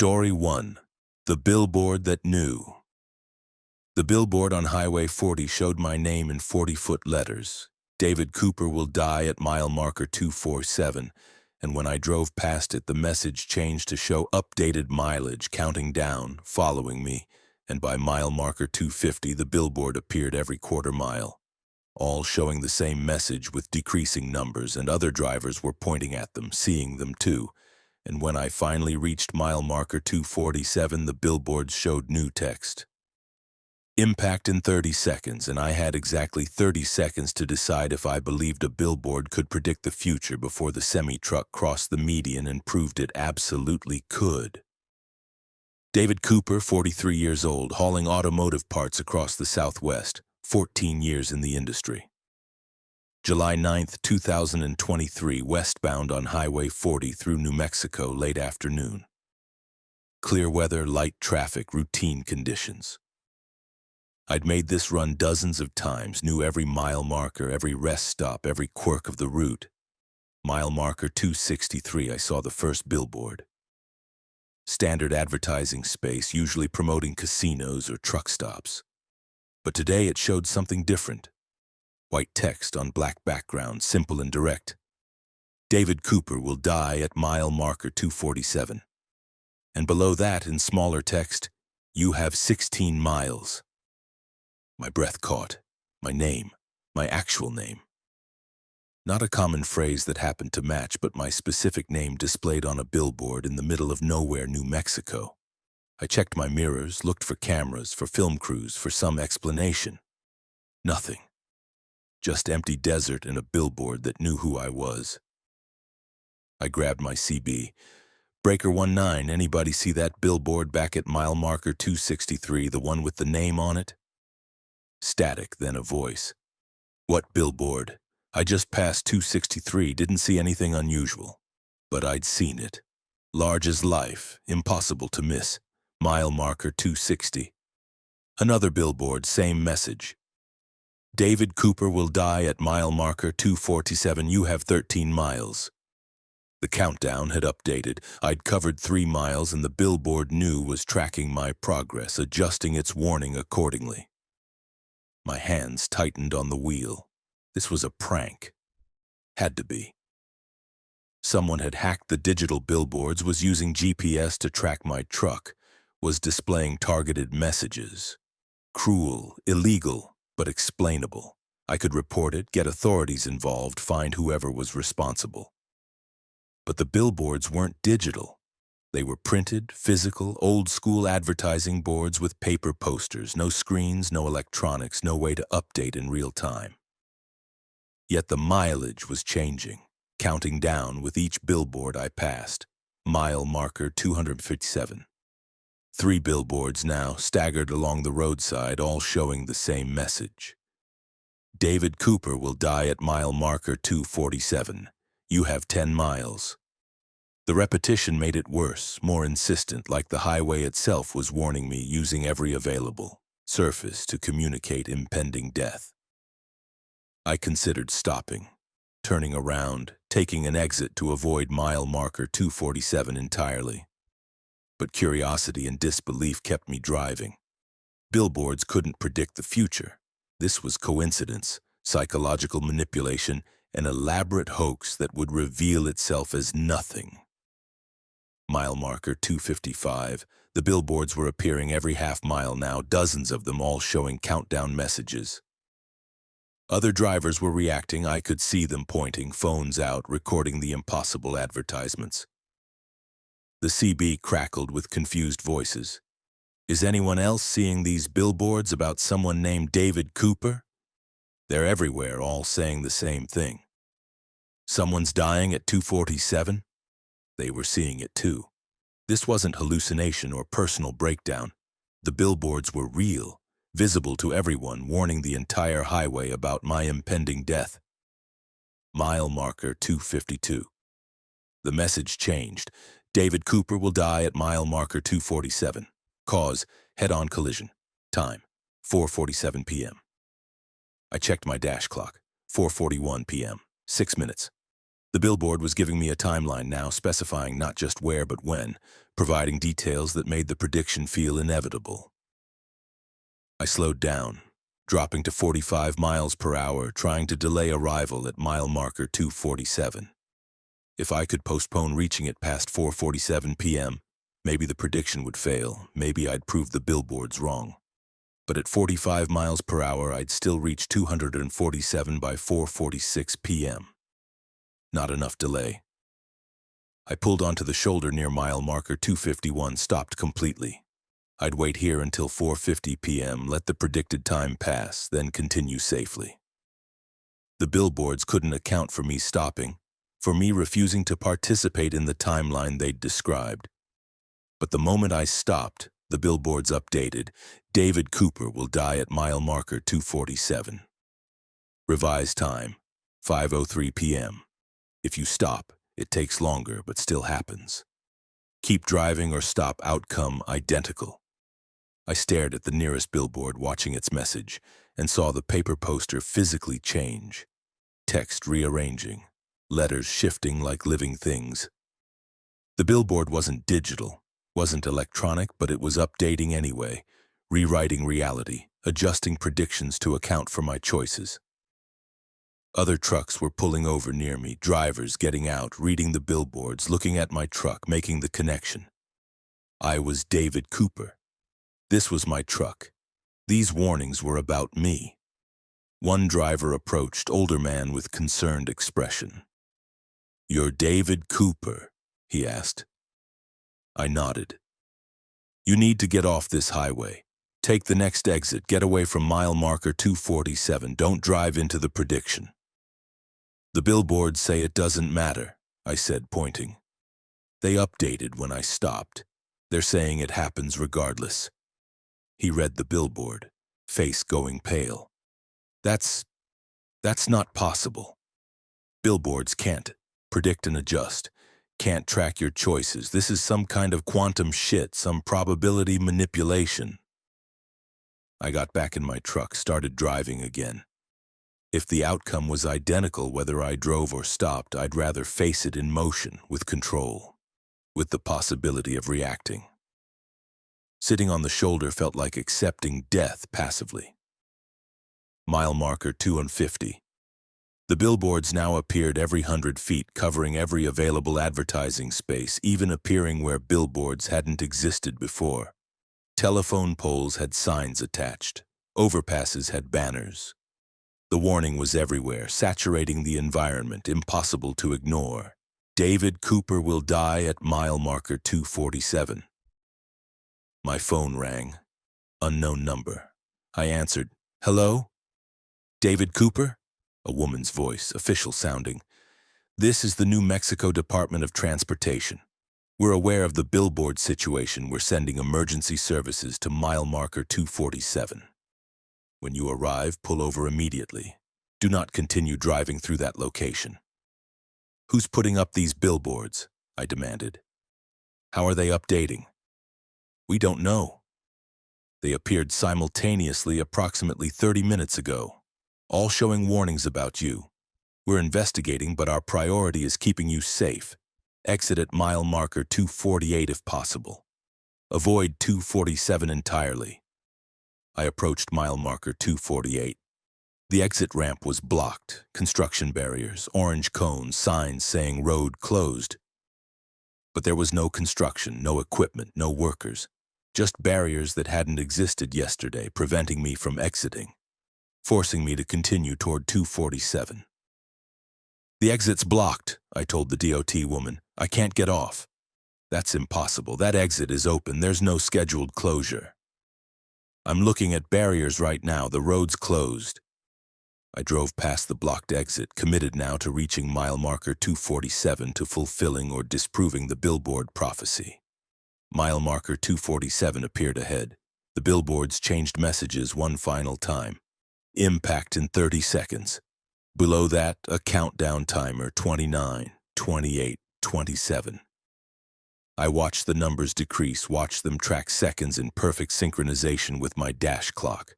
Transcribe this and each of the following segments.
Story 1. The Billboard That Knew. The billboard on Highway 40 showed my name in 40-foot letters. David Cooper will die at mile marker 247, and when I drove past it, the message changed to show updated mileage counting down, following me, and by mile marker 250, the billboard appeared every quarter mile, all showing the same message with decreasing numbers, and other drivers were pointing at them, seeing them too. And when I finally reached mile marker 247, the billboards showed new text. Impact in 30 seconds, and I had exactly 30 seconds to decide if I believed a billboard could predict the future before the semi-truck crossed the median and proved it absolutely could. David Cooper, 43 years old, hauling automotive parts across the Southwest, 14 years in the industry. July 9, 2023, westbound on Highway 40 through New Mexico, late afternoon. Clear weather, light traffic, routine conditions. I'd made this run dozens of times, knew every mile marker, every rest stop, every quirk of the route. Mile marker 263, I saw the first billboard. Standard advertising space, usually promoting casinos or truck stops. But today it showed something different. White text on black background, simple and direct. David Cooper will die at mile marker 247. And below that, in smaller text, you have 16 miles. My breath caught. My name. My actual name. Not a common phrase that happened to match, but my specific name displayed on a billboard in the middle of nowhere, New Mexico. I checked my mirrors, looked for cameras, for film crews, for some explanation. Nothing. Just empty desert and a billboard that knew who I was. I grabbed my CB. Breaker 19, anybody see that billboard back at mile marker 263, the one with the name on it? Static, then a voice. What billboard? I just passed 263, didn't see anything unusual. But I'd seen it. Large as life, impossible to miss. Mile marker 260. Another billboard, same message. David Cooper will die at mile marker 247, you have 13 miles. The countdown had updated. I'd covered 3 miles and the billboard knew was tracking my progress, adjusting its warning accordingly. My hands tightened on the wheel. This was a prank. Had to be. Someone had hacked the digital billboards, was using GPS to track my truck, was displaying targeted messages. Cruel, illegal, but explainable. I could report it, get authorities involved, find whoever was responsible. But the billboards weren't digital. They were printed, physical, old-school advertising boards with paper posters, no screens, no electronics, no way to update in real time. Yet the mileage was changing, counting down with each billboard I passed. Mile marker 257. 3 billboards now, staggered along the roadside, all showing the same message. David Cooper will die at mile marker 247. You have 10 miles. The repetition made it worse, more insistent, like the highway itself was warning me, using every available surface to communicate impending death. I considered stopping, turning around, taking an exit to avoid mile marker 247 entirely. But curiosity and disbelief kept me driving. Billboards couldn't predict the future. This was coincidence, psychological manipulation, an elaborate hoax that would reveal itself as nothing. Mile marker 255. The billboards were appearing every half mile now, dozens of them, all showing countdown messages. Other drivers were reacting. I could see them pointing, phones out, recording the impossible advertisements. The CB crackled with confused voices. Is anyone else seeing these billboards about someone named David Cooper? They're everywhere, all saying the same thing. Someone's dying at 247? They were seeing it too. This wasn't hallucination or personal breakdown. The billboards were real, visible to everyone, warning the entire highway about my impending death. Mile marker 252. The message changed. David Cooper will die at mile marker 247. Cause, head-on collision. Time, 4:47 p.m. I checked my dash clock. 4:41 p.m. 6 minutes. The billboard was giving me a timeline now, specifying not just where but when, providing details that made the prediction feel inevitable. I slowed down, dropping to 45 miles per hour, trying to delay arrival at mile marker 247. If I could postpone reaching it past 4:47 p.m., maybe the prediction would fail, maybe I'd prove the billboards wrong. But at 45 miles per hour, I'd still reach 247 by 4:46 p.m. Not enough delay. I pulled onto the shoulder near mile marker 251, stopped completely. I'd wait here until 4:50 p.m., let the predicted time pass, then continue safely. The billboards couldn't account for me stopping, for me refusing to participate in the timeline they'd described. But the moment I stopped, the billboards updated. David Cooper will die at mile marker 247. Revised time, 5:03 p.m. If you stop, it takes longer but still happens. Keep driving or stop, outcome identical. I stared at the nearest billboard, watching its message, and saw the paper poster physically change. Text rearranging, letters shifting like living things. The billboard wasn't digital, wasn't electronic, but it was updating anyway, rewriting reality, adjusting predictions to account for my choices. Other trucks were pulling over near me, drivers getting out, reading the billboards, looking at my truck, making the connection. I was David Cooper. This was my truck. These warnings were about me. One driver approached, older man with concerned expression. "You're David Cooper?" he asked. I nodded. "You need to get off this highway. Take the next exit, get away from mile marker 247. Don't drive into the prediction." "The billboards say it doesn't matter," I said, pointing. "They updated when I stopped. They're saying it happens regardless." He read the billboard, face going pale. That's not possible. Billboards can't predict and adjust, can't track your choices. This is some kind of quantum shit, some probability manipulation." I got back in my truck, started driving again. If the outcome was identical whether I drove or stopped, I'd rather face it in motion, with control, with the possibility of reacting. Sitting on the shoulder felt like accepting death passively. Mile marker 250. The billboards now appeared every 100 feet, covering every available advertising space, even appearing where billboards hadn't existed before. Telephone poles had signs attached. Overpasses had banners. The warning was everywhere, saturating the environment, impossible to ignore. David Cooper will die at mile marker 247. My phone rang. Unknown number. I answered. "Hello? David Cooper?" A woman's voice, official sounding. "This is the New Mexico Department of Transportation. We're aware of the billboard situation. We're sending emergency services to mile marker 247. When you arrive, pull over immediately. Do not continue driving through that location." "Who's putting up these billboards?" I demanded. "How are they updating?" "We don't know. They appeared simultaneously approximately 30 minutes ago, all showing warnings about you. We're investigating, but our priority is keeping you safe. Exit at mile marker 248 if possible. Avoid 247 entirely." I approached mile marker 248. The exit ramp was blocked, construction barriers, orange cones, signs saying road closed. But there was no construction, no equipment, no workers, just barriers that hadn't existed yesterday, preventing me from exiting, forcing me to continue toward 247. "The exit's blocked," I told the DOT woman. "I can't get off." "That's impossible. That exit is open. There's no scheduled closure." "I'm looking at barriers right now. The road's closed." I drove past the blocked exit, committed now to reaching mile marker 247, to fulfilling or disproving the billboard prophecy. Mile marker 247 appeared ahead. The billboards changed messages one final time. Impact in 30 seconds. Below that, a countdown timer, 29, 28, 27. I watched the numbers decrease, watched them track seconds in perfect synchronization with my dash clock.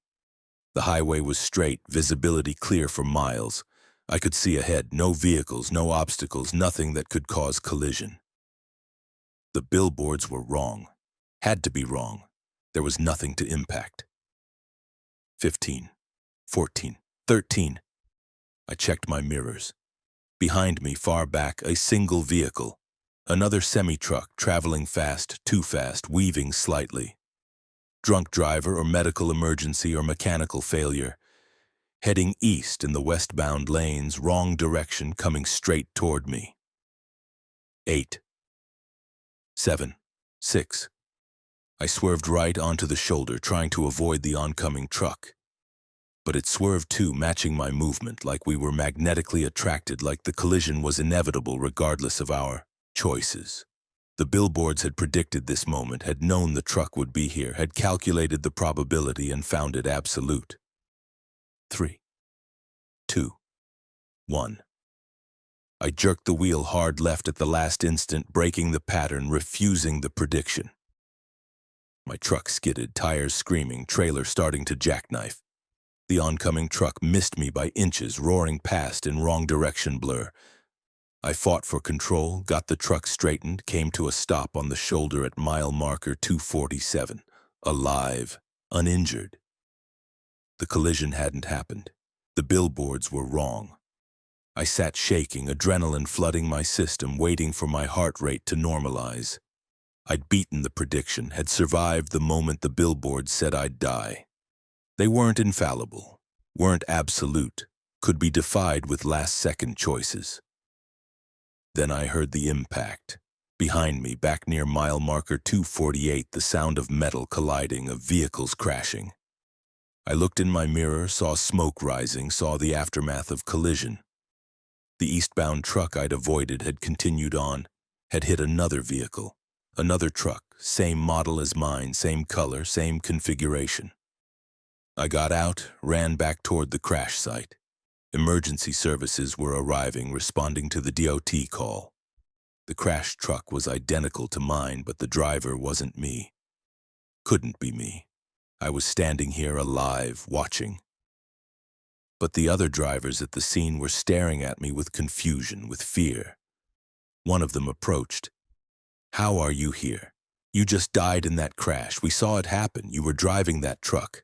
The highway was straight, visibility clear for miles. I could see ahead, no vehicles, no obstacles, nothing that could cause collision. The billboards were wrong. Had to be wrong. There was nothing to impact. 15, 14, 13. I checked my mirrors. Behind me, far back, a single vehicle. Another semi-truck traveling fast, too fast, weaving slightly. Drunk driver or medical emergency or mechanical failure. Heading east in the westbound lanes, wrong direction, coming straight toward me. 8, 7, 6. I swerved right onto the shoulder, trying to avoid the oncoming truck. But it swerved too, matching my movement, like we were magnetically attracted, like the collision was inevitable regardless of our choices. The billboards had predicted this moment, had known the truck would be here, had calculated the probability and found it absolute. 3, 2, 1. I jerked the wheel hard left at the last instant, breaking the pattern, refusing the prediction. My truck skidded, tires screaming, trailer starting to jackknife. The oncoming truck missed me by inches, roaring past in wrong direction blur. I fought for control, got the truck straightened, came to a stop on the shoulder at mile marker 247. Alive, uninjured. The collision hadn't happened. The billboards were wrong. I sat shaking, adrenaline flooding my system, waiting for my heart rate to normalize. I'd beaten the prediction, had survived the moment the billboards said I'd die. They weren't infallible, weren't absolute, could be defied with last-second choices. Then I heard the impact. Behind me, back near mile marker 248, the sound of metal colliding, of vehicles crashing. I looked in my mirror, saw smoke rising, saw the aftermath of collision. The eastbound truck I'd avoided had continued on, had hit another vehicle, another truck, same model as mine, same color, same configuration. I got out, ran back toward the crash site. Emergency services were arriving, responding to the DOT call. The crashed truck was identical to mine, but the driver wasn't me. Couldn't be me. I was standing here alive, watching. But the other drivers at the scene were staring at me with confusion, with fear. One of them approached. "How are you here? You just died in that crash. We saw it happen. You were driving that truck."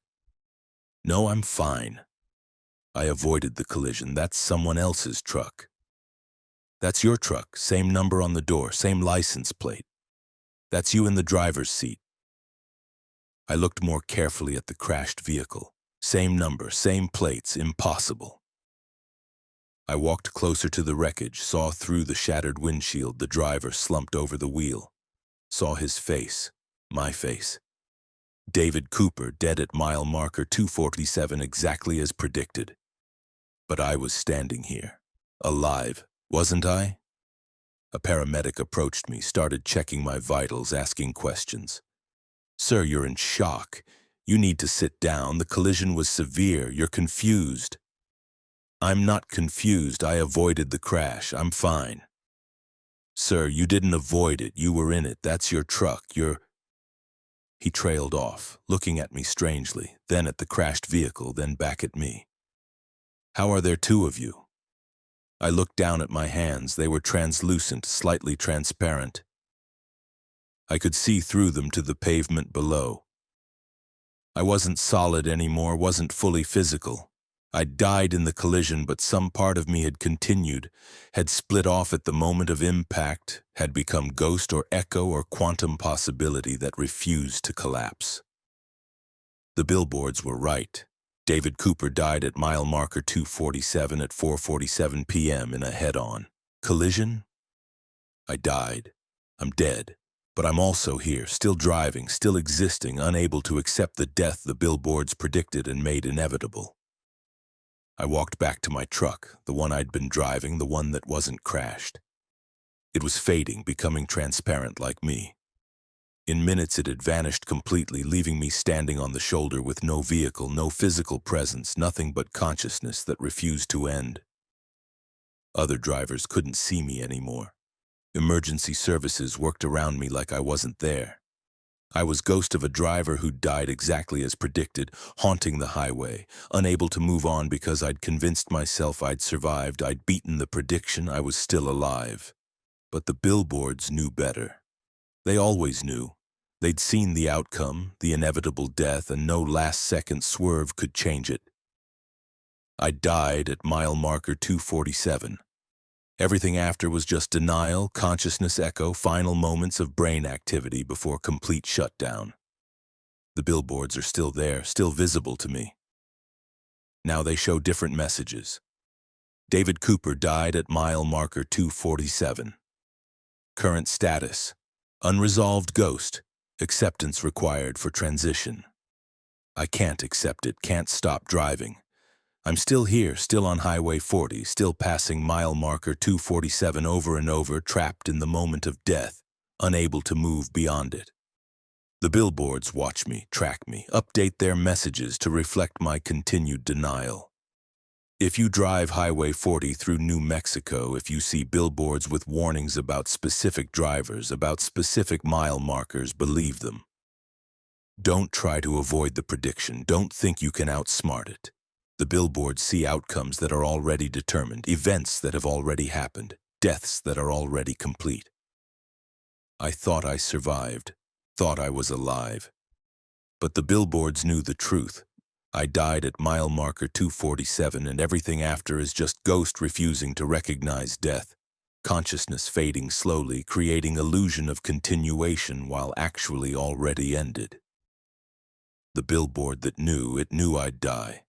"No, I'm fine. I avoided the collision. That's someone else's truck." "That's your truck. Same number on the door, same license plate. That's you in the driver's seat." I looked more carefully at the crashed vehicle. Same number, same plates, impossible. I walked closer to the wreckage, saw through the shattered windshield the driver slumped over the wheel. Saw his face, my face. David Cooper, dead at mile marker 247, exactly as predicted. But I was standing here, alive, wasn't I? A paramedic approached me, started checking my vitals, asking questions. "Sir, you're in shock. You need to sit down. The collision was severe. You're confused." "I'm not confused. I avoided the crash. I'm fine." "Sir, you didn't avoid it. You were in it. That's your truck. He trailed off, looking at me strangely, then at the crashed vehicle, then back at me. "How are there two of you?" I looked down at my hands. They were translucent, slightly transparent. I could see through them to the pavement below. I wasn't solid anymore, wasn't fully physical. I'd died in the collision, but some part of me had continued, had split off at the moment of impact, had become ghost or echo or quantum possibility that refused to collapse. The billboards were right. David Cooper died at mile marker 247 at 4:47 p.m. in a head-on collision. I died. I'm dead. But I'm also here, still driving, still existing, unable to accept the death the billboards predicted and made inevitable. I walked back to my truck, the one I'd been driving, the one that wasn't crashed. It was fading, becoming transparent like me. In minutes it had vanished completely, leaving me standing on the shoulder with no vehicle, no physical presence, nothing but consciousness that refused to end. Other drivers couldn't see me anymore. Emergency services worked around me like I wasn't there. I was ghost of a driver who died exactly as predicted, haunting the highway, unable to move on because I'd convinced myself I'd survived, I'd beaten the prediction, I was still alive. But the billboards knew better. They always knew. They'd seen the outcome, the inevitable death, and no last-second swerve could change it. I died at mile marker 247. Everything after was just denial, consciousness echo, final moments of brain activity before complete shutdown. The billboards are still there, still visible to me. Now they show different messages. David Cooper died at mile marker 247. Current status: unresolved ghost, acceptance required for transition. I can't accept it, can't stop driving. I'm still here, still on Highway 40, still passing mile marker 247 over and over, trapped in the moment of death, unable to move beyond it. The billboards watch me, track me, update their messages to reflect my continued denial. If you drive Highway 40 through New Mexico, if you see billboards with warnings about specific drivers, about specific mile markers, believe them. Don't try to avoid the prediction. Don't think you can outsmart it. The billboards see outcomes that are already determined, events that have already happened, deaths that are already complete. I thought I survived, thought I was alive. But the billboards knew the truth. I died at mile marker 247, and everything after is just ghost refusing to recognize death, consciousness fading slowly, creating illusion of continuation while actually already ended. The billboard that knew, it knew I'd die.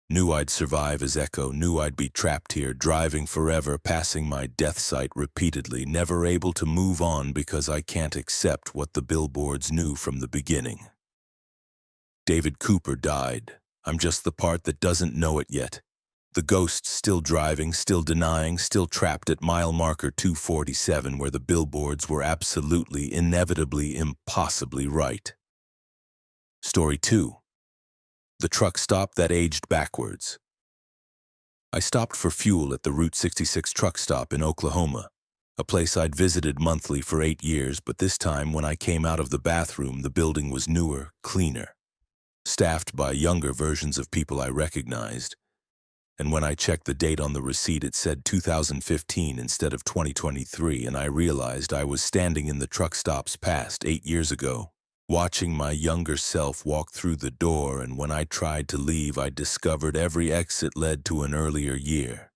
Knew I'd survive as echo, knew I'd be trapped here, driving forever, passing my death site repeatedly, never able to move on because I can't accept what the billboards knew from the beginning. David Cooper died. I'm just the part that doesn't know it yet. The ghost still driving, still denying, still trapped at mile marker 247 where the billboards were absolutely, inevitably, impossibly right. Story 2. The truck stop that aged backwards. I stopped for fuel at the Route 66 truck stop in Oklahoma, a place I'd visited monthly for 8 years, but this time when I came out of the bathroom, the building was newer, cleaner, staffed by younger versions of people I recognized. And when I checked the date on the receipt, it said 2015 instead of 2023, and I realized I was standing in the truck stop's past 8 years ago, watching my younger self walk through the door, and when I tried to leave, I discovered every exit led to an earlier year.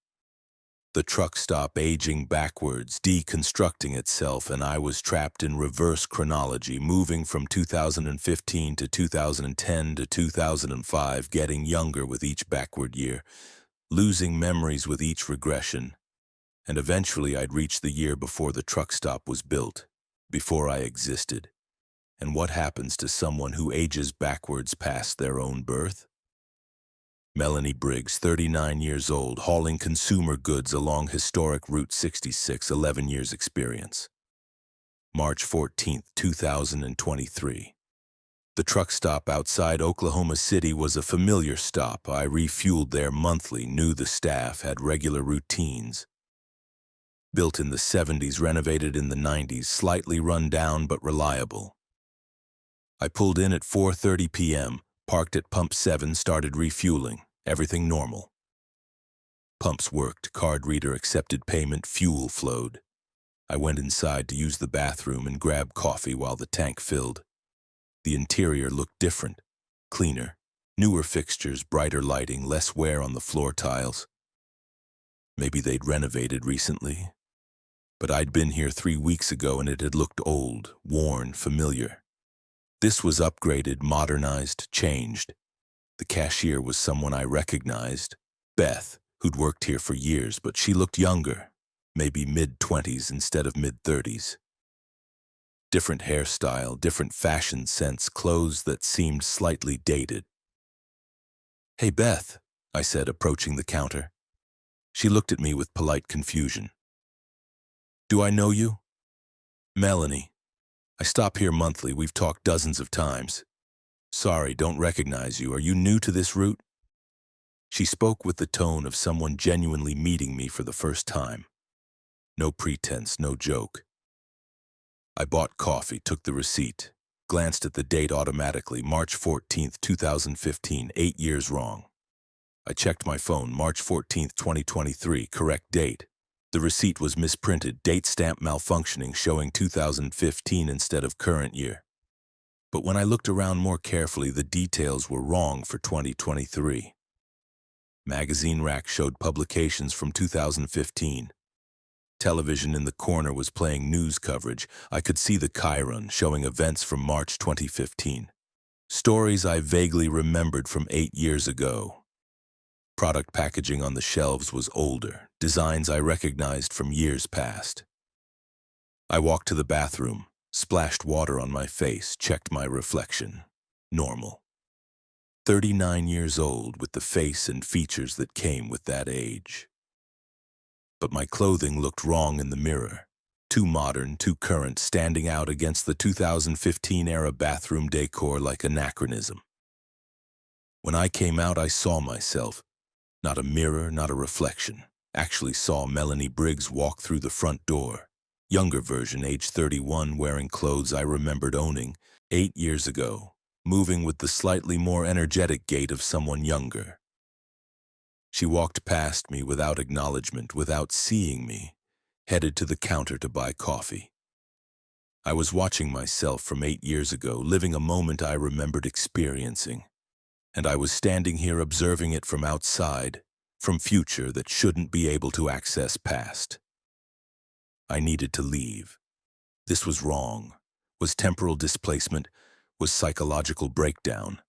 The truck stop aging backwards, deconstructing itself, and I was trapped in reverse chronology, moving from 2015 to 2010 to 2005, getting younger with each backward year, losing memories with each regression, and eventually I'd reach the year before the truck stop was built, before I existed. And what happens to someone who ages backwards past their own birth? Melanie Briggs, 39 years old, hauling consumer goods along historic Route 66, 11 years experience. March 14, 2023. The truck stop outside Oklahoma City was a familiar stop. I refueled there monthly, knew the staff, had regular routines. Built in the 70s, renovated in the 90s, slightly run down but reliable. I pulled in at 4:30 p.m., parked at Pump 7, started refueling. Everything normal. Pumps worked, card reader accepted payment, fuel flowed. I went inside to use the bathroom and grab coffee while the tank filled. The interior looked different, cleaner, newer fixtures, brighter lighting, less wear on the floor tiles. Maybe they'd renovated recently. But I'd been here 3 weeks ago and it had looked old, worn, familiar. This was upgraded, modernized, changed. The cashier was someone I recognized, Beth, who'd worked here for years, but she looked younger, maybe mid-20s instead of mid-30s. Different hairstyle, different fashion sense, clothes that seemed slightly dated. "Hey, Beth," I said, approaching the counter. She looked at me with polite confusion. "Do I know you?" "Melanie. I stop here monthly. We've talked dozens of times." "Sorry, don't recognize you. Are you new to this route?" She spoke with the tone of someone genuinely meeting me for the first time. No pretense, no joke. I bought coffee, took the receipt. Glanced at the date automatically, March 14th, 2015, 8 years wrong. I checked my phone, March 14th, 2023, correct date. The receipt was misprinted, date stamp malfunctioning, showing 2015 instead of current year. But when I looked around more carefully, the details were wrong for 2023. Magazine rack showed publications from 2015. Television in the corner was playing news coverage. I could see the Chiron showing events from March 2015. Stories I vaguely remembered from 8 years ago. Product packaging on the shelves was older, designs I recognized from years past. I walked to the bathroom, splashed water on my face, checked my reflection. Normal. 39 years old with the face and features that came with that age. But my clothing looked wrong in the mirror. Too modern, too current, standing out against the 2015-era bathroom decor like anachronism. When I came out, I saw myself. Not a mirror, not a reflection. Actually saw Melanie Briggs walk through the front door. Younger version, age 31, wearing clothes I remembered owning 8 years ago, moving with the slightly more energetic gait of someone younger. She walked past me without acknowledgement, without seeing me, headed to the counter to buy coffee. I was watching myself from 8 years ago, living a moment I remembered experiencing. And I was standing here observing it from outside, from future that shouldn't be able to access past. I needed to leave. This was wrong, was temporal displacement, was psychological breakdown.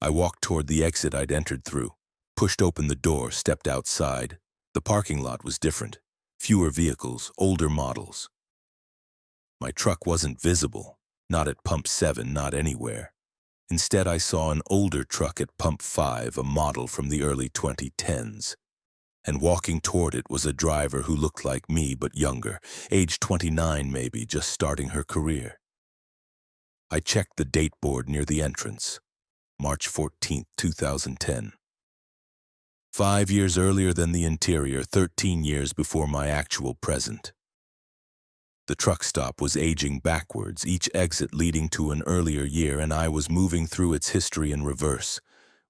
I walked toward the exit I'd entered through, pushed open the door, stepped outside. The parking lot was different. Fewer vehicles, older models. My truck wasn't visible, not at Pump 7, not anywhere. Instead, I saw an older truck at Pump 5, a model from the early 2010s. And walking toward it was a driver who looked like me but younger, age 29 maybe, just starting her career. I checked the date board near the entrance, March 14th, 2010. 5 years earlier than the interior, 13 years before my actual present. The truck stop was aging backwards, each exit leading to an earlier year, and I was moving through its history in reverse,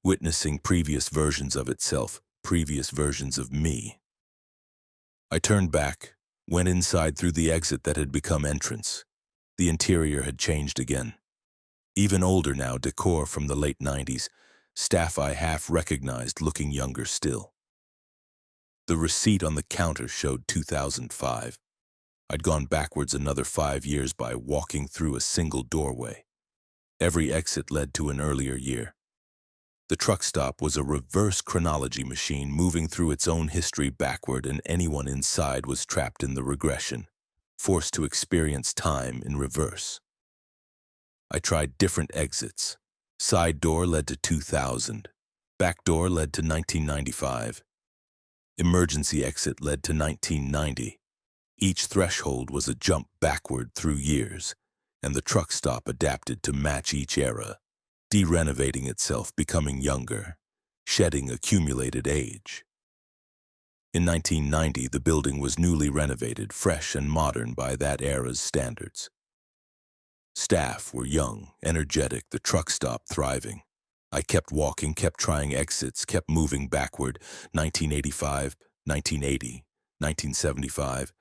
witnessing previous versions of itself, previous versions of me. I turned back, went inside through the exit that had become entrance. The interior had changed again. Even older now, decor from the late 90s, staff I half recognized looking younger still. The receipt on the counter showed 2005. I'd gone backwards another 5 years by walking through a single doorway. Every exit led to an earlier year. The truck stop was a reverse chronology machine moving through its own history backward, and anyone inside was trapped in the regression, forced to experience time in reverse. I tried different exits. Side door led to 2000. Back door led to 1995. Emergency exit led to 1990. Each threshold was a jump backward through years, and the truck stop adapted to match each era, de-renovating itself, becoming younger, shedding accumulated age. In 1990, the building was newly renovated, fresh and modern by that era's standards. Staff were young, energetic, the truck stop thriving. I kept walking, kept trying exits, kept moving backward, 1985, 1980, 1975.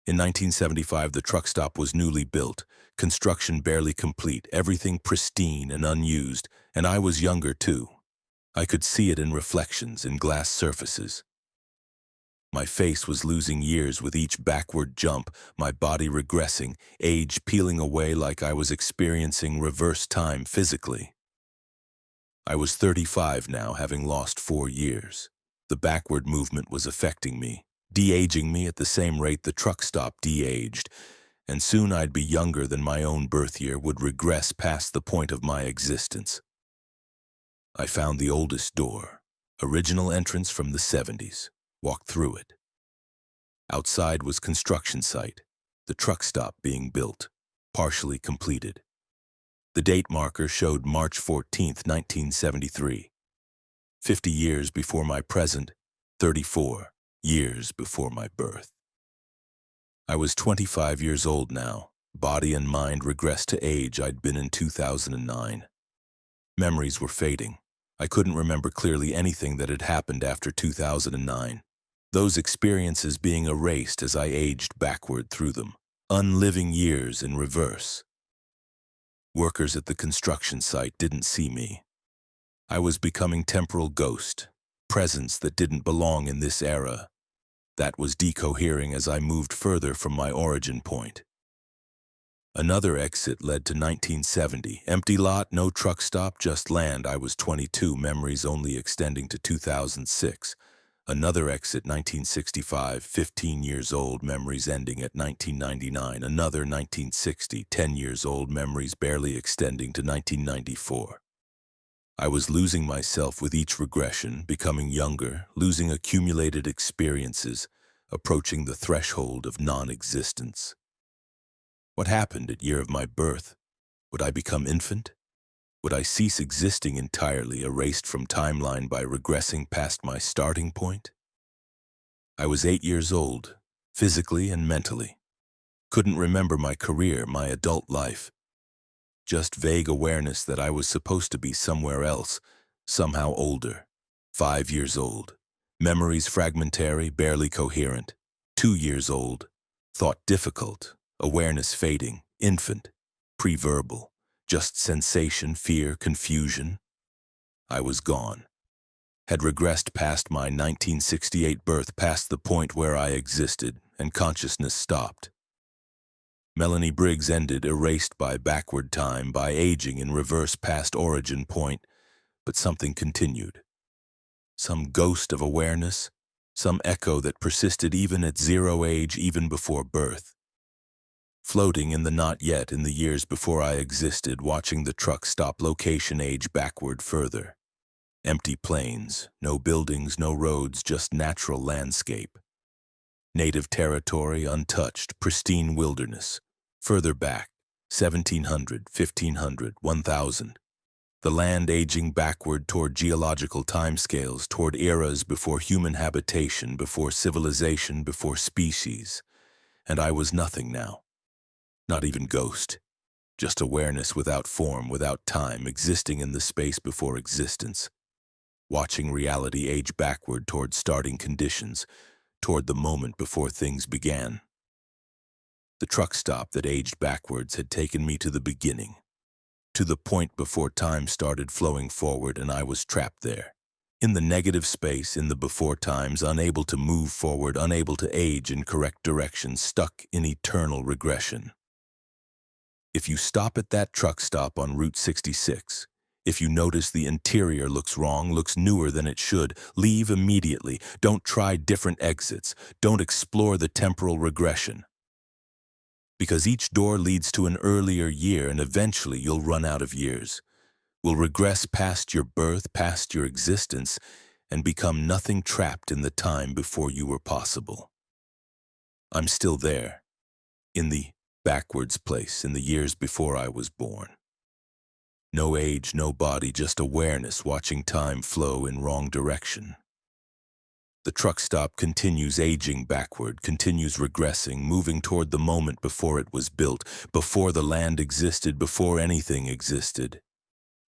In 1975, the truck stop was newly built, construction barely complete, everything pristine and unused, and I was younger too. I could see it in reflections, in glass surfaces. My face was losing years with each backward jump, my body regressing, age peeling away like I was experiencing reverse time physically. I was 35 now, having lost 4 years. The backward movement was affecting me, de-aging me at the same rate the truck stop de-aged, and soon I'd be younger than my own birth year, would regress past the point of my existence. I found the oldest door, original entrance from the 70s, walked through it. Outside was construction site, the truck stop being built, partially completed. The date marker showed March 14th, 1973. 50 years before my present, 34 years before my birth. I was 25 years old now, Body and mind regressed to age I'd been in 2009. Memories were fading. I couldn't remember clearly anything that had happened after 2009. Those experiences being erased as I aged backward through them. Unliving years in reverse. Workers at the construction site didn't see me. I was becoming temporal ghost, presence that didn't belong in this era. That was decohering as I moved further from my origin point. Another exit led to 1970. Empty lot, no truck stop, just land. I was 22, memories only extending to 2006. Another exit, 1965, 15 years old, memories ending at 1999. Another 1960, 10 years old, memories barely extending to 1994. I was losing myself with each regression, becoming younger, losing accumulated experiences, approaching the threshold of non-existence. What happened at year of my birth? Would I become infant? Would I cease existing entirely, erased from timeline by regressing past my starting point? I was 8 years old, physically and mentally. Couldn't remember my career, my adult life. Just vague awareness that I was supposed to be somewhere else, somehow older. 5 years old. Memories fragmentary, barely coherent. 2 years old. Thought difficult. Awareness fading. Infant. Pre-verbal. Just sensation, fear, confusion. I was gone. Had regressed past my 1968 birth, past the point where I existed, and consciousness stopped. Melanie Briggs ended, erased by backward time, by aging in reverse past origin point, but something continued. Some ghost of awareness, some echo that persisted even at zero age, even before birth. Floating in the not yet in the years before I existed, watching the truck stop, location age backward further. Empty plains, no buildings, no roads, just natural landscape. Native territory, untouched, pristine wilderness. Further back, 1700, 1500, 1000. The land aging backward toward geological timescales, toward eras before human habitation, before civilization, before species. And I was nothing now. Not even ghost. Just awareness without form, without time, existing in the space before existence. Watching reality age backward toward starting conditions, toward the moment before things began. The truck stop that aged backwards had taken me to the beginning, to the point before time started flowing forward, and I was trapped there. In the negative space, in the before times, unable to move forward, unable to age in correct direction, stuck in eternal regression. If you stop at that truck stop on Route 66, if you notice the interior looks wrong, looks newer than it should, leave immediately. Don't try different exits. Don't explore the temporal regression. Because each door leads to an earlier year, and eventually you'll run out of years. Will regress past your birth, past your existence, and become nothing, trapped in the time before you were possible. I'm still there, in the backwards place, in the years before I was born. No age, no body, just awareness, watching time flow in wrong direction. The truck stop continues aging backward, continues regressing, moving toward the moment before it was built, before the land existed, before anything existed.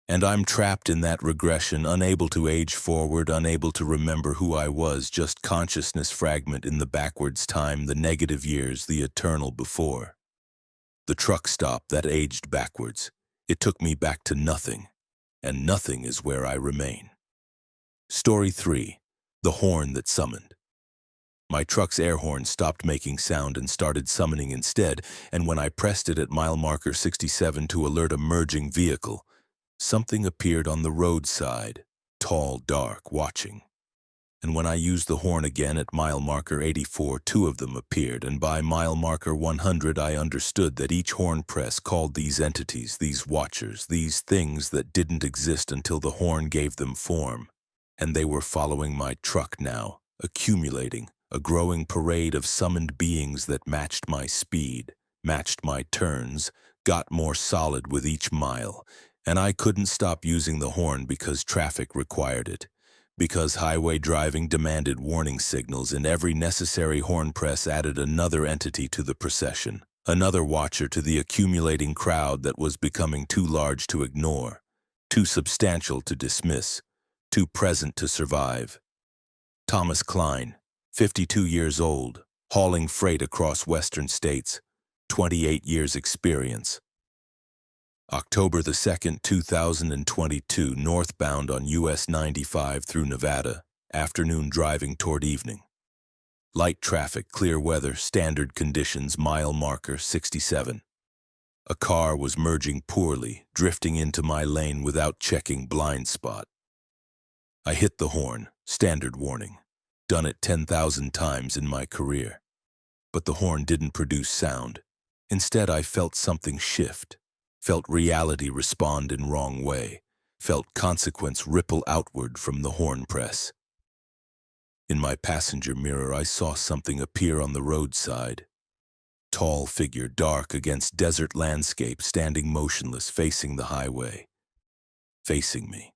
And I'm trapped in that regression, unable to age forward, unable to remember who I was, just consciousness fragment in the backwards time, the negative years, the eternal before. The truck stop that aged backwards. It took me back to nothing, and nothing is where I remain. Story 3. The horn that summoned. My truck's air horn stopped making sound and started summoning instead, and when I pressed it at mile marker 67 to alert a merging vehicle, something appeared on the roadside, tall, dark, watching. And when I used the horn again at mile marker 84, 2 of them appeared, and by mile marker 100 I understood that each horn press called these entities, these watchers, these things that didn't exist until the horn gave them form. And they were following my truck now, accumulating, a growing parade of summoned beings that matched my speed, matched my turns, got more solid with each mile. And I couldn't stop using the horn because traffic required it. Because highway driving demanded warning signals, and every necessary horn press added another entity to the procession. Another watcher to the accumulating crowd that was becoming too large to ignore, too substantial to dismiss, too present to survive. Thomas Klein, 52 years old, hauling freight across western states, 28 years experience. October the 2nd, 2022, northbound on US 95 through Nevada, afternoon driving toward evening. Light traffic, clear weather, standard conditions, mile marker 67. A car was merging poorly, drifting into my lane without checking blind spot. I hit the horn, standard warning. Done it 10,000 times in my career. But the horn didn't produce sound. Instead, I felt something shift, felt reality respond in wrong way, felt consequence ripple outward from the horn press. In my passenger mirror, I saw something appear on the roadside. Tall figure, dark against desert landscape, standing motionless, facing the highway. Facing me.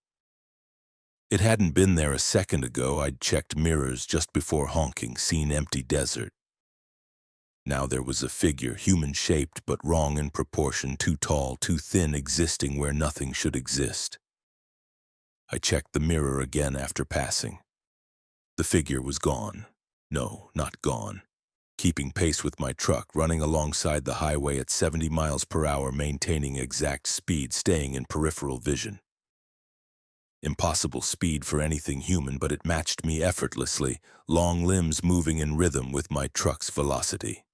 It hadn't been there a second ago. I'd checked mirrors just before honking, seen empty desert. Now there was a figure, human-shaped but wrong in proportion, too tall, too thin, existing where nothing should exist. I checked the mirror again after passing. The figure was gone. No, not gone. Keeping pace with my truck, running alongside the highway at 70 miles per hour, maintaining exact speed, staying in peripheral vision. Impossible speed for anything human, but it matched me effortlessly, long limbs moving in rhythm with my truck's velocity.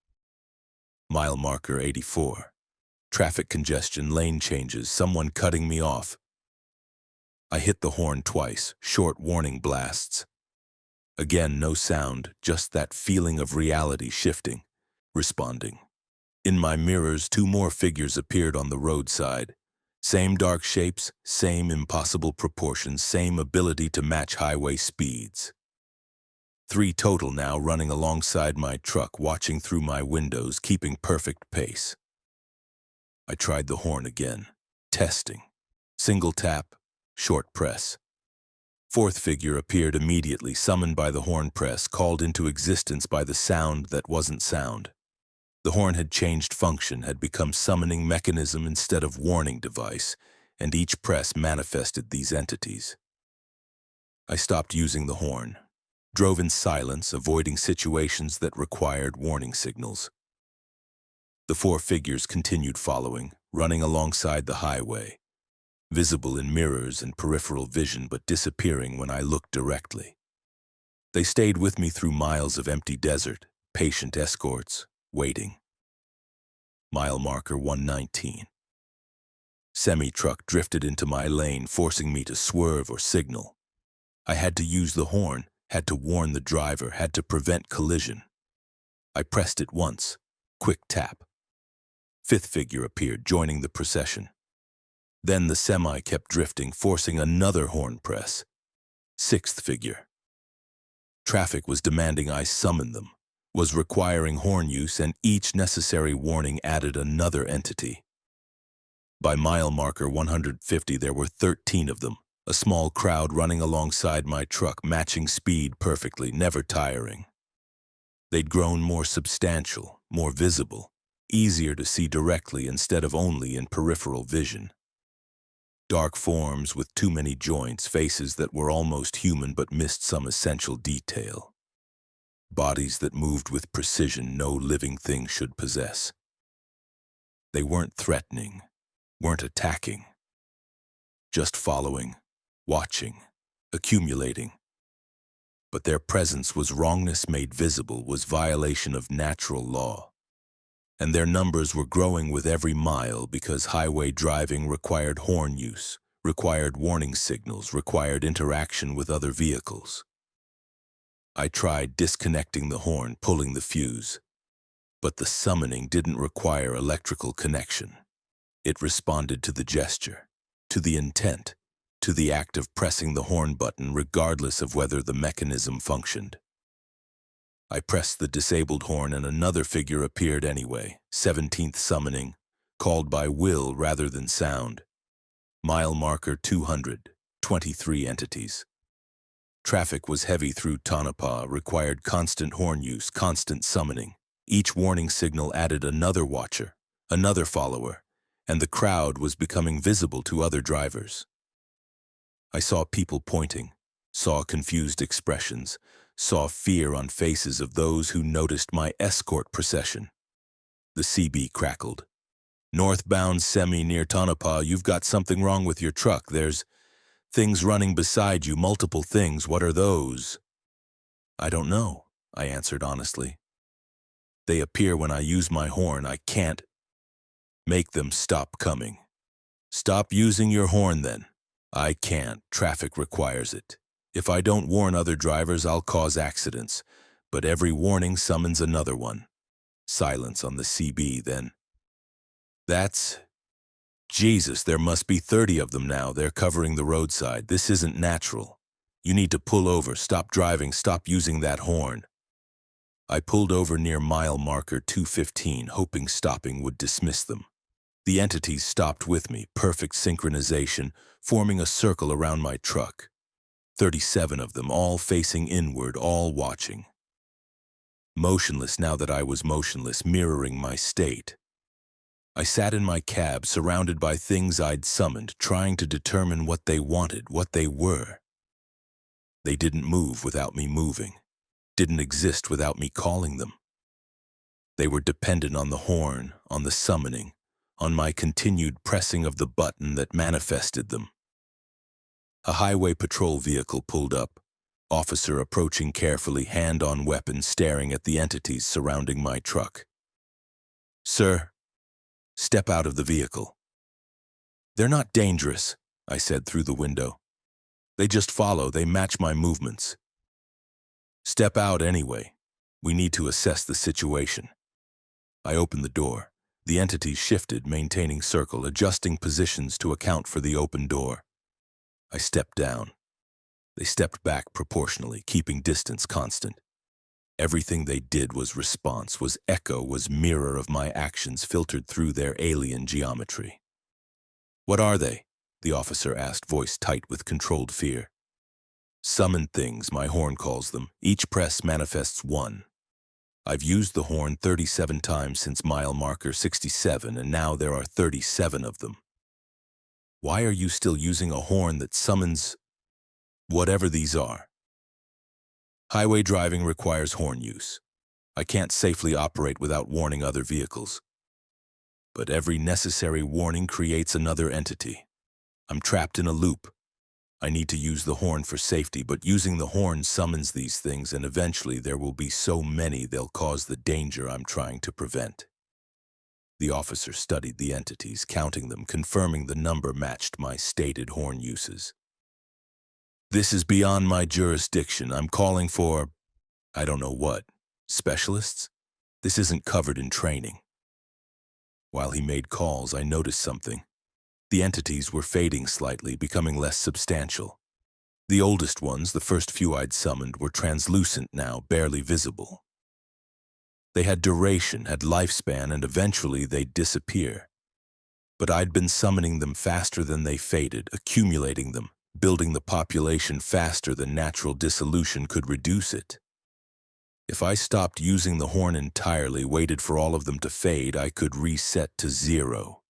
Mile marker 84. Traffic congestion, lane changes, someone cutting me off. I hit the horn twice, short warning blasts. Again, no sound, just that feeling of reality shifting, responding. In my mirrors, two more figures appeared on the roadside. Same dark shapes, same impossible proportions, same ability to match highway speeds. 3 total now, running alongside my truck, watching through my windows, keeping perfect pace. I tried the horn again, testing. Single tap, short press. 4th figure appeared immediately, summoned by the horn press, called into existence by the sound that wasn't sound. The horn had changed function, had become summoning mechanism instead of warning device, and each press manifested these entities. I stopped using the horn, drove in silence, avoiding situations that required warning signals. The 4 figures continued following, running alongside the highway, visible in mirrors and peripheral vision but disappearing when I looked directly. They stayed with me through miles of empty desert, patient escorts, waiting. Mile marker 119. Semi-truck drifted into my lane, forcing me to swerve or signal. I had to use the horn, had to warn the driver, had to prevent collision. I pressed it once, quick tap. 5th figure appeared, joining the procession. Then the semi kept drifting, forcing another horn press. 6th figure. Traffic was demanding I summon them, was requiring horn use, and each necessary warning added another entity. By mile marker 150, there were 13 of them, a small crowd running alongside my truck, matching speed perfectly, never tiring. They'd grown more substantial, more visible, easier to see directly instead of only in peripheral vision. Dark forms with too many joints, faces that were almost human but missed some essential detail. Bodies that moved with precision no living thing should possess. They weren't threatening, weren't attacking. Just following, watching, accumulating. But their presence was wrongness made visible, was violation of natural law. And their numbers were growing with every mile because highway driving required horn use, required warning signals, required interaction with other vehicles. I tried disconnecting the horn, pulling the fuse. But the summoning didn't require electrical connection. It responded to the gesture, to the intent, to the act of pressing the horn button regardless of whether the mechanism functioned. I pressed the disabled horn and another figure appeared anyway, 17th summoning, called by will rather than sound. Mile marker 200, 23 entities. Traffic was heavy through Tonopah, required constant horn use, constant summoning. Each warning signal added another watcher, another follower, and the crowd was becoming visible to other drivers. I saw people pointing, saw confused expressions, saw fear on faces of those who noticed my escort procession. The CB crackled. "Northbound semi near Tonopah, you've got something wrong with your truck. There's things running beside you, multiple things. What are those?" "I don't know," I answered honestly. "They appear when I use my horn. I can't make them stop coming." "Stop using your horn then." "I can't. Traffic requires it. If I don't warn other drivers, I'll cause accidents. But every warning summons another one." Silence on the CB then. "That's... Jesus, there must be 30 of them now. They're covering the roadside. This isn't natural. You need to pull over, stop driving, stop using that horn." I pulled over near mile marker 215, hoping stopping would dismiss them. The entities stopped with me, perfect synchronization, forming a circle around my truck. 37 of them, all facing inward, all watching. Motionless now that I was motionless, mirroring my state. I sat in my cab, surrounded by things I'd summoned, trying to determine what they wanted, what they were. They didn't move without me moving, didn't exist without me calling them. They were dependent on the horn, on the summoning, on my continued pressing of the button that manifested them. A highway patrol vehicle pulled up, officer approaching carefully, hand on weapon, staring at the entities surrounding my truck. "Sir, step out of the vehicle." "They're not dangerous," I said through the window. "They just follow, they match my movements." "Step out anyway. We need to assess the situation." I opened the door. The entities shifted, maintaining circle, adjusting positions to account for the open door. I stepped down. They stepped back proportionally, keeping distance constant. Everything they did was response, was echo, was mirror of my actions filtered through their alien geometry. "What are they?" the officer asked, voice tight with controlled fear. "Summoned things," my horn calls them. Each press manifests one. I've used the horn 37 times since mile marker 67, and now there are 37 of them. "Why are you still using a horn that summons whatever these are?" "Highway driving requires horn use. I can't safely operate without warning other vehicles. But every necessary warning creates another entity. I'm trapped in a loop. I need to use the horn for safety, but using the horn summons these things, and eventually there will be so many they'll cause the danger I'm trying to prevent." The officer studied the entities, counting them, confirming the number matched my stated horn uses. "This is beyond my jurisdiction. I'm calling for, I don't know what, specialists? This isn't covered in training." While he made calls, I noticed something. The entities were fading slightly, becoming less substantial. The oldest ones, the first few I'd summoned, were translucent now, barely visible. They had duration, had lifespan, and eventually they'd disappear. But I'd been summoning them faster than they faded, accumulating them, building the population faster than natural dissolution could reduce it. If I stopped using the horn entirely, waited for all of them to fade, I could reset to 0.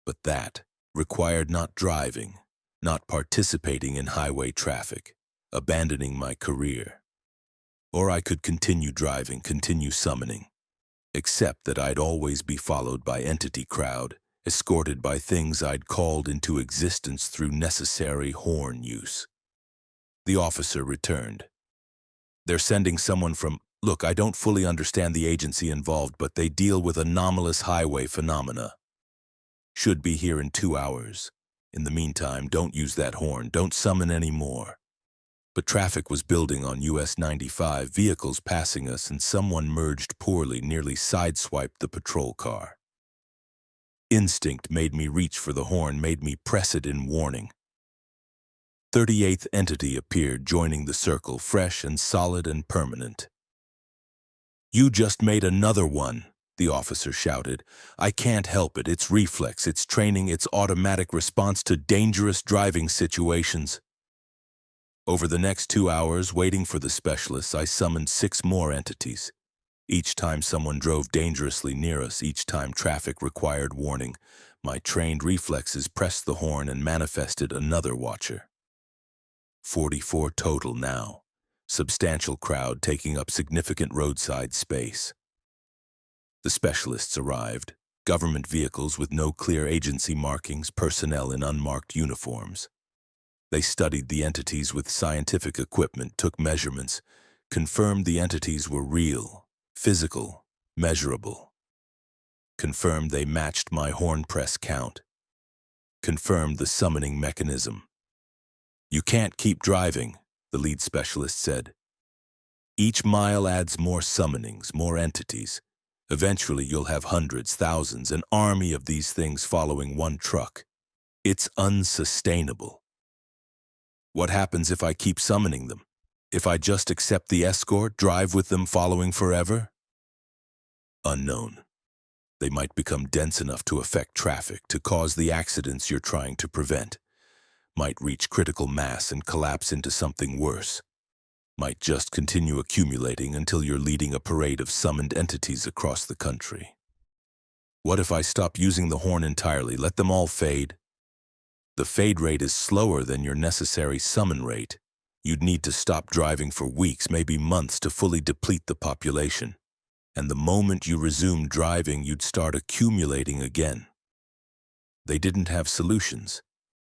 But that required not driving, not participating in highway traffic, abandoning my career. Or I could continue driving, continue summoning, except that I'd always be followed by entity crowd, escorted by things I'd called into existence through necessary horn use. The officer returned. "They're sending someone from... Look, I don't fully understand the agency involved, but they deal with anomalous highway phenomena. Should be here in 2 hours. In the meantime, don't use that horn, don't summon any more." But traffic was building on US 95, vehicles passing us, and someone merged poorly, nearly sideswiped the patrol car. Instinct made me reach for the horn, made me press it in warning. 38th entity appeared, joining the circle, fresh and solid and permanent. "You just made another one," the officer shouted. "I can't help it. It's reflex, it's training, it's automatic response to dangerous driving situations." Over the next 2 hours, waiting for the specialists, I summoned 6 more entities. Each time someone drove dangerously near us, each time traffic required warning, my trained reflexes pressed the horn and manifested another watcher. 44 total now. Substantial crowd taking up significant roadside space. The specialists arrived. Government vehicles with no clear agency markings, personnel in unmarked uniforms. They studied the entities with scientific equipment, took measurements, confirmed the entities were real, physical, measurable. Confirmed they matched my horn press count. Confirmed the summoning mechanism. "You can't keep driving," the lead specialist said. "Each mile adds more summonings, more entities. Eventually you'll have hundreds, thousands, an army of these things following one truck. It's unsustainable." "What happens if I keep summoning them? If I just accept the escort, drive with them following forever?" "Unknown. They might become dense enough to affect traffic, to cause the accidents you're trying to prevent. Might reach critical mass and collapse into something worse. Might just continue accumulating until you're leading a parade of summoned entities across the country." "What if I stop using the horn entirely, let them all fade?" "The fade rate is slower than your necessary summon rate. You'd need to stop driving for weeks, maybe months, to fully deplete the population. And the moment you resume driving, you'd start accumulating again." They didn't have solutions,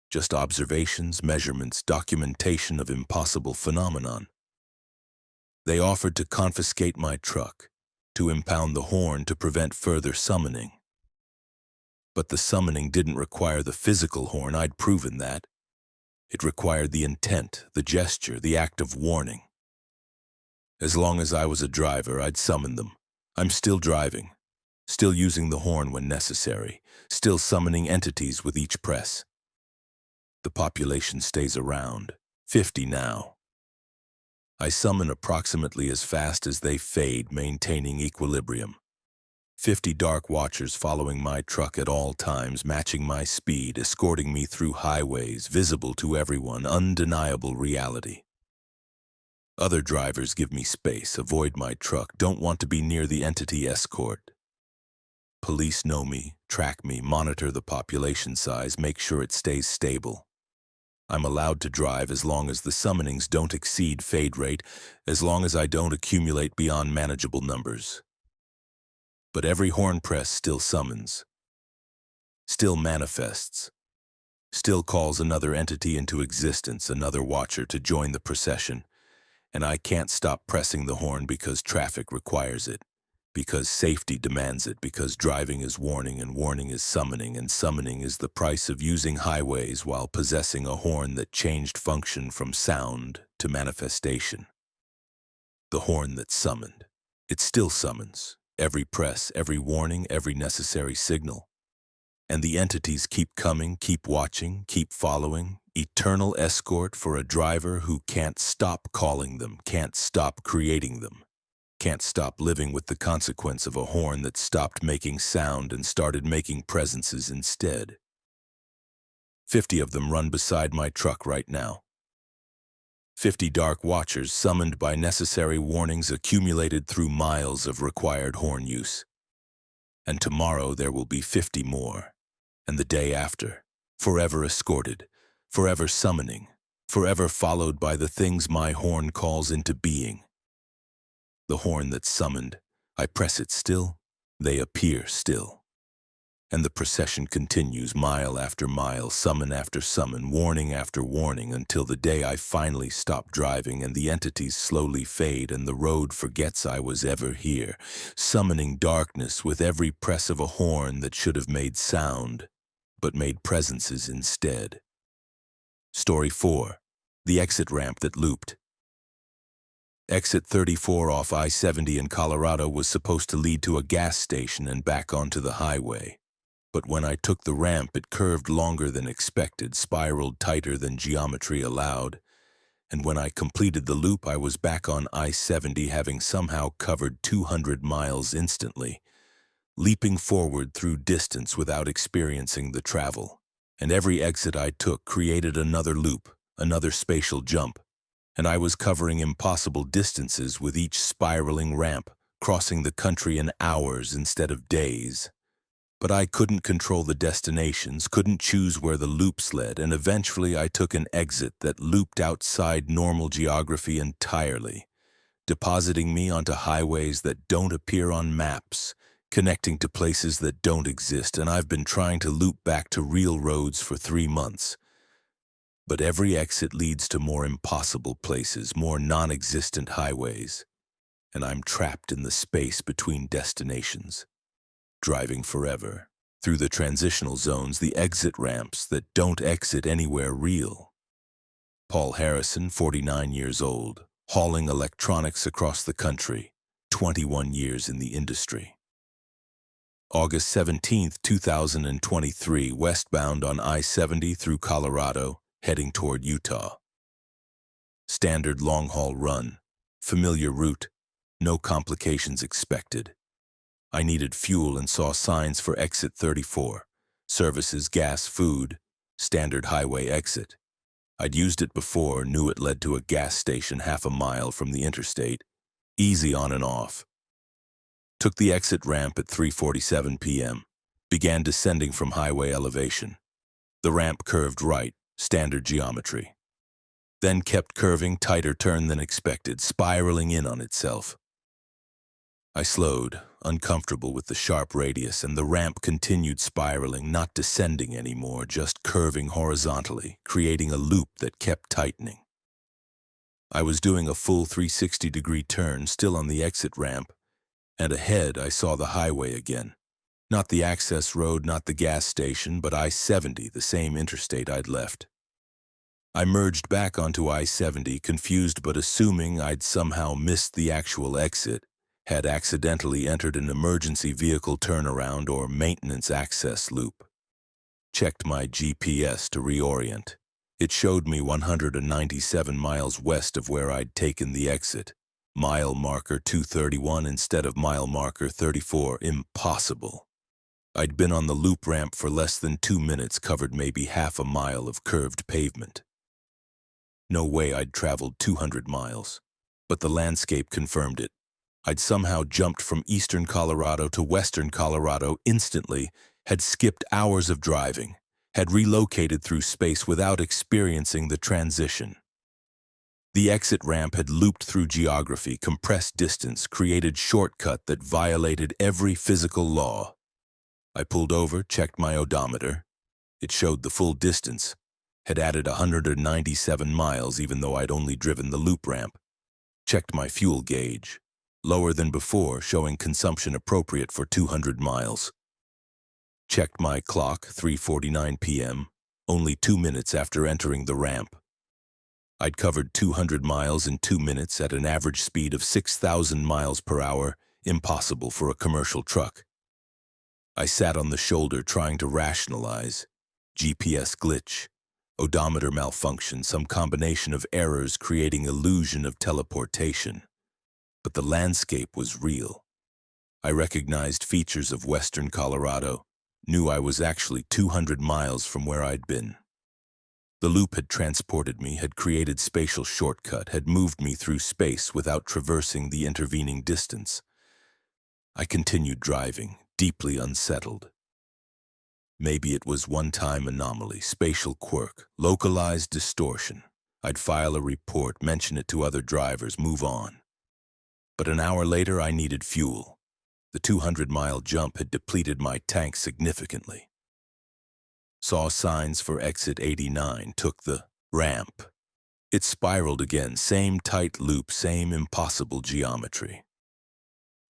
just observations, measurements, documentation of impossible phenomenon. They offered to confiscate my truck, to impound the horn to prevent further summoning. But the summoning didn't require the physical horn, I'd proven that. It required the intent, the gesture, the act of warning. As long as I was a driver, I'd summon them. I'm still driving, still using the horn when necessary, still summoning entities with each press. The population stays around, 50 now. I summon approximately as fast as they fade, maintaining equilibrium. 50 dark watchers following my truck at all times, matching my speed, escorting me through highways, visible to everyone, undeniable reality. Other drivers give me space, avoid my truck, don't want to be near the entity escort. Police know me, track me, monitor the population size, make sure it stays stable. I'm allowed to drive as long as the summonings don't exceed fade rate, as long as I don't accumulate beyond manageable numbers. But every horn press still summons, still manifests, still calls another entity into existence, another watcher to join the procession, and I can't stop pressing the horn because traffic requires it, because safety demands it, because driving is warning and warning is summoning, and summoning is the price of using highways while possessing a horn that changed function from sound to manifestation. The horn that summoned. It still summons. Every press, every warning, every necessary signal. And the entities keep coming, keep watching, keep following. Eternal escort for a driver who can't stop calling them, can't stop creating them. Can't stop living with the consequence of a horn that stopped making sound and started making presences instead. 50 of them run beside my truck right now. 50 dark watchers summoned by necessary warnings accumulated through miles of required horn use. And tomorrow there will be 50 more, and the day after, forever escorted, forever summoning, forever followed by the things my horn calls into being. The horn that's summoned, I press it still, they appear still. And the procession continues mile after mile, summon after summon, warning after warning, until the day I finally stop driving and the entities slowly fade and the road forgets I was ever here, summoning darkness with every press of a horn that should have made sound, but made presences instead. Story 4. The exit ramp that looped. Exit 34 off I-70 in Colorado was supposed to lead to a gas station and back onto the highway. But when I took the ramp, it curved longer than expected, spiraled tighter than geometry allowed. And when I completed the loop, I was back on I-70, having somehow covered 200 miles instantly, leaping forward through distance without experiencing the travel. And every exit I took created another loop, another spatial jump. And I was covering impossible distances with each spiraling ramp, crossing the country in hours instead of days. But I couldn't control the destinations, couldn't choose where the loops led, and eventually I took an exit that looped outside normal geography entirely, depositing me onto highways that don't appear on maps, connecting to places that don't exist, and I've been trying to loop back to real roads for 3 months. But every exit leads to more impossible places, more non-existent highways, and I'm trapped in the space between destinations, driving forever, through the transitional zones, the exit ramps that don't exit anywhere real. Paul Harrison, 49 years old, hauling electronics across the country, 21 years in the industry. August 17, 2023, westbound on I-70 through Colorado, heading toward Utah. Standard long-haul run, familiar route, no complications expected. I needed fuel and saw signs for exit 34, services, gas, food, standard highway exit. I'd used it before, knew it led to a gas station half a mile from the interstate, easy on and off. Took the exit ramp at 3:47 p.m., began descending from highway elevation. The ramp curved right, standard geometry. Then kept curving, tighter turn than expected, spiraling in on itself. I slowed, uncomfortable with the sharp radius, and the ramp continued spiraling, not descending anymore, just curving horizontally, creating a loop that kept tightening. I was doing a full 360-degree turn, still on the exit ramp, and ahead I saw the highway again. Not the access road, not the gas station, but I-70, the same interstate I'd left. I merged back onto I-70, confused but assuming I'd somehow missed the actual exit, had accidentally entered an emergency vehicle turnaround or maintenance access loop. Checked my GPS to reorient. It showed me 197 miles west of where I'd taken the exit. Mile marker 231 instead of mile marker 34. Impossible. I'd been on the loop ramp for less than 2 minutes, covered maybe half a mile of curved pavement. No way I'd traveled 200 miles, but the landscape confirmed it. I'd somehow jumped from eastern Colorado to western Colorado instantly, had skipped hours of driving, had relocated through space without experiencing the transition. The exit ramp had looped through geography, compressed distance, created shortcut that violated every physical law. I pulled over, checked my odometer. It showed the full distance, had added 197 miles even though I'd only driven the loop ramp. Checked my fuel gauge. Lower than before, showing consumption appropriate for 200 miles. Checked my clock, 3:49 p.m., only 2 minutes after entering the ramp. I'd covered 200 miles in 2 minutes at an average speed of 6,000 miles per hour, impossible for a commercial truck. I sat on the shoulder trying to rationalize. GPS glitch, odometer malfunction, some combination of errors creating illusion of teleportation. But the landscape was real. I recognized features of western Colorado, knew I was actually 200 miles from where I'd been. The loop had transported me, had created spatial shortcut, had moved me through space without traversing the intervening distance. I continued driving, deeply unsettled. Maybe it was one-time anomaly, spatial quirk, localized distortion. I'd file a report, mention it to other drivers, move on. But an hour later, I needed fuel. The 200-mile jump had depleted my tank significantly. Saw signs for exit 89, took the ramp. It spiraled again, same tight loop, same impossible geometry.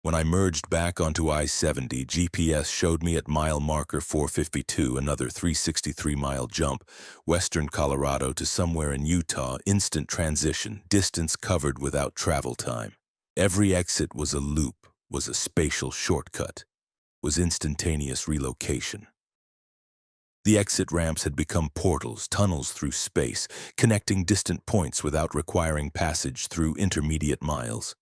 When I merged back onto I-70, GPS showed me at mile marker 452, another 363-mile jump, western Colorado to somewhere in Utah, instant transition, distance covered without travel time. Every exit was a loop, was a spatial shortcut, was instantaneous relocation. The exit ramps had become portals, tunnels through space, connecting distant points without requiring passage through intermediate miles.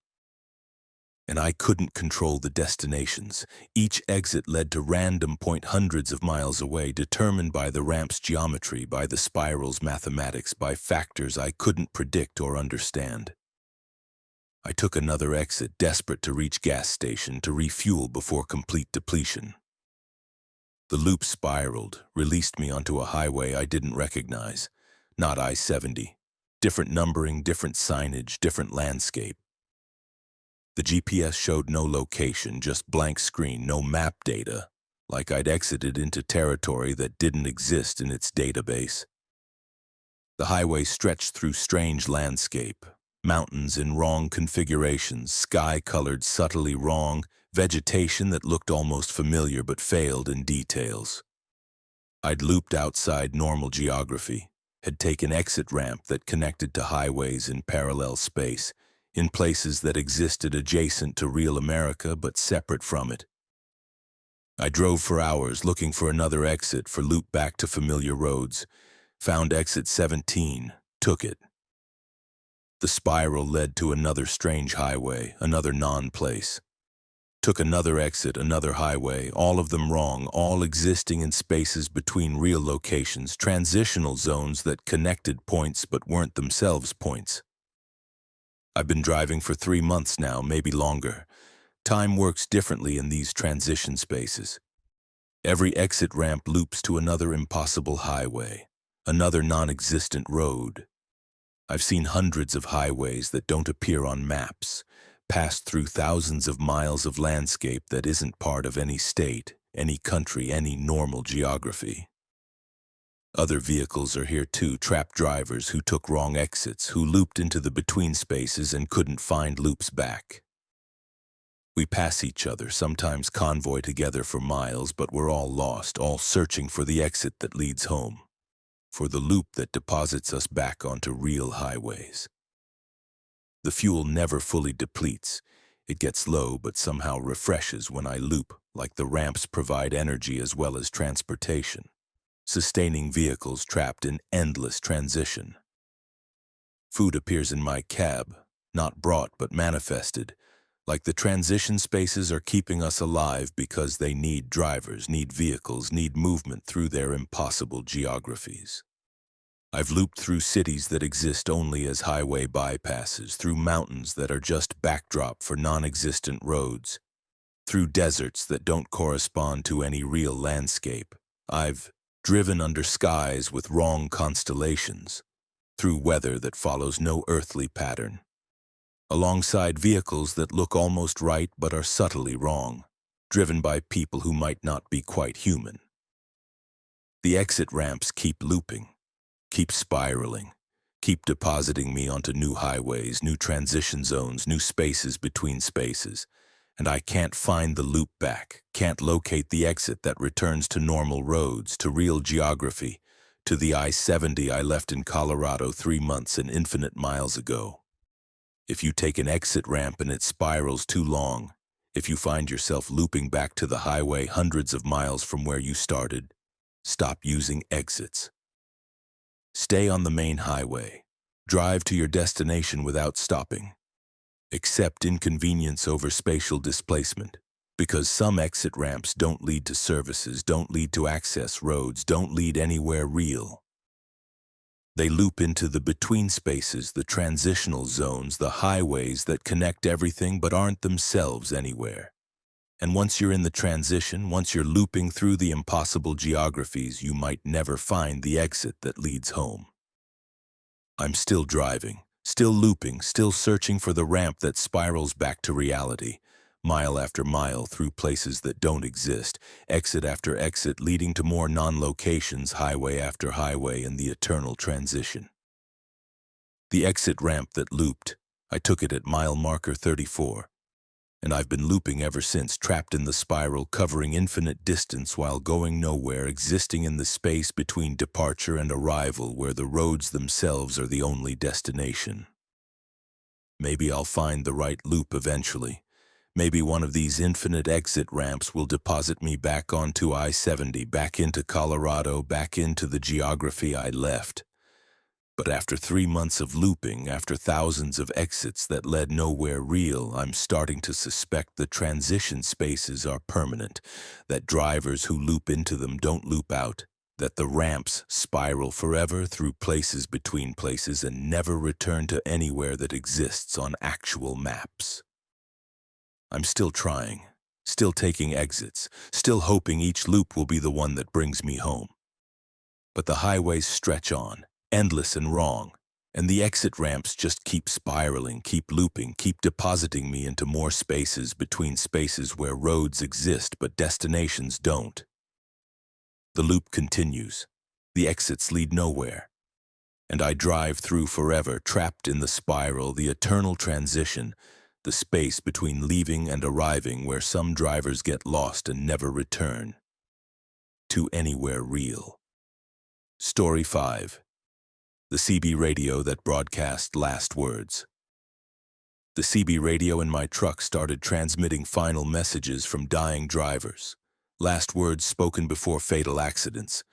And I couldn't control the destinations. Each exit led to random point hundreds of miles away, determined by the ramp's geometry, by the spiral's mathematics, by factors I couldn't predict or understand. I took another exit, desperate to reach gas station to refuel before complete depletion. The loop spiraled, released me onto a highway I didn't recognize. Not I-70. Different numbering, different signage, different landscape. The GPS showed no location, just blank screen, no map data, like I'd exited into territory that didn't exist in its database. The highway stretched through strange landscape, mountains in wrong configurations, sky colored subtly wrong, vegetation that looked almost familiar but failed in details. I'd looped outside normal geography, had taken exit ramp that connected to highways in parallel space, in places that existed adjacent to real America but separate from it. I drove for hours looking for another exit for loop back to familiar roads, found exit 17, took it. The spiral led to another strange highway, another non-place. Took another exit, another highway, all of them wrong, all existing in spaces between real locations, transitional zones that connected points but weren't themselves points. I've been driving for 3 months now, maybe longer. Time works differently in these transition spaces. Every exit ramp loops to another impossible highway, another non-existent road. I've seen hundreds of highways that don't appear on maps, passed through thousands of miles of landscape that isn't part of any state, any country, any normal geography. Other vehicles are here too, trapped drivers who took wrong exits, who looped into the between spaces and couldn't find loops back. We pass each other, sometimes convoy together for miles, but we're all lost, all searching for the exit that leads home, for the loop that deposits us back onto real highways. The fuel never fully depletes. It gets low but somehow refreshes when I loop, like the ramps provide energy as well as transportation, sustaining vehicles trapped in endless transition. Food appears in my cab, not brought but manifested, like the transition spaces are keeping us alive because they need drivers, need vehicles, need movement through their impossible geographies. I've looped through cities that exist only as highway bypasses, through mountains that are just backdrop for non-existent roads, through deserts that don't correspond to any real landscape. I've driven under skies with wrong constellations, through weather that follows no earthly pattern, alongside vehicles that look almost right but are subtly wrong, driven by people who might not be quite human. The exit ramps keep looping, keep spiraling, keep depositing me onto new highways, new transition zones, new spaces between spaces, and I can't find the loop back, can't locate the exit that returns to normal roads, to real geography, to the I-70 I left in Colorado 3 months and infinite miles ago. If you take an exit ramp and it spirals too long, if you find yourself looping back to the highway hundreds of miles from where you started, stop using exits. Stay on the main highway. Drive to your destination without stopping. Accept inconvenience over spatial displacement, because some exit ramps don't lead to services, don't lead to access roads, don't lead anywhere real. They loop into the between spaces, the transitional zones, the highways that connect everything but aren't themselves anywhere. And once you're in the transition, once you're looping through the impossible geographies, you might never find the exit that leads home. I'm still driving, still looping, still searching for the ramp that spirals back to reality, mile after mile through places that don't exist, exit after exit leading to more non-locations, highway after highway in the eternal transition. The exit ramp that looped, I took it at mile marker 34. And I've been looping ever since, trapped in the spiral, covering infinite distance while going nowhere, existing in the space between departure and arrival where the roads themselves are the only destination. Maybe I'll find the right loop eventually. Maybe one of these infinite exit ramps will deposit me back onto I-70, back into Colorado, back into the geography I left. But after 3 months of looping, after thousands of exits that led nowhere real, I'm starting to suspect the transition spaces are permanent, that drivers who loop into them don't loop out, that the ramps spiral forever through places between places and never return to anywhere that exists on actual maps. I'm still trying, still taking exits, still hoping each loop will be the one that brings me home. But the highways stretch on, endless and wrong, and the exit ramps just keep spiraling, keep looping, keep depositing me into more spaces between spaces where roads exist but destinations don't. The loop continues. The exits lead nowhere. And I drive through forever, trapped in the spiral, the eternal transition, the space between leaving and arriving where some drivers get lost and never return to anywhere real. Story 5. The CB radio that broadcast last words. The CB radio in my truck started transmitting final messages from dying drivers, last words spoken before fatal accidents,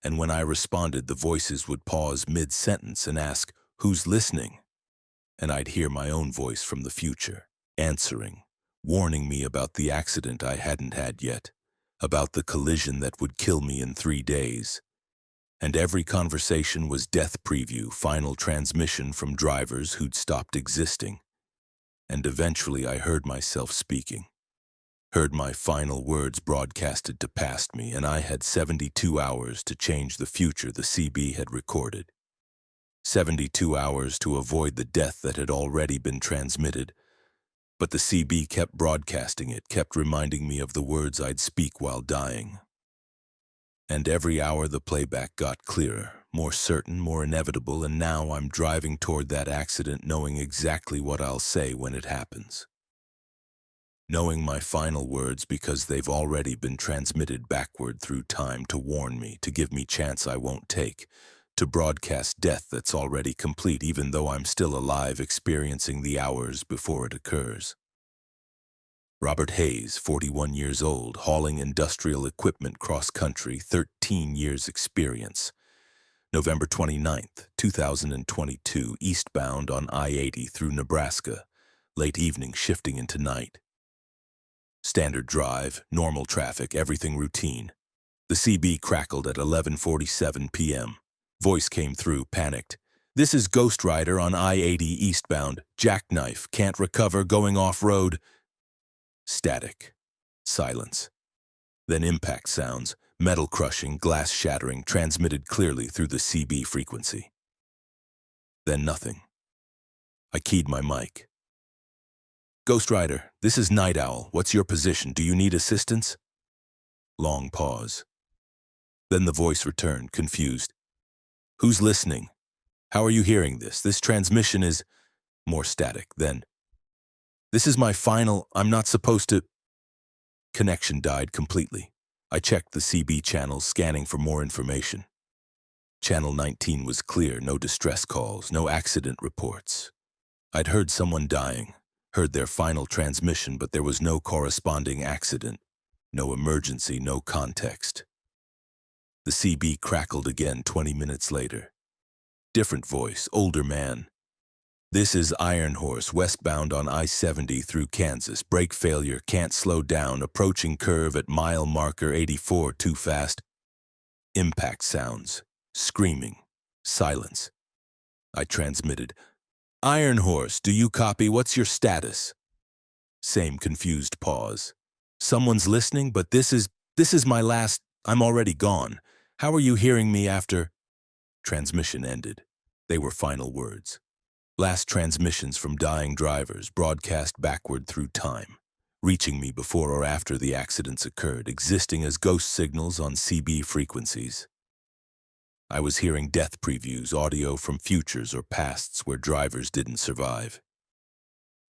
and when I responded, the voices would pause mid-sentence and ask, "Who's listening?" And I'd hear my own voice from the future, answering, warning me about the accident I hadn't had yet, about the collision that would kill me in 3 days. And every conversation was death preview, final transmission from drivers who'd stopped existing. And eventually I heard myself speaking, heard my final words broadcasted to past me, and I had 72 hours to change the future the CB had recorded. 72 hours to avoid the death that had already been transmitted. But the CB kept broadcasting it, kept reminding me of the words I'd speak while dying. And every hour the playback got clearer, more certain, more inevitable, and now I'm driving toward that accident knowing exactly what I'll say when it happens. Knowing my final words because they've already been transmitted backward through time to warn me, to give me chance I won't take, to broadcast death that's already complete even though I'm still alive experiencing the hours before it occurs. Robert Hayes, 41 years old, hauling industrial equipment cross-country, 13 years experience. November 29th, 2022, eastbound on I-80 through Nebraska, late evening shifting into night. Standard drive, normal traffic, everything routine. The CB crackled at 11:47 p.m. Voice came through, panicked. "This is Ghost Rider on I-80 eastbound. Jackknife, can't recover, going off-road." Static. Silence. Then impact sounds, metal crushing, glass shattering, transmitted clearly through the CB frequency. Then nothing. I keyed my mic. "Ghost Rider, this is Night Owl. What's your position? Do you need assistance?" Long pause. Then the voice returned, confused. "Who's listening? How are you hearing this? This transmission is..." More static. Then, "This is my final, I'm not supposed to..." Connection died completely. I checked the CB channels, scanning for more information. Channel 19 was clear, no distress calls, no accident reports. I'd heard someone dying, heard their final transmission, but there was no corresponding accident, no emergency, no context. The CB crackled again 20 minutes later. Different voice, older man. "This is Iron Horse, westbound on I-70 through Kansas. Brake failure, can't slow down, approaching curve at mile marker 84, too fast." Impact sounds, screaming, silence. I transmitted, "Iron Horse, do you copy? What's your status?" Same confused pause. "Someone's listening, but this is my last, I'm already gone. How are you hearing me after..." Transmission ended. They were final words. Last transmissions from dying drivers, broadcast backward through time, reaching me before or after the accidents occurred, existing as ghost signals on CB frequencies. I was hearing death previews, audio from futures or pasts where drivers didn't survive.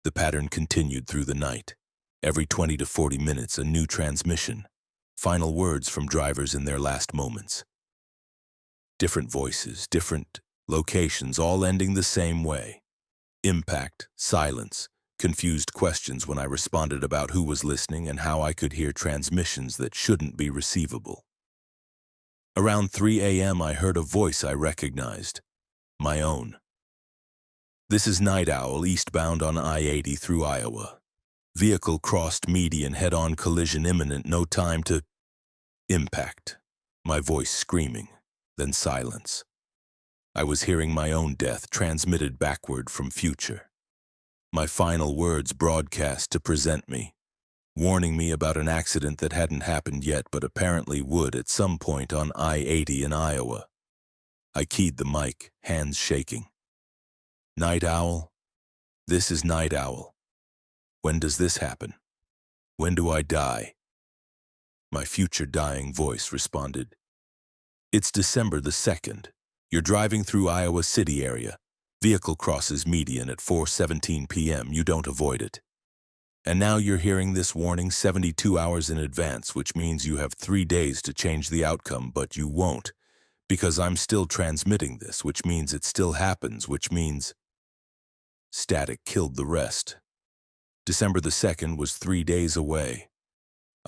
The pattern continued through the night. Every 20 to 40 minutes, a new transmission. Final words from drivers in their last moments. Different voices, different locations, all ending the same way. Impact, silence, confused questions when I responded about who was listening and how I could hear transmissions that shouldn't be receivable. Around 3 a.m. I heard a voice I recognized. My own. "This is Night Owl, eastbound on I-80 through Iowa. Vehicle crossed median, head-on collision imminent, no time to..." Impact. My voice screaming, then silence. I was hearing my own death transmitted backward from future. My final words broadcast to present me, warning me about an accident that hadn't happened yet but apparently would at some point on I-80 in Iowa. I keyed the mic, hands shaking. Night Owl? This is Night Owl. When does this happen? When do I die? My future dying voice responded. It's December the 2nd. You're driving through Iowa City area. Vehicle crosses median at 4:17 p.m. You don't avoid it. And now you're hearing this warning 72 hours in advance, which means you have 3 days to change the outcome, but you won't, because I'm still transmitting this, which means it still happens, which means static killed the rest. December the 2nd was 3 days away.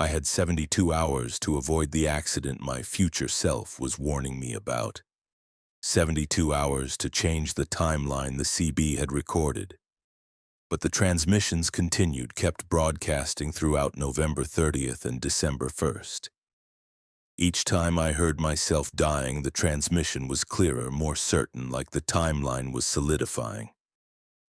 I had 72 hours to avoid the accident my future self was warning me about. 72 hours to change the timeline the CB had recorded. But the transmissions continued, kept broadcasting throughout November 30th and December 1st. Each time I heard myself dying, the transmission was clearer, more certain, like the timeline was solidifying.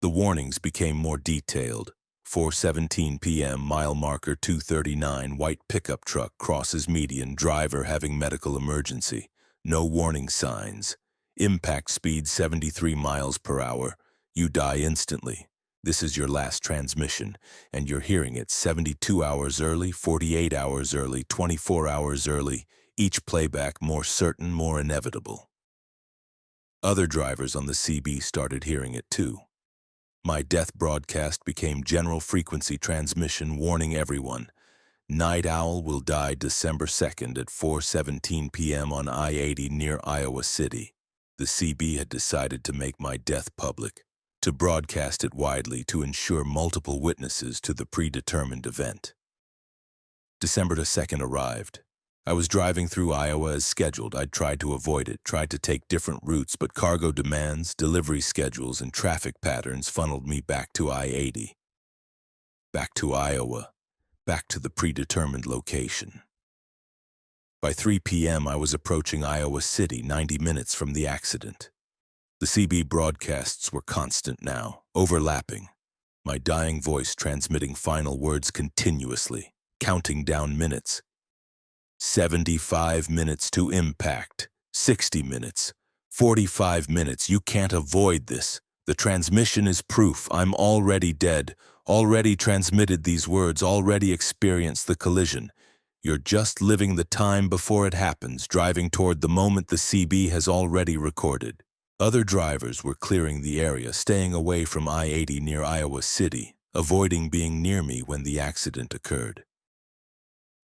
The warnings became more detailed. 4:17 p.m., mile marker 239, white pickup truck crosses median, driver having medical emergency. No warning signs. Impact speed 73 miles per hour. You die instantly. This is your last transmission, and you're hearing it 72 hours early, 48 hours early, 24 hours early, each playback more certain, more inevitable. Other drivers on the CB started hearing it too. My death broadcast became general frequency transmission, warning everyone. Night Owl will die December 2nd at 4:17 p.m. on I-80 near Iowa City. The CB had decided to make my death public, to broadcast it widely to ensure multiple witnesses to the predetermined event. December 2nd arrived. I was driving through Iowa as scheduled. I'd tried to avoid it, tried to take different routes, but cargo demands, delivery schedules, and traffic patterns funneled me back to I-80. Back to Iowa, back to the predetermined location. By 3 p.m., I was approaching Iowa City, 90 minutes from the accident. The CB broadcasts were constant now, overlapping. My dying voice transmitting final words continuously, counting down minutes. 75 minutes to impact, 60 minutes, 45 minutes. You can't avoid this. The transmission is proof. I'm already dead, already transmitted these words, already experienced the collision. You're just living the time before it happens, driving toward the moment the CB has already recorded. Other drivers were clearing the area, staying away from I-80 near Iowa City, avoiding being near me when the accident occurred.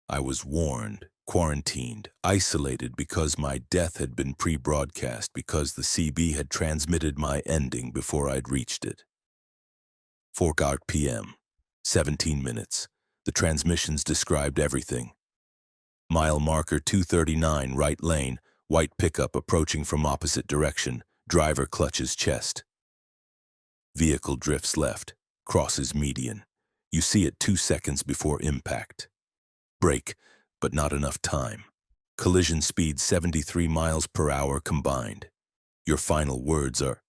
I was warned, quarantined, isolated because my death had been pre-broadcast, because the CB had transmitted my ending before I'd reached it. 4 p.m., 17 minutes. The transmissions described everything. Mile marker 239, right lane, white pickup approaching from opposite direction, driver clutches chest. Vehicle drifts left, crosses median. You see it 2 seconds before impact. Brake, but not enough time. Collision speed 73 miles per hour combined. Your final words are...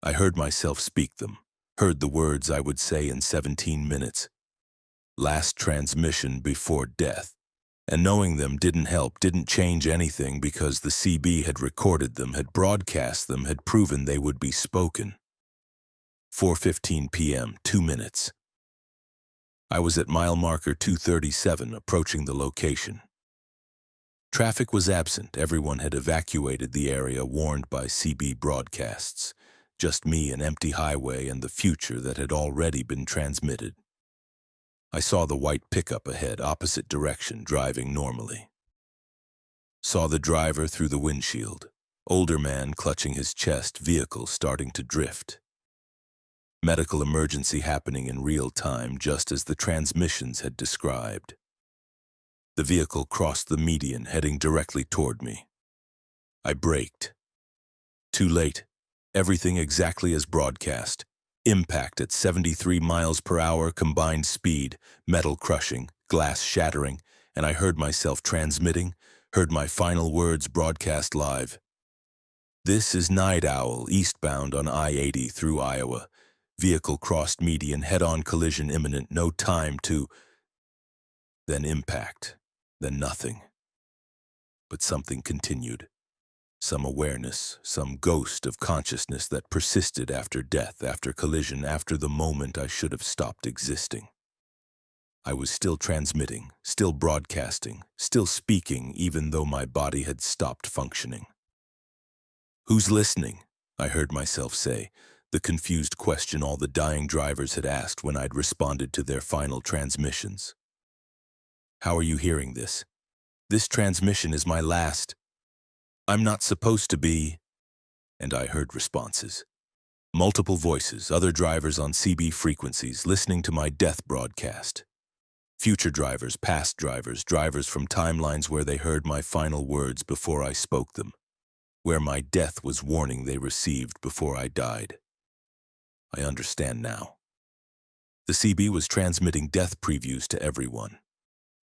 I heard myself speak them, heard the words I would say in 17 minutes. Last transmission before death. And knowing them didn't help, didn't change anything, because the CB had recorded them, had broadcast them, had proven they would be spoken. 4:15 p.m., 2 minutes. I was at mile marker 237, approaching the location. Traffic was absent. Everyone had evacuated the area, warned by CB broadcasts. Just me, an empty highway, and the future that had already been transmitted. I saw the white pickup ahead, opposite direction, driving normally. Saw the driver through the windshield. Older man clutching his chest, vehicle starting to drift. Medical emergency happening in real time, just as the transmissions had described. The vehicle crossed the median, heading directly toward me. I braked. Too late. Everything exactly as broadcast. Impact at 73 miles per hour, combined speed, metal crushing, glass shattering, and I heard myself transmitting, Heard my final words broadcast live. This is Night Owl, eastbound on I-80 through Iowa. Vehicle crossed median, head-on collision imminent, no time to... Then impact, then nothing. But something continued. Some awareness, some ghost of consciousness that persisted after death, after collision, after the moment I should have stopped existing. I was still transmitting, still broadcasting, still speaking, even though my body had stopped functioning. "Who's listening?" I heard myself say, the confused question all the dying drivers had asked when I'd responded to their final transmissions. "How are you hearing this? This transmission is my last. I'm not supposed to be..." And I heard responses. Multiple voices, other drivers on CB frequencies listening to my death broadcast. Future drivers, past drivers, drivers from timelines where they heard my final words before I spoke them, where my death was warning they received before I died. I understand now. The CB was transmitting death previews to everyone,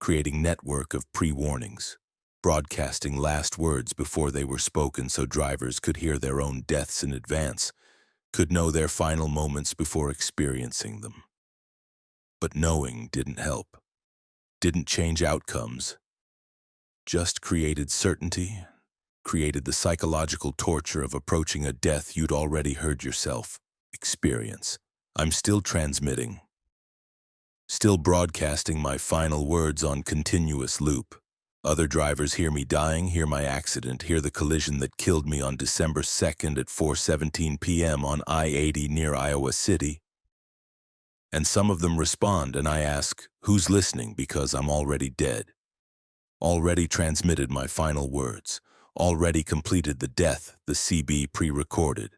creating network of pre-warnings, broadcasting last words before they were spoken so drivers could hear their own deaths in advance, could know their final moments before experiencing them. But knowing didn't help, didn't change outcomes, just created certainty, created the psychological torture of approaching a death you'd already heard yourself experience. I'm still transmitting, still broadcasting my final words on continuous loop. Other drivers hear me dying, hear my accident, hear the collision that killed me on December 2nd at 4:17 p.m. on I-80 near Iowa City. And some of them respond, and I ask, who's listening, because I'm already dead. Already transmitted my final words, already completed the death the CB pre-recorded.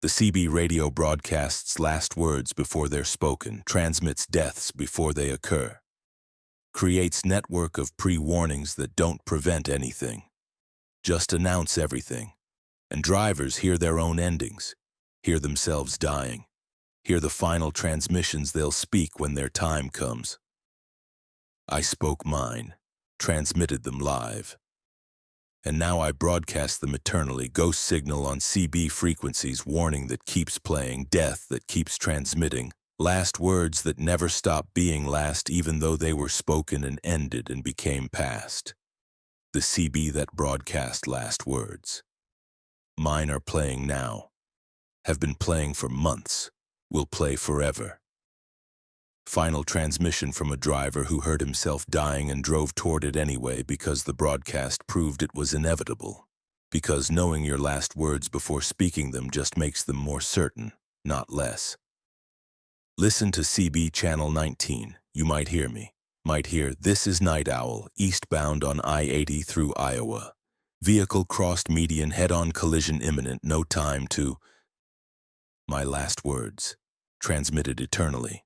The CB radio broadcasts last words before they're spoken, transmits deaths before they occur, creates network of pre-warnings that don't prevent anything, just announce everything. And drivers hear their own endings, hear themselves dying, hear the final transmissions they'll speak when their time comes. I spoke mine, transmitted them live. And now I broadcast them eternally, ghost signal on CB frequencies, warning that keeps playing, death that keeps transmitting, last words that never stop being last even though they were spoken and ended and became past. The CB that broadcast last words. Mine are playing now, have been playing for months, will play forever. Final transmission from a driver who heard himself dying and drove toward it anyway because the broadcast proved it was inevitable. Because knowing your last words before speaking them just makes them more certain, not less. Listen to CB Channel 19, you might hear me. Might hear, "This is Night Owl, eastbound on I-80 through Iowa. Vehicle crossed median, head-on collision imminent, no time to..." My last words, transmitted eternally.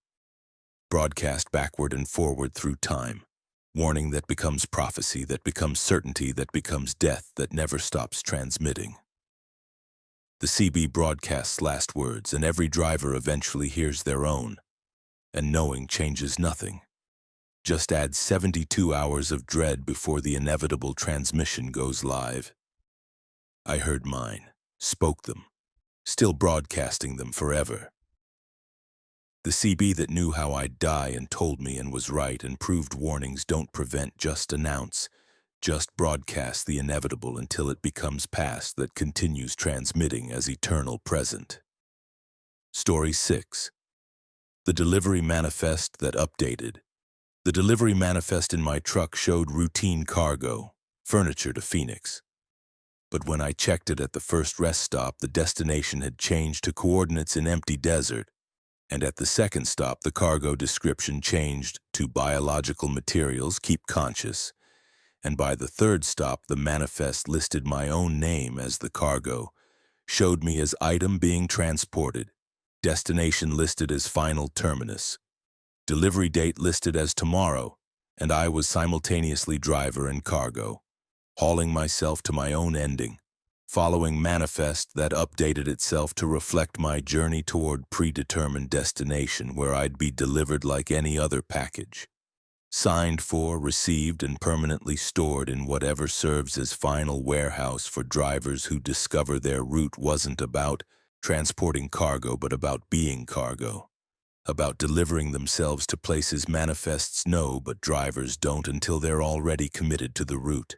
Broadcast backward and forward through time, warning that becomes prophecy, that becomes certainty, that becomes death that never stops transmitting. The CB broadcasts last words, and every driver eventually hears their own, and knowing changes nothing. Just adds 72 hours of dread before the inevitable transmission goes live. I heard mine, spoke them, still broadcasting them forever. The CB that knew how I'd die and told me and was right and proved warnings don't prevent, just announce, just broadcast the inevitable until it becomes past that continues transmitting as eternal present. Story 6. The delivery manifest that updated. The delivery manifest in my truck showed routine cargo, furniture to Phoenix. But when I checked it at the first rest stop, the destination had changed to coordinates in empty desert. And at the second stop, the cargo description changed to biological materials, keep conscious. And by the third stop, the manifest listed my own name as the cargo, showed me as item being transported, destination listed as final terminus, delivery date listed as tomorrow, and I was simultaneously driver and cargo, hauling myself to my own ending, following manifest that updated itself to reflect my journey toward predetermined destination where I'd be delivered like any other package. Signed for, received, and permanently stored in whatever serves as final warehouse for drivers who discover their route wasn't about transporting cargo but about being cargo. About delivering themselves to places manifests know but drivers don't until they're already committed to the route.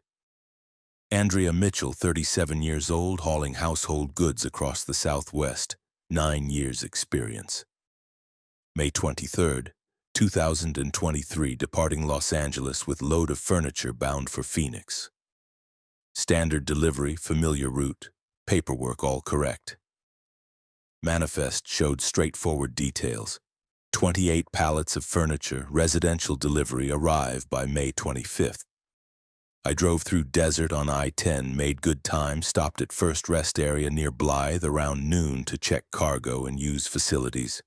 Andrea Mitchell, 37 years old, hauling household goods across the Southwest, 9 years experience. May 23rd, 2023, departing Los Angeles with load of furniture bound for Phoenix. Standard delivery, familiar route, paperwork all correct. Manifest showed straightforward details. 28 pallets of furniture, residential delivery, arrive by May 25th. I drove through desert on I-10, made good time, stopped at first rest area near Blythe around noon to check cargo and use facilities.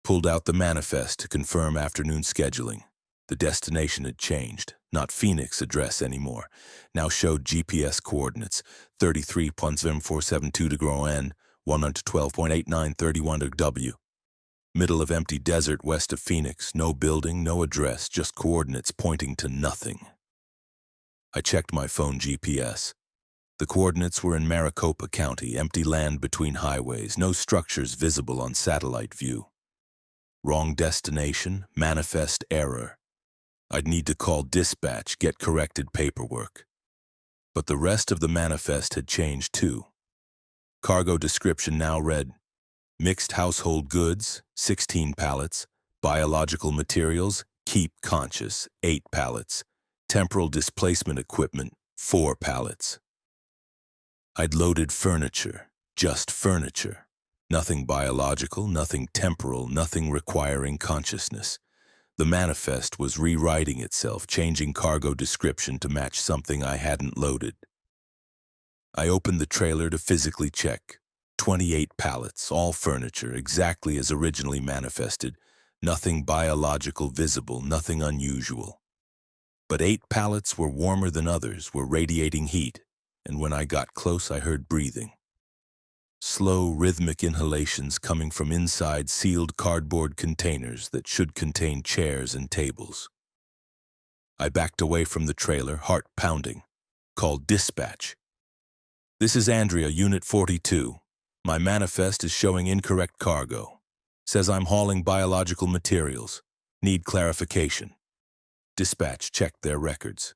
Pulled out the manifest to confirm afternoon scheduling. The destination had changed, not Phoenix address anymore. Now showed GPS coordinates, 33.0472 degree N, 112.8931 W. Middle of empty desert west of Phoenix, no building, no address, just coordinates pointing to nothing. I checked my phone GPS. The coordinates were in Maricopa County, empty land between highways, no structures visible on satellite view. Wrong destination, manifest error. I'd need to call dispatch, get corrected paperwork. But the rest of the manifest had changed too. Cargo description now read, mixed household goods, 16 pallets, biological materials, keep conscious, 8 pallets, temporal displacement equipment, 4 pallets. I'd loaded furniture, just furniture. Nothing biological, nothing temporal, nothing requiring consciousness. The manifest was rewriting itself, changing cargo description to match something I hadn't loaded. I opened the trailer to physically check. 28 pallets, all furniture, exactly as originally manifested. Nothing biological visible, nothing unusual. But 8 pallets were warmer than others, were radiating heat, and when I got close I heard breathing. Slow, rhythmic inhalations coming from inside sealed cardboard containers that should contain chairs and tables. I backed away from the trailer, heart pounding. Called dispatch. This is Andrea, Unit 42. My manifest is showing incorrect cargo. Says I'm hauling biological materials. Need clarification. Dispatch checked their records.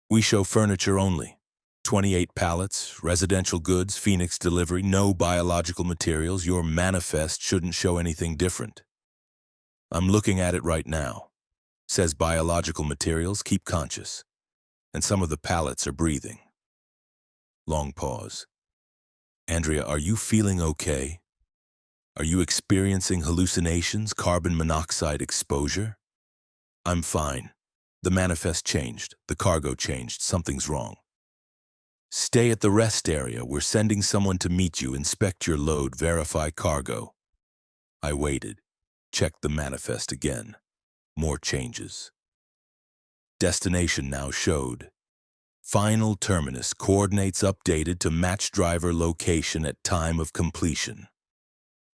We show furniture only. 28 pallets, residential goods, Phoenix delivery, no biological materials. Your manifest shouldn't show anything different. I'm looking at it right now. Says biological materials, keep conscious. And some of the pallets are breathing. Long pause. Andrea, are you feeling okay? Are you experiencing hallucinations, carbon monoxide exposure? I'm fine. The manifest changed. The cargo changed. Something's wrong. Stay at the rest area. We're sending someone to meet you, inspect your load, verify cargo. I waited. Checked the manifest again. More changes. Destination now showed. Final terminus, coordinates updated to match driver location at time of completion.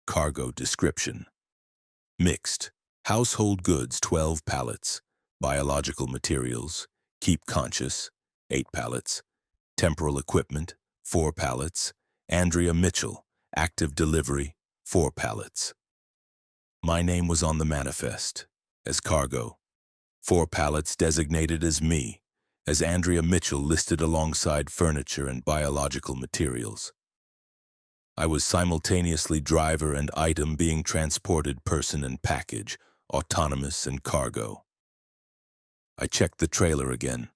Cargo description. Mixed. Household goods, 12 pallets. Biological materials, keep conscious, 8 pallets. Temporal equipment, 4 pallets. Andrea Mitchell, active delivery, 4 pallets. My name was on the manifest, as cargo. 4 pallets designated as me, as Andrea Mitchell listed alongside furniture and biological materials. I was simultaneously driver and item being transported, person and package, autonomous and cargo. I checked the trailer again.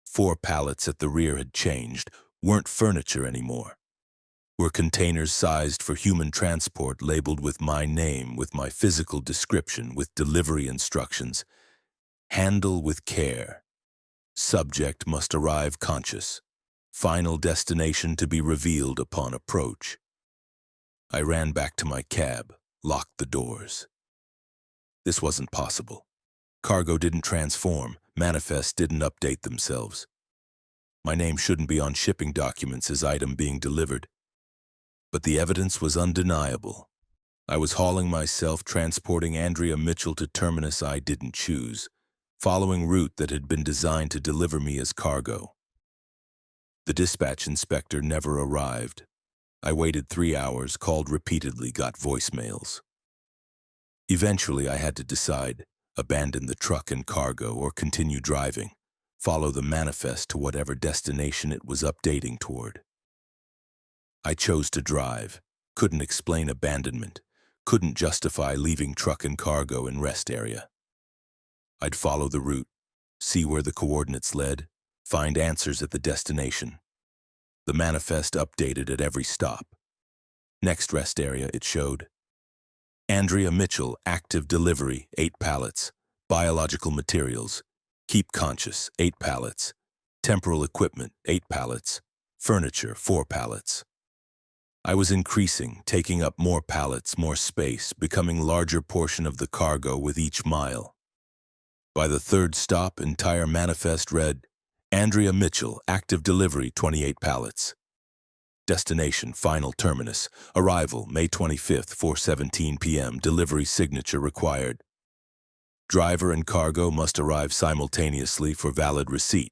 4 pallets at the rear had changed, weren't furniture anymore. Were containers sized for human transport, labeled with my name, with my physical description, with delivery instructions. Handle with care. Subject must arrive conscious. Final destination to be revealed upon approach. I ran back to my cab, locked the doors. This wasn't possible. Cargo didn't transform, manifests didn't update themselves. My name shouldn't be on shipping documents as item being delivered. But the evidence was undeniable. I was hauling myself, transporting Andrea Mitchell to terminus I didn't choose. following route that had been designed to deliver me as cargo. The dispatch inspector never arrived. I waited 3 hours, called repeatedly, got voicemails. Eventually, I had to decide, abandon the truck and cargo or continue driving, follow the manifest to whatever destination it was updating toward. I chose to drive, couldn't explain abandonment, couldn't justify leaving truck and cargo in rest area. I'd follow the route, see where the coordinates led, find answers at the destination. The manifest updated at every stop. Next rest area, it showed. Andrea Mitchell, active delivery, 8 pallets. Biological materials. Keep conscious, 8 pallets. Temporal equipment, 8 pallets. Furniture, 4 pallets. I was increasing, taking up more pallets, more space, becoming larger portion of the cargo with each mile. By the 3rd stop, entire manifest read, Andrea Mitchell, active delivery, 28 pallets. Destination, final terminus. Arrival, May 25th, 4:17 p.m. Delivery signature required. Driver and cargo must arrive simultaneously for valid receipt.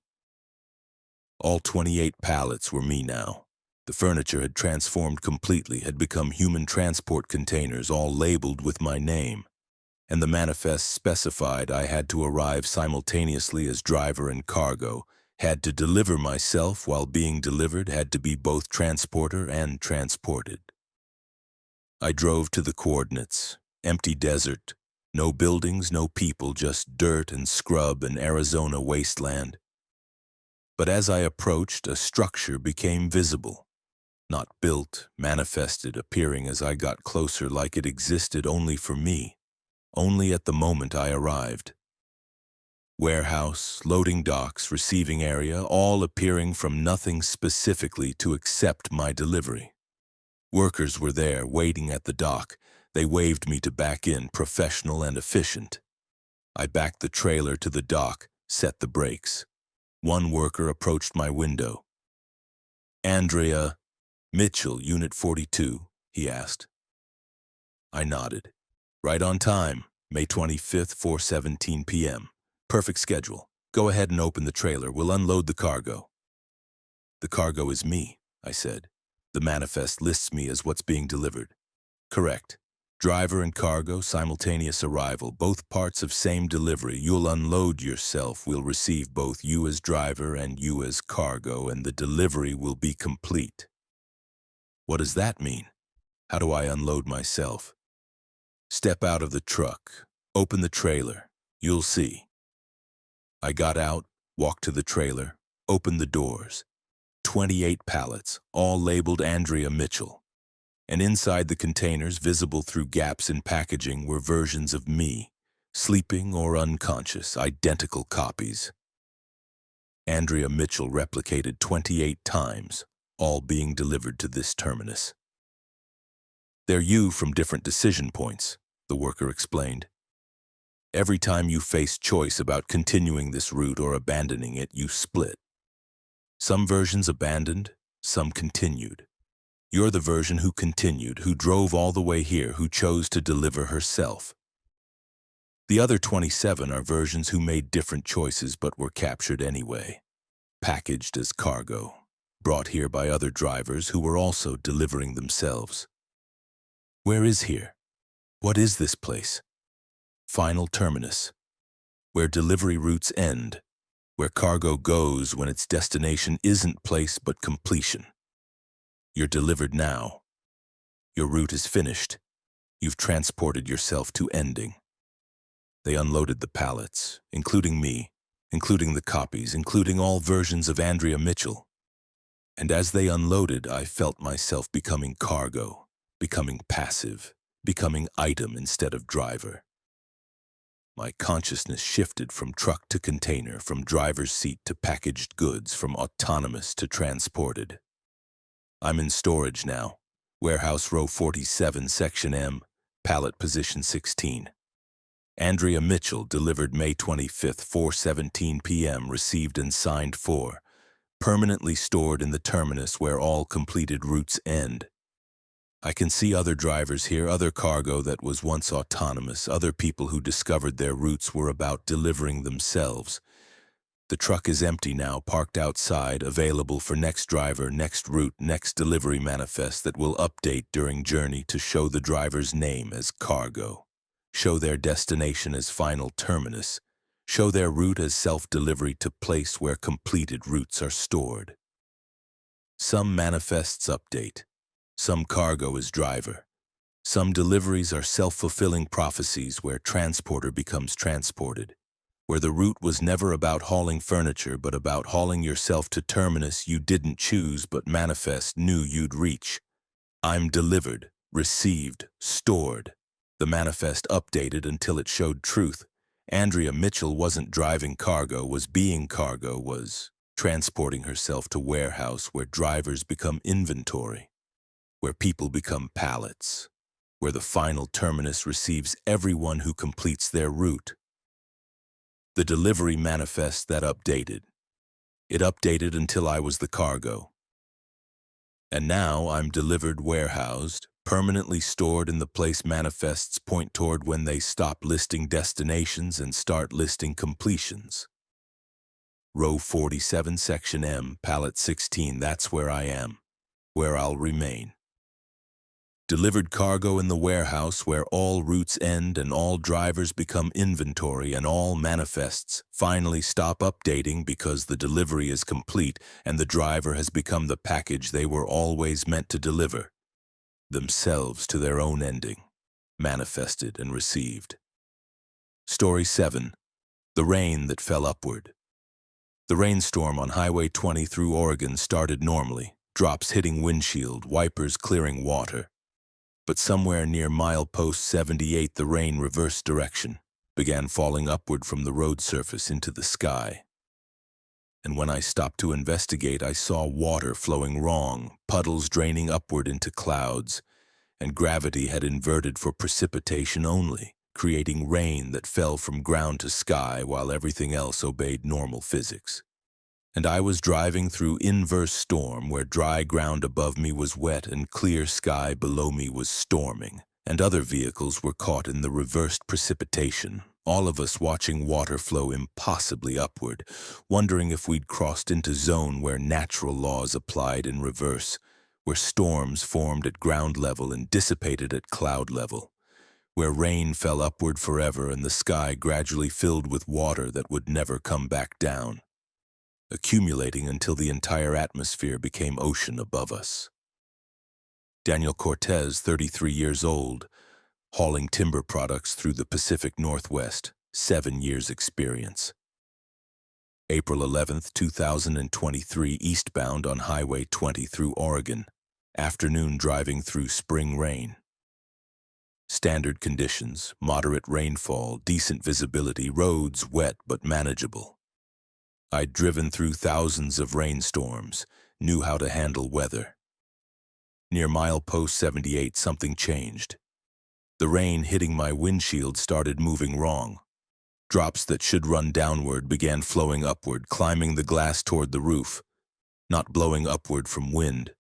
All 28 pallets were me now. The furniture had transformed completely, had become human transport containers, all labeled with my name. And the manifest specified I had to arrive simultaneously as driver and cargo, had to deliver myself while being delivered, had to be both transporter and transported. I drove to the coordinates. Empty desert. No buildings, no people, just dirt and scrub and Arizona wasteland. But as I approached, a structure became visible. Not built, manifested, appearing as I got closer like it existed only for me. Only at the moment I arrived. Warehouse, loading docks, receiving area, all appearing from nothing specifically to accept my delivery. Workers were there, waiting at the dock. They waved me to back in, professional and efficient. I backed the trailer to the dock, set the brakes. One worker approached my window. Andrea Mitchell, Unit 42, he asked. I nodded. Right on time, May 25th, 4:17 p.m. Perfect schedule. Go ahead and open the trailer. We'll unload the cargo. The cargo is me, I said. The manifest lists me as what's being delivered. Correct. Driver and cargo, simultaneous arrival, both parts of same delivery. You'll unload yourself. We'll receive both you as driver and you as cargo, and the delivery will be complete. What does that mean? How do I unload myself? Step out of the truck. Open the trailer. You'll see. I got out, walked to the trailer, opened the doors. 28 pallets, all labeled Andrea Mitchell. And inside the containers, visible through gaps in packaging, were versions of me, sleeping or unconscious, identical copies. Andrea Mitchell replicated 28 times, all being delivered to this terminus. They're you from different decision points, the worker explained. Every time you face choice about continuing this route or abandoning it, you split. Some versions abandoned, some continued. You're the version who continued, who drove all the way here, who chose to deliver herself. The other 27 are versions who made different choices but were captured anyway, packaged as cargo, brought here by other drivers who were also delivering themselves. Where is here? What is this place? Final terminus, where delivery routes end, where cargo goes when its destination isn't place but completion. You're delivered now. Your route is finished. You've transported yourself to ending. They unloaded the pallets, including me, including the copies, including all versions of Andrea Mitchell. And as they unloaded, I felt myself becoming cargo, becoming passive, becoming item instead of driver. My consciousness shifted from truck to container, from driver's seat to packaged goods, from autonomous to transported. I'm in storage now. Warehouse row 47, section M, pallet position 16. Andrea Mitchell, delivered May 25th, 4:17 p.m., received and signed for. Permanently stored in the terminus where all completed routes end. I can see other drivers here, other cargo that was once autonomous, other people who discovered their routes were about delivering themselves. The truck is empty now, parked outside, available for next driver, next route, next delivery manifest that will update during journey to show the driver's name as cargo, show their destination as final terminus, show their route as self-delivery to place where completed routes are stored. Some manifests update, some cargo is driver. Some deliveries are self-fulfilling prophecies where transporter becomes transported, where the route was never about hauling furniture but about hauling yourself to terminus you didn't choose but manifest knew you'd reach. I'm delivered, received, stored. The manifest updated until it showed truth. Andrea Mitchell wasn't driving cargo, was being cargo, was transporting herself to warehouse where drivers become inventory, where people become pallets, where the final terminus receives everyone who completes their route. The delivery manifest that updated. It updated until I was the cargo. And now I'm delivered, warehoused, permanently stored in the place manifests point toward when they stop listing destinations and start listing completions. Row 47, Section M, Pallet 16, that's where I am, where I'll remain. Delivered cargo in the warehouse where all routes end and all drivers become inventory and all manifests finally stop updating because the delivery is complete and the driver has become the package they were always meant to deliver, themselves to their own ending, manifested and received. Story 7. The Rain That Fell Upward. The rainstorm on Highway 20 through Oregon started normally, drops hitting windshield, wipers clearing water. But somewhere near milepost 78 the rain reversed direction, began falling upward from the road surface into the sky. And when I stopped to investigate, I saw water flowing wrong, puddles draining upward into clouds, and gravity had inverted for precipitation only, creating rain that fell from ground to sky while everything else obeyed normal physics. And I was driving through inverse storm where dry ground above me was wet and clear sky below me was storming, and other vehicles were caught in the reversed precipitation, all of us watching water flow impossibly upward, wondering if we'd crossed into zone where natural laws applied in reverse, where storms formed at ground level and dissipated at cloud level, where rain fell upward forever and the sky gradually filled with water that would never come back down, accumulating until the entire atmosphere became ocean above us. Daniel Cortez, 33 years old, hauling timber products through the Pacific Northwest, 7 years experience. April 11th, 2023, eastbound on Highway 20 through Oregon, afternoon driving through spring rain. Standard conditions, moderate rainfall, decent visibility, roads wet but manageable. I'd driven through thousands of rainstorms, knew how to handle weather. Near milepost 78, something changed. The rain hitting my windshield started moving wrong. Drops that should run downward began flowing upward, climbing the glass toward the roof, not blowing upward from wind.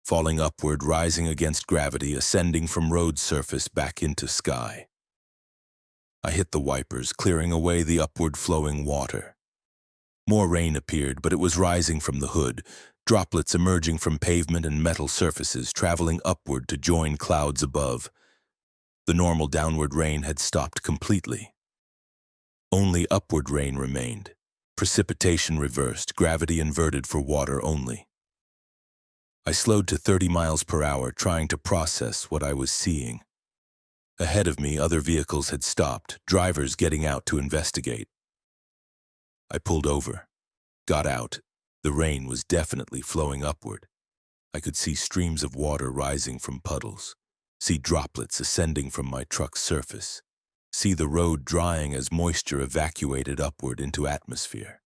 Falling upward, rising against gravity, ascending from road surface back into sky. I hit the wipers, clearing away the upward flowing water. More rain appeared, but it was rising from the hood, droplets emerging from pavement and metal surfaces, traveling upward to join clouds above. The normal downward rain had stopped completely. Only upward rain remained. Precipitation reversed, gravity inverted for water only. I slowed to 30 miles per hour, trying to process what I was seeing. Ahead of me, other vehicles had stopped, drivers getting out to investigate. I pulled over, got out. The rain was definitely flowing upward. I could see streams of water rising from puddles, see droplets ascending from my truck's surface, see the road drying as moisture evacuated upward into atmosphere.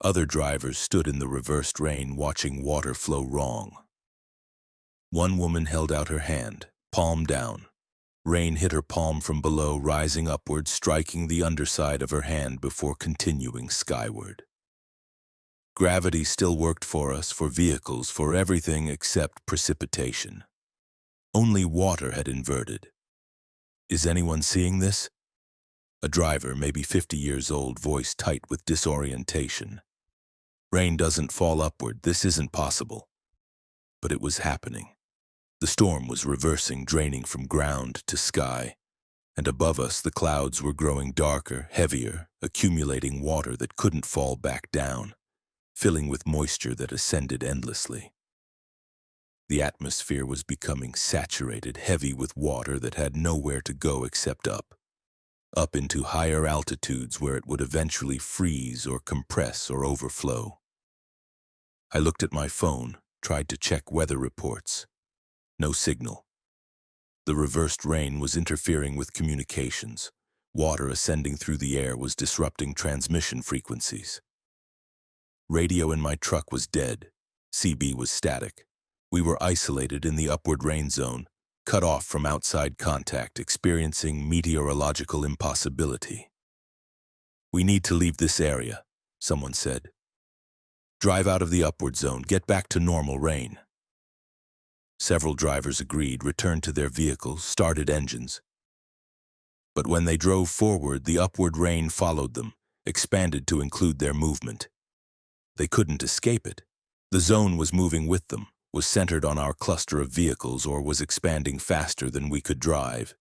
Other drivers stood in the reversed rain watching water flow wrong. One woman held out her hand, palm down. Rain hit her palm from below, rising upward, striking the underside of her hand before continuing skyward. Gravity still worked for us, for vehicles, for everything except precipitation. Only water had inverted. Is anyone seeing this? A driver, maybe 50 years old, voice tight with disorientation. Rain doesn't fall upward, this isn't possible. But it was happening. The storm was reversing, draining from ground to sky. And above us, the clouds were growing darker, heavier, accumulating water that couldn't fall back down, filling with moisture that ascended endlessly. The atmosphere was becoming saturated, heavy with water that had nowhere to go except up into higher altitudes where it would eventually freeze or compress or overflow. I looked at my phone, tried to check weather reports. No signal. The reversed rain was interfering with communications. Water ascending through the air was disrupting transmission frequencies. Radio in my truck was dead. CB was static. We were isolated in the upward rain zone, cut off from outside contact, experiencing meteorological impossibility. "We need to leave this area," someone said. "Drive out of the upward zone, get back to normal rain." Several drivers agreed, returned to their vehicles, started engines. But when they drove forward, the upward rain followed them, expanded to include their movement. They couldn't escape it. The zone was moving with them, was centered on our cluster of vehicles, or was expanding faster than we could drive.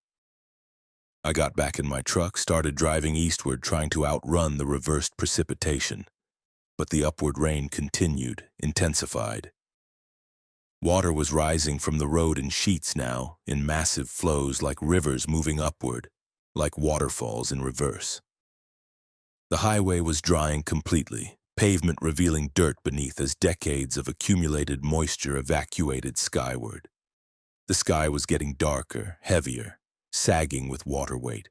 I got back in my truck, started driving eastward, trying to outrun the reversed precipitation. But the upward rain continued, intensified. Water was rising from the road in sheets now, in massive flows like rivers moving upward, like waterfalls in reverse. The highway was drying completely, pavement revealing dirt beneath as decades of accumulated moisture evacuated skyward. The sky was getting darker, heavier, sagging with water weight.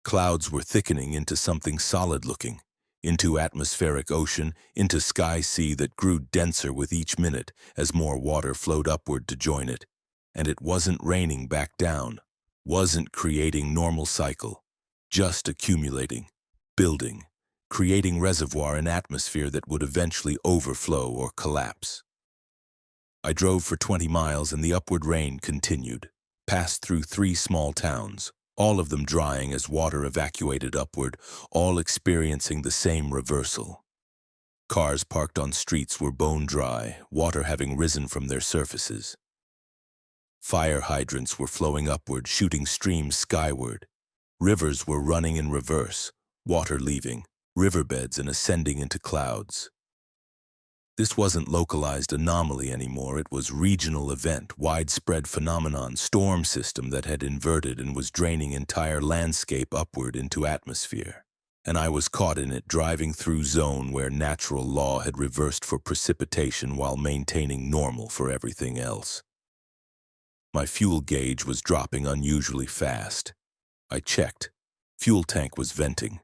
Clouds were thickening into something solid-looking, into atmospheric ocean, into sky sea that grew denser with each minute as more water flowed upward to join it. And it wasn't raining back down, wasn't creating normal cycle, just accumulating, building, creating reservoir in atmosphere that would eventually overflow or collapse. I drove for 20 miles and the upward rain continued, passed through 3 small towns, all of them drying as water evacuated upward, all experiencing the same reversal. Cars parked on streets were bone dry, water having risen from their surfaces. Fire hydrants were flowing upward, shooting streams skyward. Rivers were running in reverse, water leaving, riverbeds and ascending into clouds. This wasn't localized anomaly anymore, it was regional event, widespread phenomenon, storm system that had inverted and was draining entire landscape upward into atmosphere. And I was caught in it, driving through zone where natural law had reversed for precipitation while maintaining normal for everything else. My fuel gauge was dropping unusually fast. I checked. Fuel tank was venting.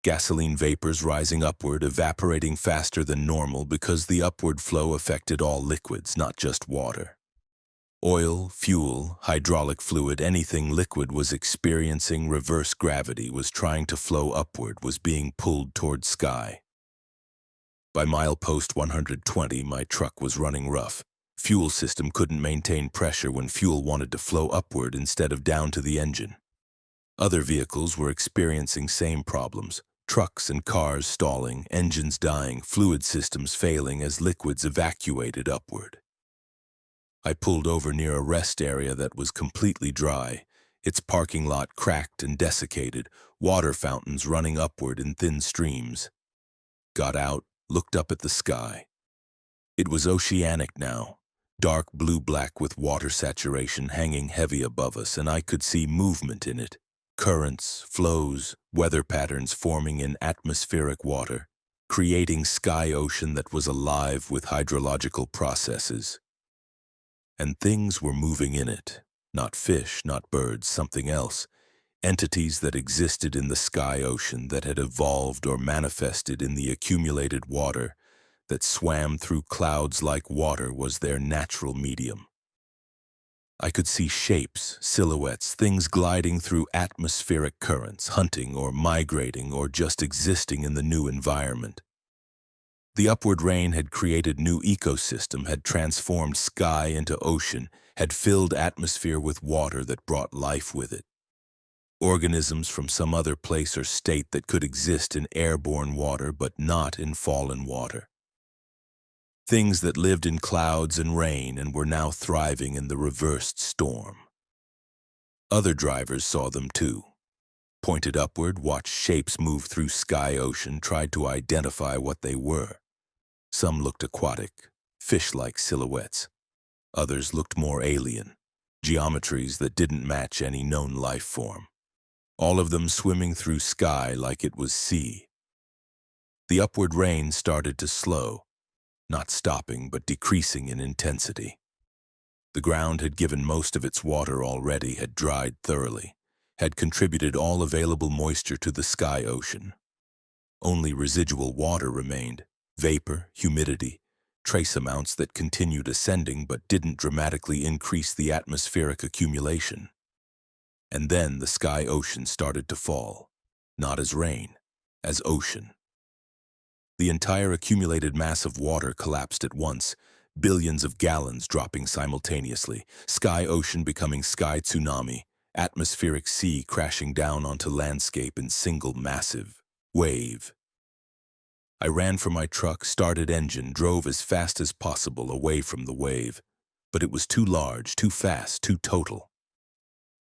Gasoline vapors rising upward, evaporating faster than normal because the upward flow affected all liquids, not just water. Oil, fuel, hydraulic fluid, anything liquid was experiencing reverse gravity, was trying to flow upward, was being pulled toward sky. By milepost 120, my truck was running rough. Fuel system couldn't maintain pressure when fuel wanted to flow upward instead of down to the engine. Other vehicles were experiencing same problems. Trucks and cars stalling, engines dying, fluid systems failing as liquids evacuated upward. I pulled over near a rest area that was completely dry, its parking lot cracked and desiccated, water fountains running upward in thin streams. Got out, looked up at the sky. It was oceanic now, dark blue-black with water saturation hanging heavy above us, and I could see movement in it. Currents, flows, weather patterns forming in atmospheric water, creating sky ocean that was alive with hydrological processes. And things were moving in it, not fish, not birds, something else, entities that existed in the sky ocean that had evolved or manifested in the accumulated water that swam through clouds like water was their natural medium. I could see shapes, silhouettes, things gliding through atmospheric currents, hunting or migrating or just existing in the new environment. The upward rain had created new ecosystem, had transformed sky into ocean, had filled atmosphere with water that brought life with it. Organisms from some other place or state that could exist in airborne water but not in fallen water. Things that lived in clouds and rain and were now thriving in the reversed storm. Other drivers saw them too. Pointed upward, watched shapes move through sky-ocean, tried to identify what they were. Some looked aquatic, fish-like silhouettes. Others looked more alien, geometries that didn't match any known life form. All of them swimming through sky like it was sea. The upward rain started to slow, not stopping but decreasing in intensity. The ground had given most of its water already, had dried thoroughly, had contributed all available moisture to the sky ocean. Only residual water remained, vapor, humidity, trace amounts that continued ascending but didn't dramatically increase the atmospheric accumulation. And then the sky ocean started to fall, not as rain, as ocean. The entire accumulated mass of water collapsed at once, billions of gallons dropping simultaneously, sky ocean becoming sky tsunami, atmospheric sea crashing down onto landscape in single massive wave. I ran for my truck, started engine, drove as fast as possible away from the wave, but it was too large, too fast, too total.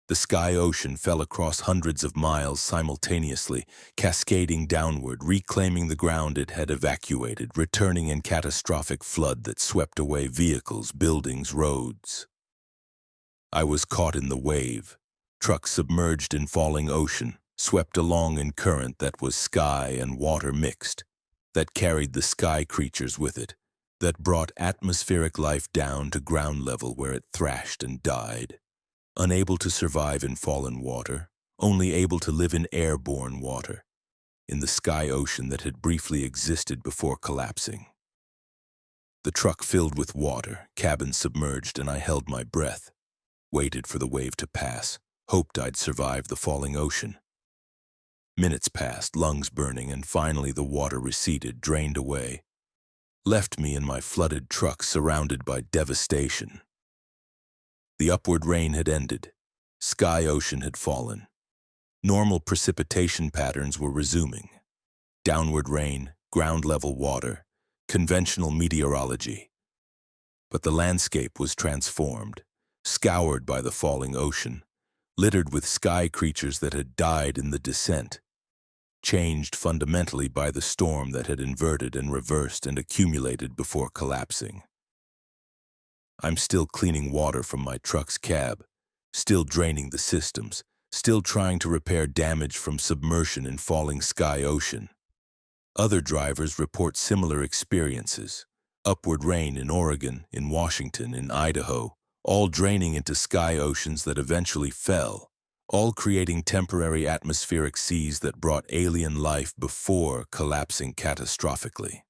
The sky ocean fell across hundreds of miles simultaneously, cascading downward, reclaiming the ground it had evacuated, returning in catastrophic flood that swept away vehicles, buildings, roads. I was caught in the wave, truck submerged in falling ocean, swept along in current that was sky and water mixed, that carried the sky creatures with it, that brought atmospheric life down to ground level where it thrashed and died. Unable to survive in fallen water, only able to live in airborne water, in the sky ocean that had briefly existed before collapsing. The truck filled with water, cabin submerged, and I held my breath, waited for the wave to pass, hoped I'd survive the falling ocean. Minutes passed, lungs burning, and finally the water receded, drained away, left me in my flooded truck surrounded by devastation. The upward rain had ended. Sky ocean had fallen. Normal precipitation patterns were resuming. Downward rain, ground-level water, conventional meteorology. But the landscape was transformed, scoured by the falling ocean, littered with sky creatures that had died in the descent, changed fundamentally by the storm that had inverted and reversed and accumulated before collapsing. I'm still cleaning water from my truck's cab, still draining the systems, still trying to repair damage from submersion in falling sky ocean. Other drivers report similar experiences. Upward rain in Oregon, in Washington, in Idaho, all draining into sky oceans that eventually fell, all creating temporary atmospheric seas that brought alien life before collapsing catastrophically.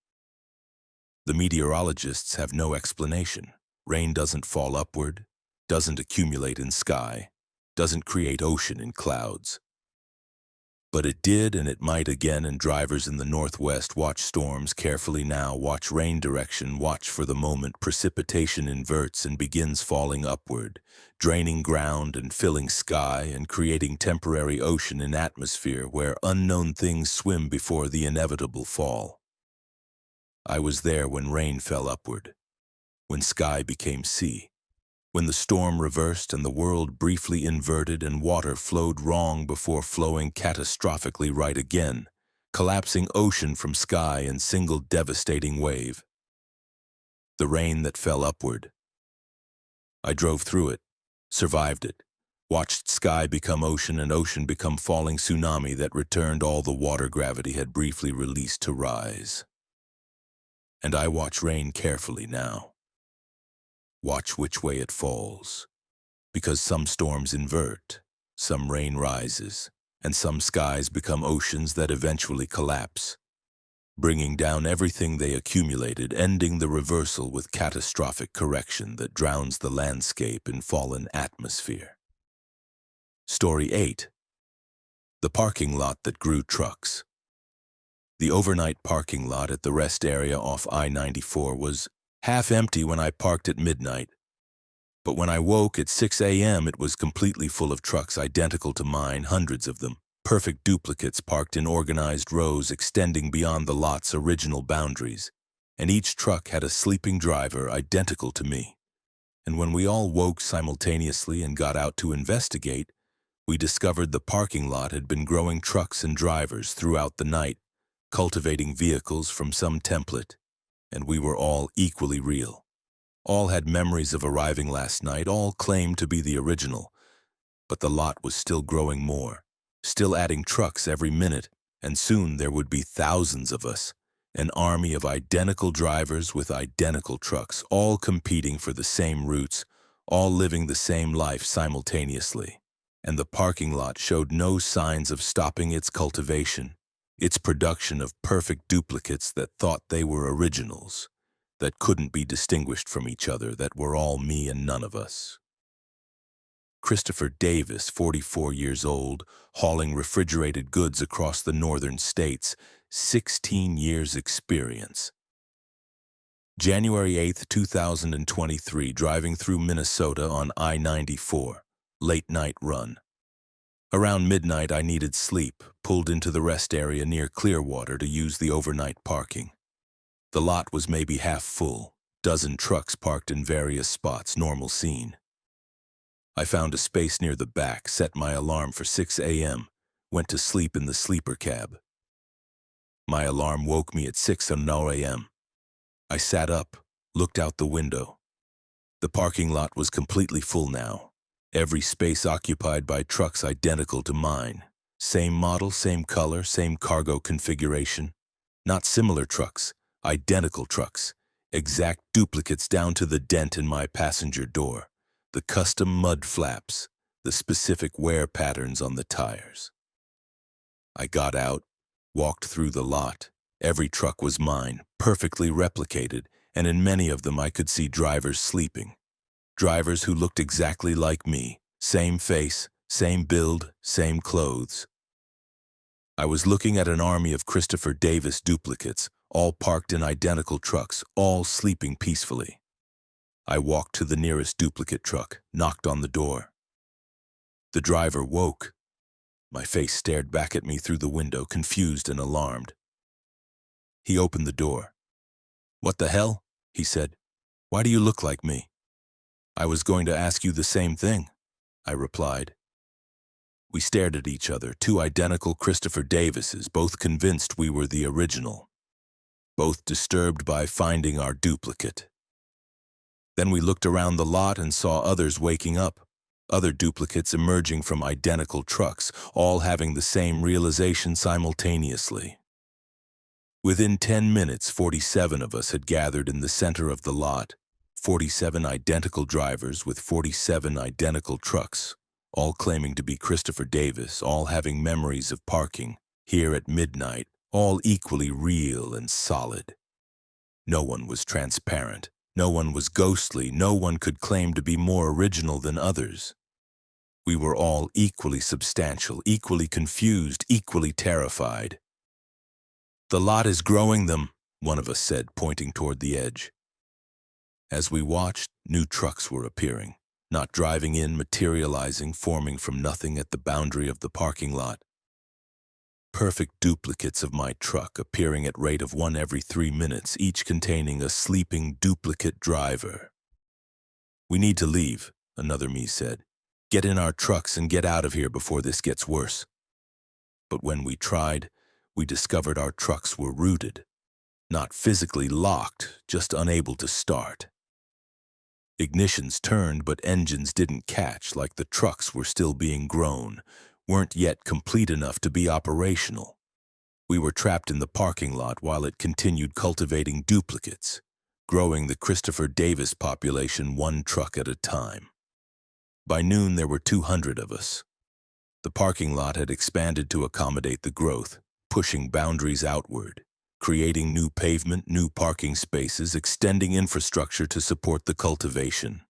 The meteorologists have no explanation. Rain doesn't fall upward, doesn't accumulate in sky, doesn't create ocean in clouds. But it did, and it might again, and drivers in the Northwest watch storms carefully now, watch rain direction, watch for the moment precipitation inverts and begins falling upward, draining ground and filling sky and creating temporary ocean in atmosphere where unknown things swim before the inevitable fall. I was there when rain fell upward, when sky became sea, when the storm reversed and the world briefly inverted and water flowed wrong before flowing catastrophically right again, collapsing ocean from sky in single devastating wave. The rain that fell upward. I drove through it, survived it, watched sky become ocean and ocean become falling tsunami that returned all the water gravity had briefly released to rise. And I watch rain carefully now. Watch which way it falls, because some storms invert, some rain rises, and some skies become oceans that eventually collapse, bringing down everything they accumulated, ending the reversal with catastrophic correction that drowns the landscape in fallen atmosphere. Story 8. The parking lot that grew trucks. The overnight parking lot at the rest area off I-94 was half empty when I parked at midnight. But when I woke at 6 a.m., it was completely full of trucks identical to mine, hundreds of them. Perfect duplicates parked in organized rows extending beyond the lot's original boundaries. And each truck had a sleeping driver identical to me. And when we all woke simultaneously and got out to investigate, we discovered the parking lot had been growing trucks and drivers throughout the night, cultivating vehicles from some template. And we were all equally real. All had memories of arriving last night, all claimed to be the original. But the lot was still growing more, still adding trucks every minute, and soon there would be thousands of us, an army of identical drivers with identical trucks, all competing for the same routes, all living the same life simultaneously. And the parking lot showed no signs of stopping its cultivation, its production of perfect duplicates that thought they were originals, that couldn't be distinguished from each other, that were all me and none of us. Christopher Davis, 44 years old, hauling refrigerated goods across the northern states, 16 years experience. January 8, 2023, driving through Minnesota on I-94, late night run. Around midnight, I needed sleep, pulled into the rest area near Clearwater to use the overnight parking. The lot was maybe half full, dozen trucks parked in various spots, normal scene. I found a space near the back, set my alarm for 6 a.m., went to sleep in the sleeper cab. My alarm woke me at 6:09 a.m. I sat up, looked out the window. The parking lot was completely full now, every space occupied by trucks identical to mine. Same model, same color, same cargo configuration. Not similar trucks, identical trucks, exact duplicates down to the dent in my passenger door, the custom mud flaps, the specific wear patterns on the tires. I got out, walked through the lot. Every truck was mine, perfectly replicated, and in many of them I could see drivers sleeping. Drivers who looked exactly like me, same face, same build, same clothes. I was looking at an army of Christopher Davis duplicates, all parked in identical trucks, all sleeping peacefully. I walked to the nearest duplicate truck, knocked on the door. The driver woke. My face stared back at me through the window, confused and alarmed. He opened the door. "What the hell?" he said. "Why do you look like me?" "I was going to ask you the same thing," I replied. We stared at each other, two identical Christopher Davises, both convinced we were the original, both disturbed by finding our duplicate. Then we looked around the lot and saw others waking up, other duplicates emerging from identical trucks, all having the same realization simultaneously. Within 10 minutes, 47 of us had gathered in the center of the lot, 47 identical drivers with 47 identical trucks, all claiming to be Christopher Davis, all having memories of parking here at midnight, all equally real and solid. No one was transparent, no one was ghostly, no one could claim to be more original than others. We were all equally substantial, equally confused, equally terrified. "The lot is growing them," one of us said, pointing toward the edge. As we watched, new trucks were appearing, not driving in, materializing, forming from nothing at the boundary of the parking lot. Perfect duplicates of my truck appearing at rate of one every 3 minutes, each containing a sleeping duplicate driver. "We need to leave," another me said. "Get in our trucks and get out of here before this gets worse." But when we tried, we discovered our trucks were rooted, not physically locked, just unable to start. Ignitions turned, but engines didn't catch, like the trucks were still being grown, weren't yet complete enough to be operational. We were trapped in the parking lot while it continued cultivating duplicates, growing the Christopher Davis population one truck at a time. By noon, there were 200 of us. The parking lot had expanded to accommodate the growth, pushing boundaries outward, creating new pavement, new parking spaces, extending infrastructure to support the cultivation.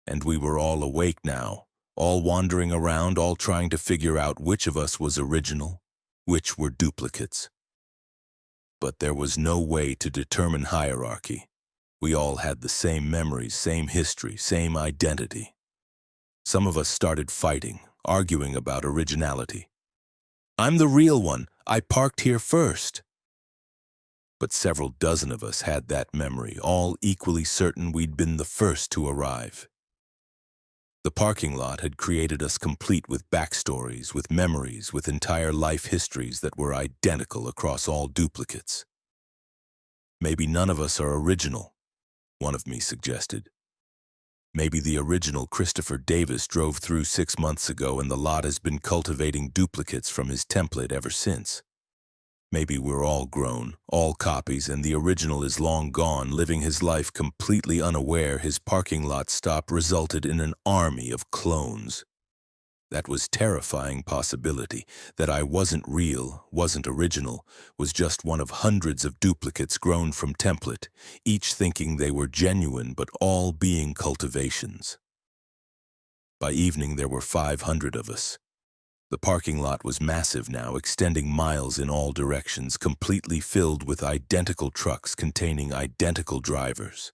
And we were all awake now, all wandering around, all trying to figure out which of us was original, which were duplicates. But there was no way to determine hierarchy. We all had the same memories, same history, same identity. Some of us started fighting, arguing about originality. "I'm the real one. I parked here first." But several dozen of us had that memory, all equally certain we'd been the first to arrive. The parking lot had created us complete with backstories, with memories, with entire life histories that were identical across all duplicates. "Maybe none of us are original," one of me suggested. "Maybe the original Christopher Davis drove through 6 months ago and the lot has been cultivating duplicates from his template ever since. Maybe we're all grown, all copies, and the original is long gone, living his life completely unaware his parking lot stop resulted in an army of clones." That was terrifying possibility, that I wasn't real, wasn't original, was just one of hundreds of duplicates grown from template, each thinking they were genuine but all being cultivations. By evening there were 500 of us. The parking lot was massive now, extending miles in all directions, completely filled with identical trucks containing identical drivers.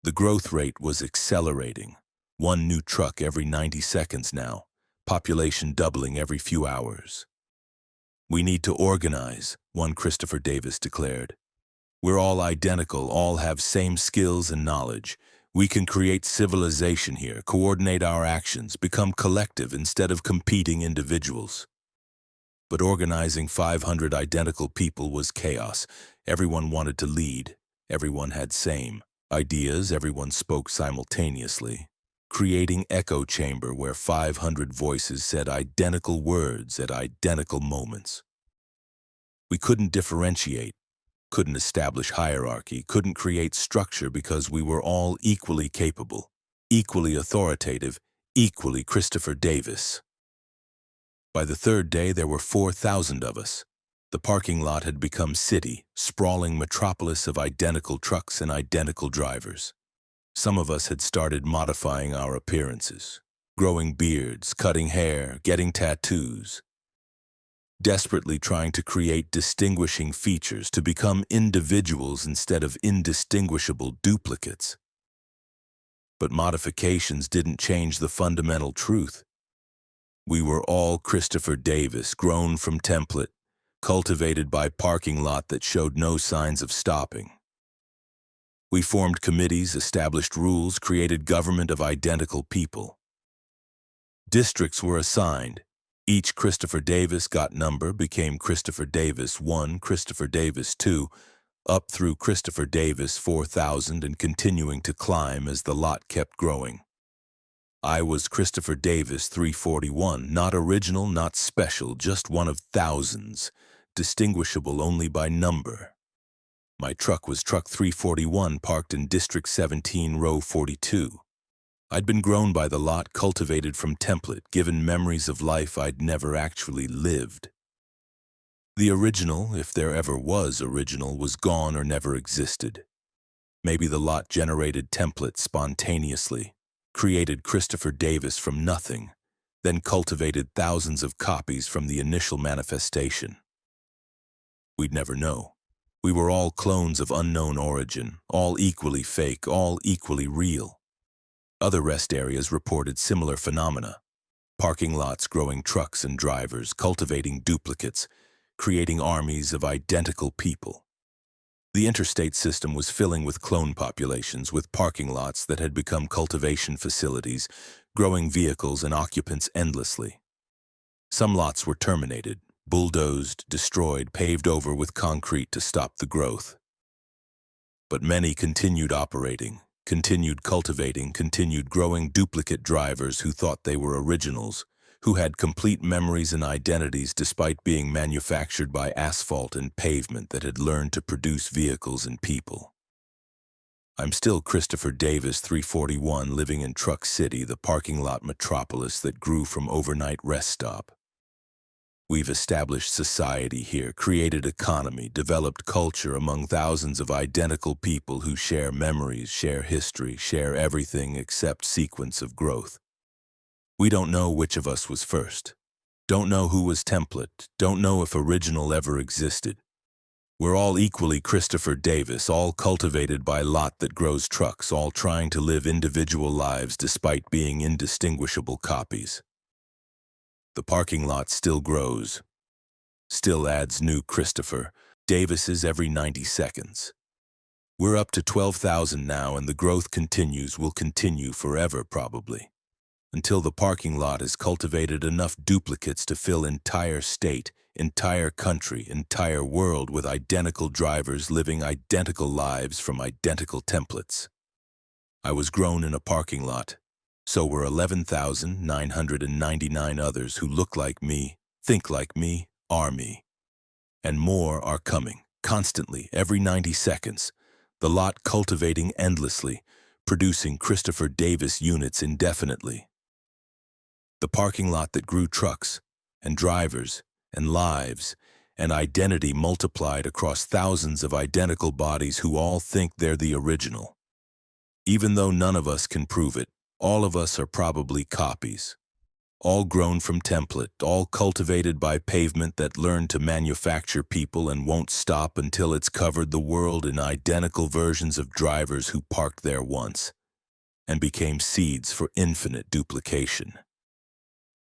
The growth rate was accelerating. One new truck every 90 seconds now, population doubling every few hours. "We need to organize," one Christopher Davis declared. "We're all identical, all have same skills and knowledge. We can create civilization here, coordinate our actions, become collective instead of competing individuals." But organizing 500 identical people was chaos. Everyone wanted to lead. Everyone had same ideas. Everyone spoke simultaneously, creating echo chamber where 500 voices said identical words at identical moments. We couldn't differentiate, couldn't establish hierarchy, couldn't create structure because we were all equally capable, equally authoritative, equally Christopher Davis. By the third day, there were 4,000 of us. The parking lot had become city, sprawling metropolis of identical trucks and identical drivers. Some of us had started modifying our appearances, growing beards, cutting hair, getting tattoos, desperately trying to create distinguishing features, to become individuals instead of indistinguishable duplicates. But modifications didn't change the fundamental truth. We were all Christopher Davis, grown from template, cultivated by parking lot that showed no signs of stopping. We formed committees, established rules, created government of identical people. Districts were assigned. Each Christopher Davis got number, became Christopher Davis 1, Christopher Davis 2, up through Christopher Davis 4,000 and continuing to climb as the lot kept growing. I was Christopher Davis 341, not original, not special, just one of thousands, distinguishable only by number. My truck was truck 341, parked in District 17, row 42. I'd been grown by the lot, cultivated from template, given memories of life I'd never actually lived. The original, if there ever was original, was gone or never existed. Maybe the lot generated template spontaneously, created Christopher Davis from nothing, then cultivated thousands of copies from the initial manifestation. We'd never know. We were all clones of unknown origin, all equally fake, all equally real. Other rest areas reported similar phenomena. Parking lots growing trucks and drivers, cultivating duplicates, creating armies of identical people. The interstate system was filling with clone populations, with parking lots that had become cultivation facilities, growing vehicles and occupants endlessly. Some lots were terminated, bulldozed, destroyed, paved over with concrete to stop the growth. But many continued operating, continued cultivating, continued growing duplicate drivers who thought they were originals, who had complete memories and identities despite being manufactured by asphalt and pavement that had learned to produce vehicles and people. I'm still Christopher Davis 341, living in Truck City, the parking lot metropolis that grew from overnight rest stop. We've established society here, created economy, developed culture among thousands of identical people who share memories, share history, share everything except sequence of growth. We don't know which of us was first. Don't know who was template. Don't know if original ever existed. We're all equally Christopher Davis, all cultivated by lot that grows trucks, all trying to live individual lives despite being indistinguishable copies. The parking lot still grows, still adds new Christopher Davises every 90 seconds. We're up to 12,000 now, and the growth will continue forever probably, until the parking lot has cultivated enough duplicates to fill entire state, entire country, entire world with identical drivers living identical lives from identical templates. I was grown in a parking lot. So were 11,999 others who look like me, think like me, are me. And more are coming, constantly, every 90 seconds. The lot cultivating endlessly, producing Christopher Davis units indefinitely. The parking lot that grew trucks, and drivers, and lives, and identity multiplied across thousands of identical bodies who all think they're the original. Even though none of us can prove it, all of us are probably copies. All grown from template, all cultivated by pavement that learned to manufacture people and won't stop until it's covered the world in identical versions of drivers who parked there once and became seeds for infinite duplication.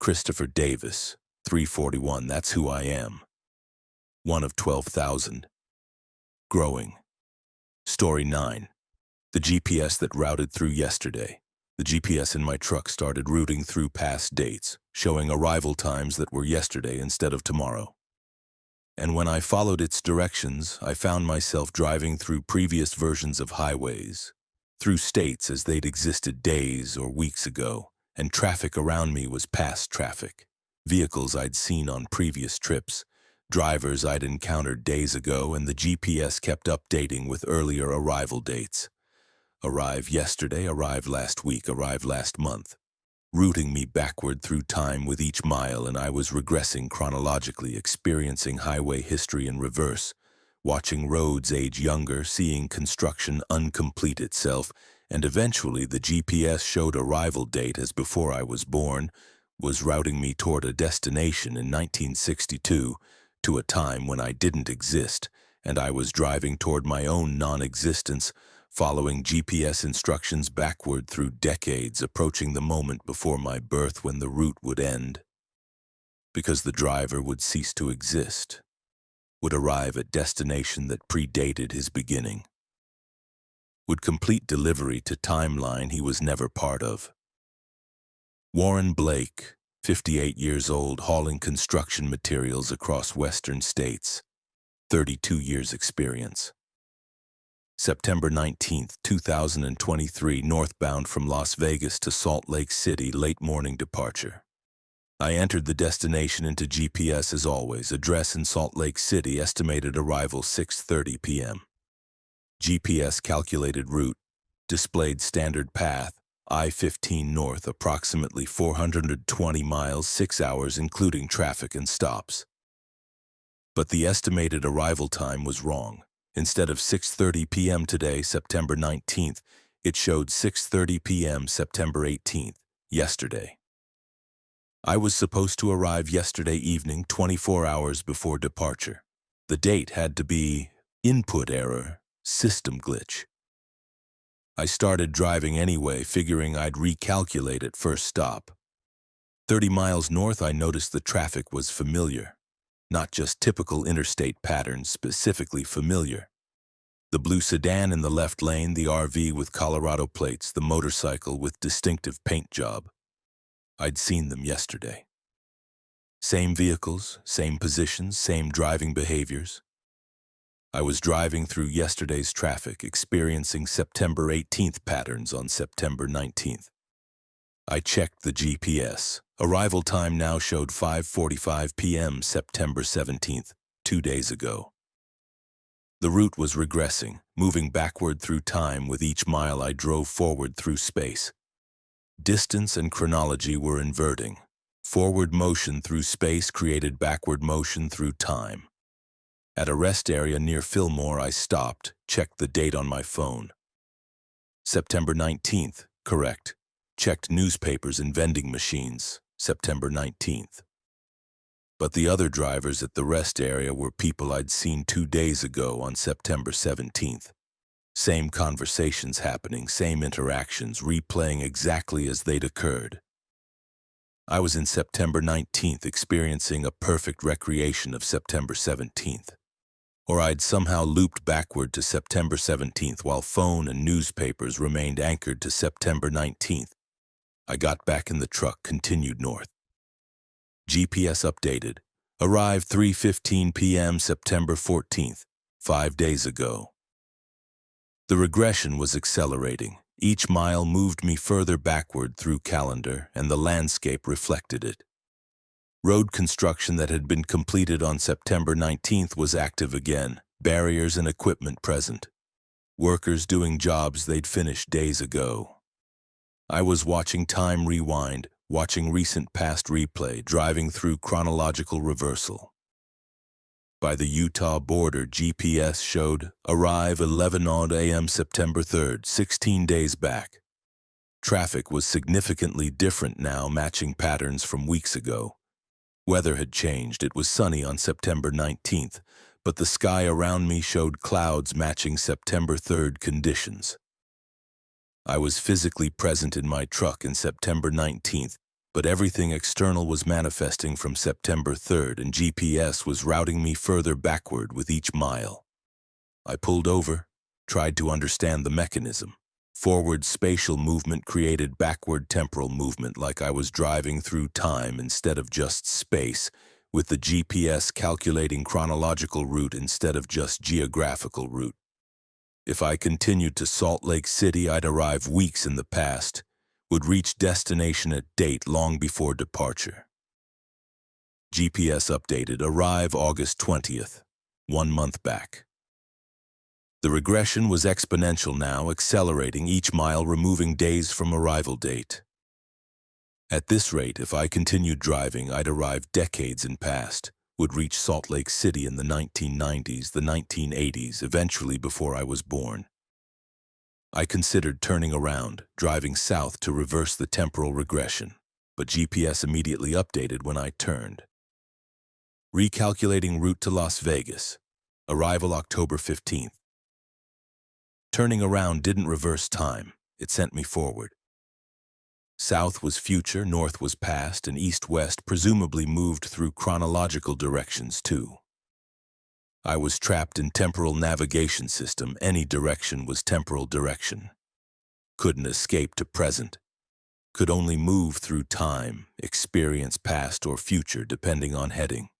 Christopher Davis, 341, that's who I am. One of 12,000. Growing. Story 9. The GPS that routed through yesterday. The GPS in my truck started routing through past dates, showing arrival times that were yesterday instead of tomorrow. And when I followed its directions, I found myself driving through previous versions of highways, through states as they'd existed days or weeks ago, and traffic around me was past traffic. Vehicles I'd seen on previous trips, drivers I'd encountered days ago, and the GPS kept updating with earlier arrival dates. Arrive yesterday, arrive last week, arrive last month, routing me backward through time with each mile, and I was regressing chronologically, experiencing highway history in reverse, watching roads age younger, seeing construction uncomplete itself, and eventually the GPS showed arrival date as before I was born, was routing me toward a destination in 1962, to a time when I didn't exist, and I was driving toward my own non-existence, following GPS instructions backward through decades, approaching the moment before my birth when the route would end. Because the driver would cease to exist, would arrive at destination that predated his beginning, would complete delivery to timeline he was never part of. Warren Blake, 58 years old, hauling construction materials across western states, 32 years experience. September 19, 2023, northbound from Las Vegas to Salt Lake City, late morning departure. I entered the destination into GPS as always, address in Salt Lake City, estimated arrival 6:30 p.m. GPS calculated route, displayed standard path, I-15 north, approximately 420 miles, 6 hours including traffic and stops. But the estimated arrival time was wrong. Instead of 6:30 p.m. today, September 19th, it showed 6:30 p.m. September 18th, yesterday. I was supposed to arrive yesterday evening, 24 hours before departure. The date had to be input error, system glitch. I started driving anyway, figuring I'd recalculate at first stop. 30 miles north, I noticed the traffic was familiar. Not just typical interstate patterns, specifically familiar. The blue sedan in the left lane, the RV with Colorado plates, the motorcycle with distinctive paint job. I'd seen them yesterday. Same vehicles, same positions, same driving behaviors. I was driving through yesterday's traffic, experiencing September 18th patterns on September 19th. I checked the GPS. Arrival time now showed 5:45 p.m. September 17th, 2 days ago. The route was regressing, moving backward through time with each mile I drove forward through space. Distance and chronology were inverting. Forward motion through space created backward motion through time. At a rest area near Fillmore, I stopped, checked the date on my phone. September 19th, correct. Checked newspapers and vending machines, September 19th. But the other drivers at the rest area were people I'd seen 2 days ago on September 17th. Same conversations happening, same interactions, replaying exactly as they'd occurred. I was in September 19th experiencing a perfect recreation of September 17th. Or I'd somehow looped backward to September 17th while phone and newspapers remained anchored to September 19th. I got back in the truck, continued north. GPS updated. Arrived 3:15 p.m. September 14th, 5 days ago. The regression was accelerating. Each mile moved me further backward through calendar, and the landscape reflected it. Road construction that had been completed on September 19th was active again, barriers and equipment present. Workers doing jobs they'd finished days ago. I was watching time rewind, watching recent past replay, driving through chronological reversal. By the Utah border, GPS showed arrive 11 a.m. September 3rd, 16 days back. Traffic was significantly different now, matching patterns from weeks ago. Weather had changed. It was sunny on September 19th, but the sky around me showed clouds matching September 3rd conditions. I was physically present in my truck in September 19th, but everything external was manifesting from September 3rd, and GPS was routing me further backward with each mile. I pulled over, tried to understand the mechanism. Forward spatial movement created backward temporal movement, like I was driving through time instead of just space, with the GPS calculating chronological route instead of just geographical route. If I continued to Salt Lake City, I'd arrive weeks in the past, would reach destination at date long before departure. GPS updated, arrive August 20th, 1 month back. The regression was exponential now, accelerating each mile, removing days from arrival date. At this rate, if I continued driving, I'd arrive decades in past, would reach Salt Lake City in the 1990s, the 1980s, eventually before I was born. I considered turning around, driving south to reverse the temporal regression, but GPS immediately updated when I turned. Recalculating route to Las Vegas. Arrival October 15th. Turning around didn't reverse time, it sent me forward. South was future, north was past, and east-west presumably moved through chronological directions too. I was trapped in temporal navigation system. Any direction was temporal direction. Couldn't escape to present. Could only move through time, experience past or future depending on heading.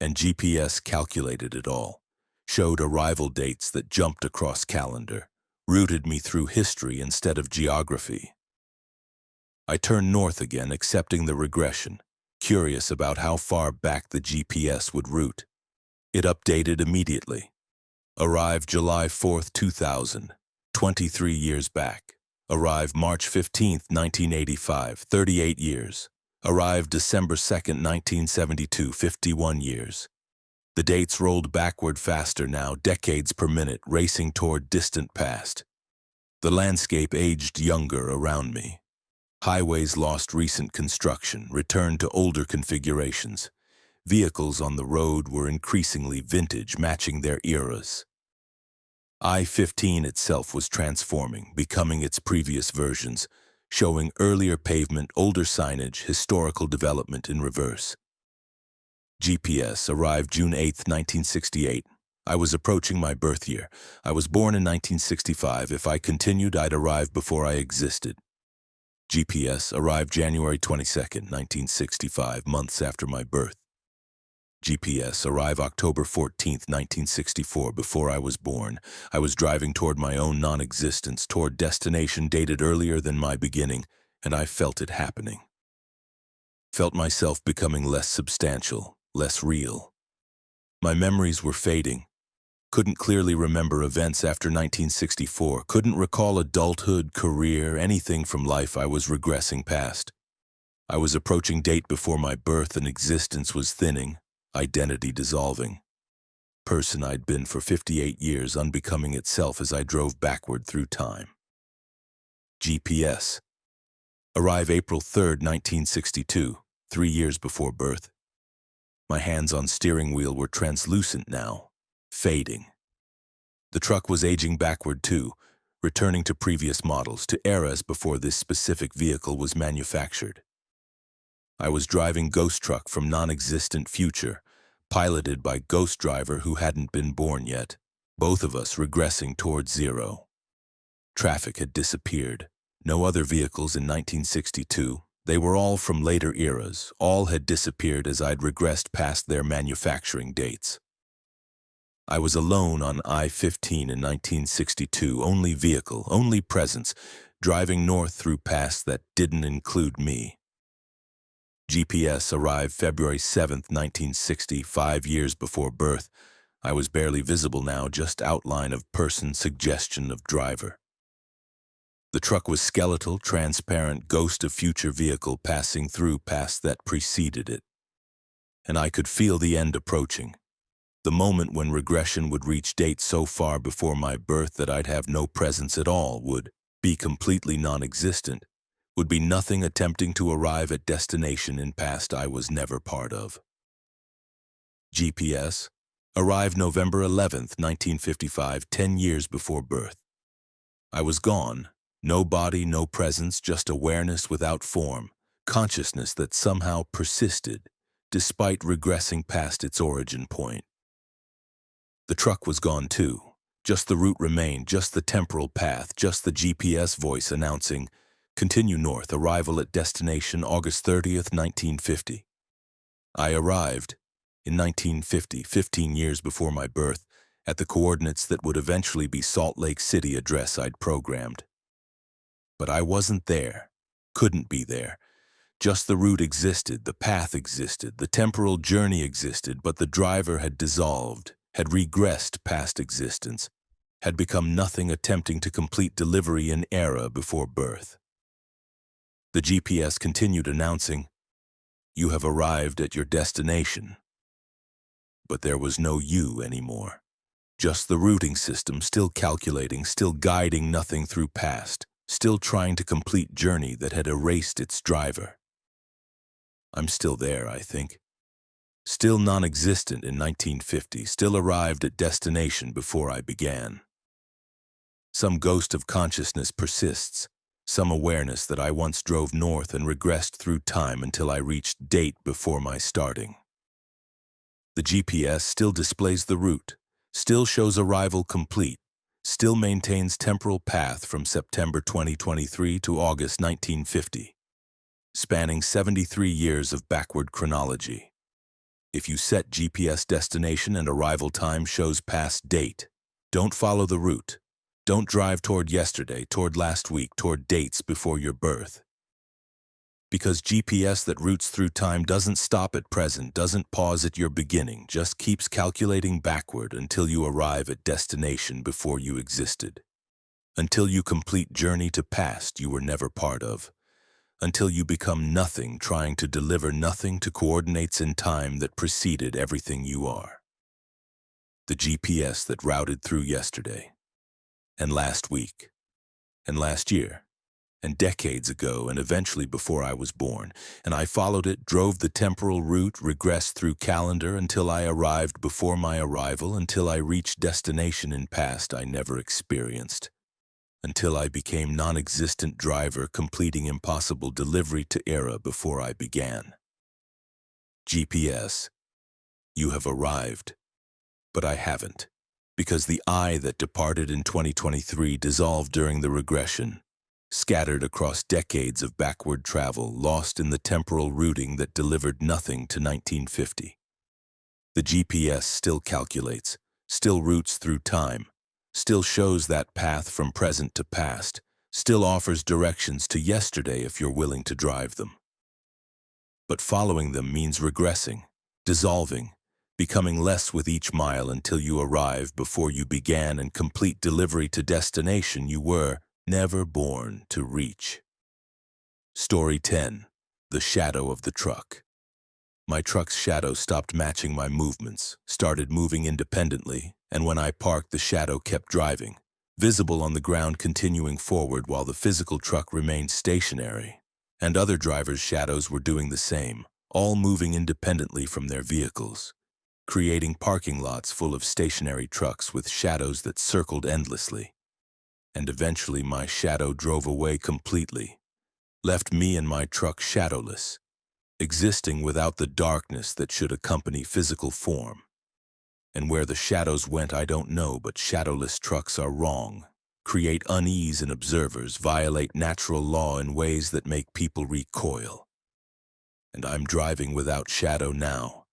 And GPS calculated it all. Showed arrival dates that jumped across calendar, routed me through history instead of geography. I turned north again, accepting the regression, curious about how far back the GPS would route. It updated immediately. Arrived July 4th, 2000, 23 years back. Arrived March 15th, 1985, 38 years. Arrived December 2nd, 1972, 51 years. The dates rolled backward faster now, decades per minute, racing toward distant past. The landscape aged younger around me. Highways lost recent construction, returned to older configurations. Vehicles on the road were increasingly vintage, matching their eras. I-15 itself was transforming, becoming its previous versions, showing earlier pavement, older signage, historical development in reverse. GPS arrived June 8, 1968. I was approaching my birth year. I was born in 1965. If I continued, I'd arrive before I existed. GPS arrived January 22, 1965, months after my birth. GPS arrived October 14, 1964, before I was born. I was driving toward my own non-existence, toward destination dated earlier than my beginning, and I felt it happening. Felt myself becoming less substantial, less real. My memories were fading. Couldn't clearly remember events after 1964. Couldn't recall adulthood, career, anything from life. I was regressing past. I was approaching date before my birth, and existence was thinning, identity dissolving. Person I'd been for 58 years, unbecoming itself as I drove backward through time. GPS. Arrive April 3, 1962, 3 years before birth. My hands on steering wheel were translucent now, fading. The truck was aging backward too, returning to previous models, to eras before this specific vehicle was manufactured. I was driving Ghost Truck from non-existent future, piloted by Ghost Driver who hadn't been born yet, both of us regressing towards zero. Traffic had disappeared. No other vehicles in 1962. They were all from later eras. All had disappeared as I'd regressed past their manufacturing dates. I was alone on I-15 in 1962, only vehicle, only presence, driving north through paths that didn't include me. GPS arrived February 7th, 1960, 5 years before birth. I was barely visible now, just outline of person, suggestion of driver. The truck was skeletal, transparent, ghost of future vehicle passing through past that preceded it. And I could feel the end approaching. The moment when regression would reach dates so far before my birth that I'd have no presence at all, would be completely non-existent, would be nothing attempting to arrive at destination in past I was never part of. GPS arrived November 11th, 1955, 10 years before birth. I was gone, no body, no presence, just awareness without form, consciousness that somehow persisted, despite regressing past its origin point. The truck was gone too. Just the route remained, just the temporal path, just the GPS voice announcing, continue north, arrival at destination August 30th, 1950. I arrived in 1950, 15 years before my birth, at the coordinates that would eventually be Salt Lake City address I'd programmed. But I wasn't there, couldn't be there. Just the route existed, the path existed, the temporal journey existed, but the driver had dissolved, had regressed past existence, had become nothing attempting to complete delivery in era before birth. The GPS continued announcing, "You have arrived at your destination." But there was no you anymore. Just the routing system, still calculating, still guiding nothing through past, still trying to complete journey that had erased its driver. I'm still there, I think. Still non-existent in 1950, still arrived at destination before I began. Some ghost of consciousness persists, some awareness that I once drove north and regressed through time until I reached date before my starting. The GPS still displays the route, still shows arrival complete, still maintains temporal path from September 2023 to August 1950, spanning 73 years of backward chronology. If you set GPS destination and arrival time shows past date, don't follow the route. Don't drive toward yesterday, toward last week, toward dates before your birth. Because GPS that routes through time doesn't stop at present, doesn't pause at your beginning, just keeps calculating backward until you arrive at destination before you existed. Until you complete journey to past you were never part of. Until you become nothing trying to deliver nothing to coordinates in time that preceded everything you are. The GPS that routed through yesterday, and last week, and last year, and decades ago, and eventually before I was born, and I followed it, drove the temporal route, regressed through calendar until I arrived before my arrival, until I reached destination in past I never experienced. Until I became non-existent driver completing impossible delivery to era before I began. GPS, you have arrived, but I haven't, because the I that departed in 2023 dissolved during the regression, scattered across decades of backward travel, lost in the temporal routing that delivered nothing to 1950. The GPS still calculates, still routes through time, still shows that path from present to past, still offers directions to yesterday if you're willing to drive them. But following them means regressing, dissolving, becoming less with each mile until you arrive before you began and complete delivery to destination you were never born to reach. Story 10. The Shadow of the Truck. My truck's shadow stopped matching my movements, started moving independently, and when I parked, the shadow kept driving, visible on the ground continuing forward while the physical truck remained stationary, and other drivers' shadows were doing the same, all moving independently from their vehicles, creating parking lots full of stationary trucks with shadows that circled endlessly. And eventually my shadow drove away completely, left me and my truck shadowless, existing without the darkness that should accompany physical form. And where the shadows went, I don't know, but shadowless trucks are wrong, create unease in observers, violate natural law in ways that make people recoil. And I'm driving without shadow now,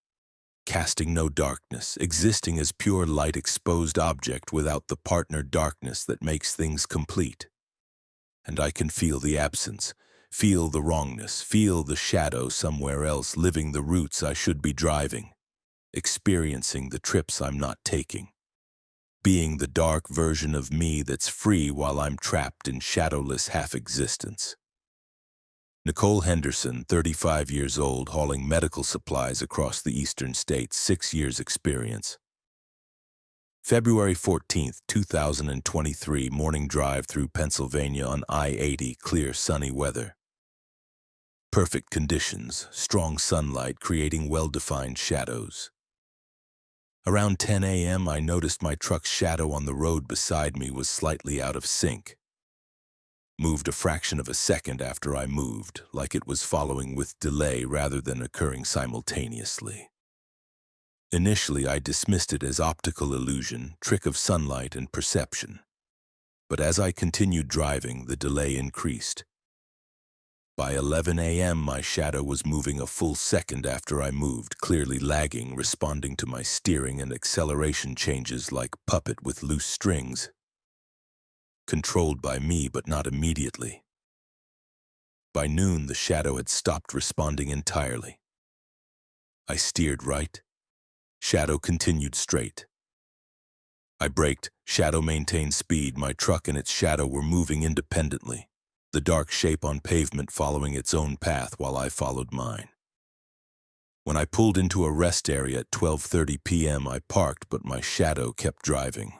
casting no darkness, existing as pure light-exposed object without the partner darkness that makes things complete. And I can feel the absence, feel the wrongness, feel the shadow somewhere else living the routes I should be driving, experiencing the trips I'm not taking, being the dark version of me that's free while I'm trapped in shadowless half-existence. Nicole Henderson, 35 years old, hauling medical supplies across the eastern states, 6 years experience. February 14th, 2023, morning drive through Pennsylvania on I-80, clear sunny weather. Perfect conditions, strong sunlight creating well-defined shadows. Around 10 a.m., I noticed my truck's shadow on the road beside me was slightly out of sync. Moved a fraction of a second after I moved, like it was following with delay rather than occurring simultaneously. Initially, I dismissed it as optical illusion, trick of sunlight and perception. But as I continued driving, the delay increased. By 11 a.m., my shadow was moving a full second after I moved, clearly lagging, responding to my steering and acceleration changes like puppet with loose strings. Controlled by me, but not immediately. By noon, the shadow had stopped responding entirely. I steered right. Shadow continued straight. I braked. Shadow maintained speed. My truck and its shadow were moving independently, the dark shape on pavement following its own path while I followed mine. When I pulled into a rest area at 12:30 p.m., I parked, but my shadow kept driving.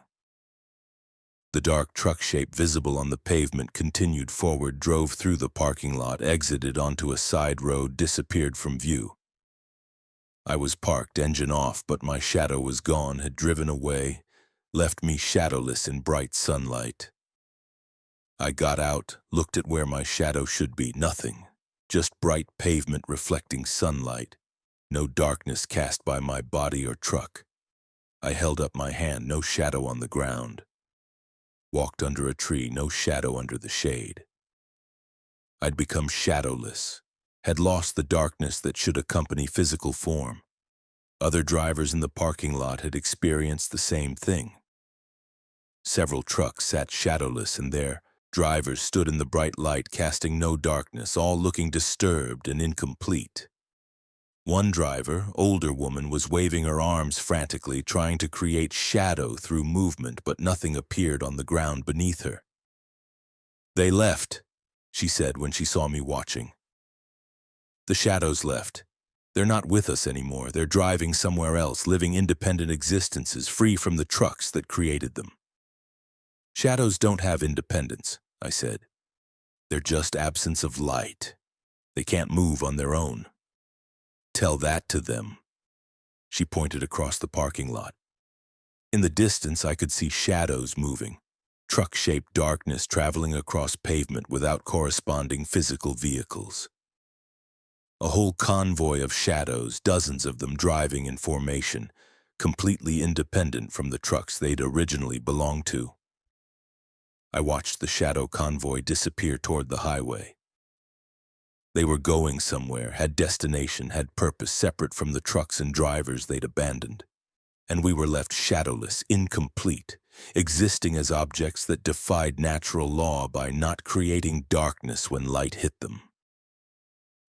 The dark truck shape visible on the pavement continued forward, drove through the parking lot, exited onto a side road, disappeared from view. I was parked, engine off, but my shadow was gone, had driven away, left me shadowless in bright sunlight. I got out, looked at where my shadow should be. Nothing, just bright pavement reflecting sunlight. No darkness cast by my body or truck. I held up my hand, no shadow on the ground. Walked under a tree, no shadow under the shade. I'd become shadowless, had lost the darkness that should accompany physical form. Other drivers in the parking lot had experienced the same thing. Several trucks sat shadowless and their drivers stood in the bright light, casting no darkness, all looking disturbed and incomplete. One driver, older woman, was waving her arms frantically, trying to create shadow through movement, but nothing appeared on the ground beneath her. "They left," she said when she saw me watching. "The shadows left. They're not with us anymore. They're driving somewhere else, living independent existences, free from the trucks that created them." "Shadows don't have independence," I said. "They're just absence of light. They can't move on their own." "Tell that to them." She pointed across the parking lot. In the distance, I could see shadows moving, truck-shaped darkness traveling across pavement without corresponding physical vehicles. A whole convoy of shadows, dozens of them driving in formation, completely independent from the trucks they'd originally belonged to. I watched the shadow convoy disappear toward the highway. They were going somewhere, had destination, had purpose, separate from the trucks and drivers they'd abandoned. And we were left shadowless, incomplete, existing as objects that defied natural law by not creating darkness when light hit them.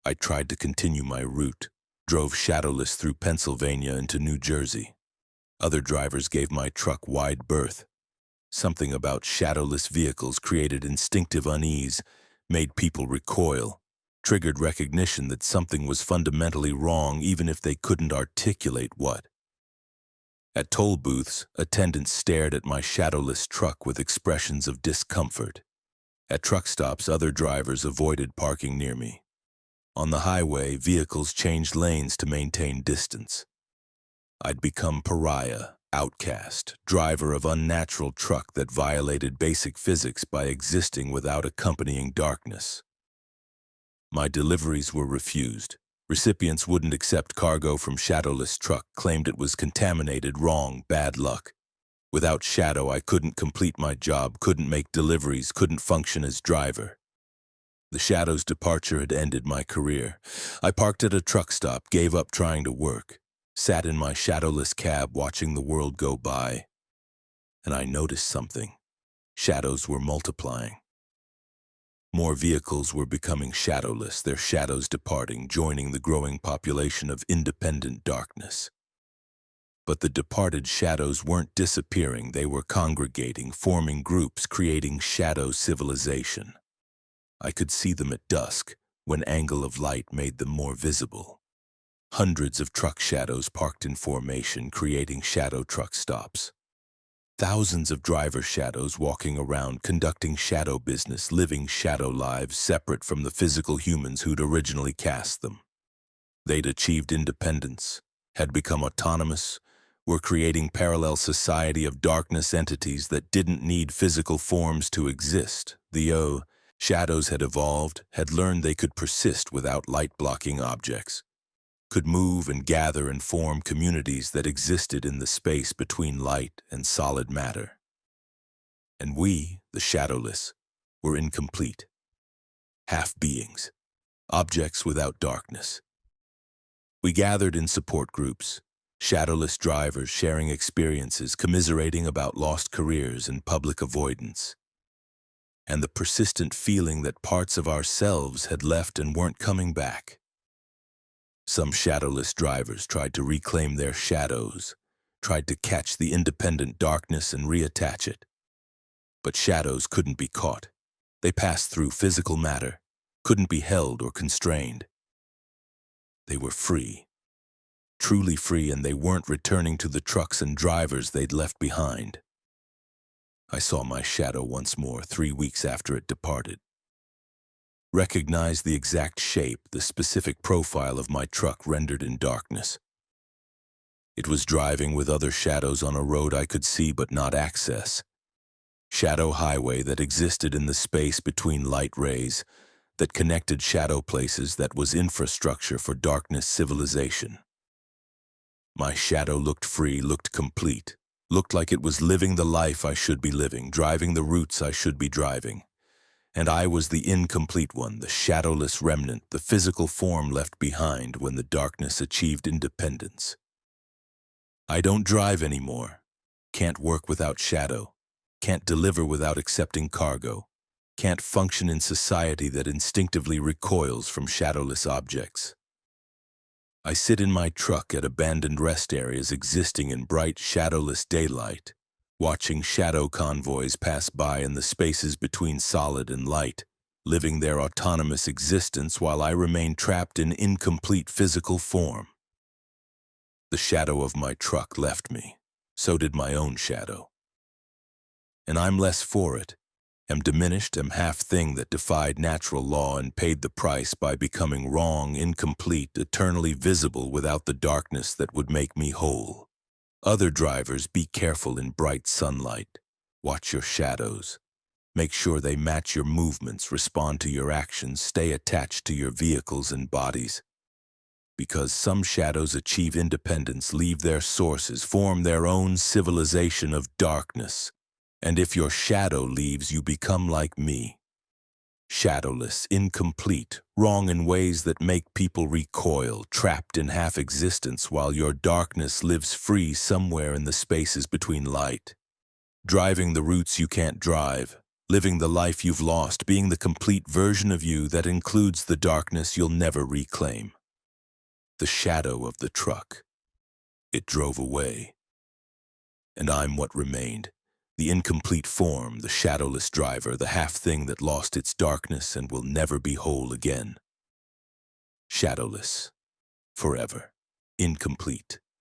I tried to continue my route, drove shadowless through Pennsylvania into New Jersey. Other drivers gave my truck wide berth. Something about shadowless vehicles created instinctive unease, made people recoil, triggered recognition that something was fundamentally wrong even if they couldn't articulate what. At toll booths, attendants stared at my shadowless truck with expressions of discomfort. At truck stops, other drivers avoided parking near me. On the highway, vehicles changed lanes to maintain distance. I'd become pariah, outcast, driver of unnatural truck that violated basic physics by existing without accompanying darkness. My deliveries were refused. Recipients wouldn't accept cargo from shadowless truck, claimed it was contaminated, wrong, bad luck. Without shadow, I couldn't complete my job, couldn't make deliveries, couldn't function as driver. The shadow's departure had ended my career. I parked at a truck stop, gave up trying to work, sat in my shadowless cab watching the world go by. And I noticed something. Shadows were multiplying. More vehicles were becoming shadowless, their shadows departing, joining the growing population of independent darkness. But the departed shadows weren't disappearing, they were congregating, forming groups, creating shadow civilization. I could see them at dusk, when angle of light made them more visible. Hundreds of truck shadows parked in formation, creating shadow truck stops. Thousands of driver shadows walking around, conducting shadow business, living shadow lives separate from the physical humans who'd originally cast them. They'd achieved independence, had become autonomous, were creating parallel society of darkness entities that didn't need physical forms to exist. The shadows had evolved, had learned they could persist without light-blocking objects, could move and gather and form communities that existed in the space between light and solid matter. And we, the shadowless, were incomplete. Half-beings, objects without darkness. We gathered in support groups, shadowless drivers sharing experiences, commiserating about lost careers and public avoidance. And the persistent feeling that parts of ourselves had left and weren't coming back. Some shadowless drivers tried to reclaim their shadows, tried to catch the independent darkness and reattach it. But shadows couldn't be caught. They passed through physical matter, couldn't be held or constrained. They were free, truly free, and they weren't returning to the trucks and drivers they'd left behind. I saw my shadow once more 3 weeks after it departed. Recognized the exact shape, the specific profile of my truck rendered in darkness. It was driving with other shadows on a road I could see but not access. Shadow highway that existed in the space between light rays, that connected shadow places, that was infrastructure for darkness civilization. My shadow looked free, looked complete, looked like it was living the life I should be living, driving the routes I should be driving. And I was the incomplete one, the shadowless remnant, the physical form left behind when the darkness achieved independence. I don't drive anymore, can't work without shadow, can't deliver without accepting cargo, can't function in society that instinctively recoils from shadowless objects. I sit in my truck at abandoned rest areas existing in bright, shadowless daylight, watching shadow convoys pass by in the spaces between solid and light, living their autonomous existence while I remain trapped in incomplete physical form. The shadow of my truck left me. So did my own shadow. And I'm less for it, am diminished, am half-thing that defied natural law and paid the price by becoming wrong, incomplete, eternally visible without the darkness that would make me whole. Other drivers, be careful in bright sunlight. Watch your shadows. Make sure they match your movements, respond to your actions, stay attached to your vehicles and bodies. Because some shadows achieve independence, leave their sources, form their own civilization of darkness. And if your shadow leaves, you become like me. Shadowless, incomplete, wrong in ways that make people recoil, trapped in half-existence while your darkness lives free somewhere in the spaces between light. Driving the routes you can't drive, living the life you've lost, being the complete version of you that includes the darkness you'll never reclaim. The shadow of the truck. It drove away. And I'm what remained. The incomplete form, the shadowless driver, the half-thing that lost its darkness and will never be whole again. Shadowless. Forever. Incomplete.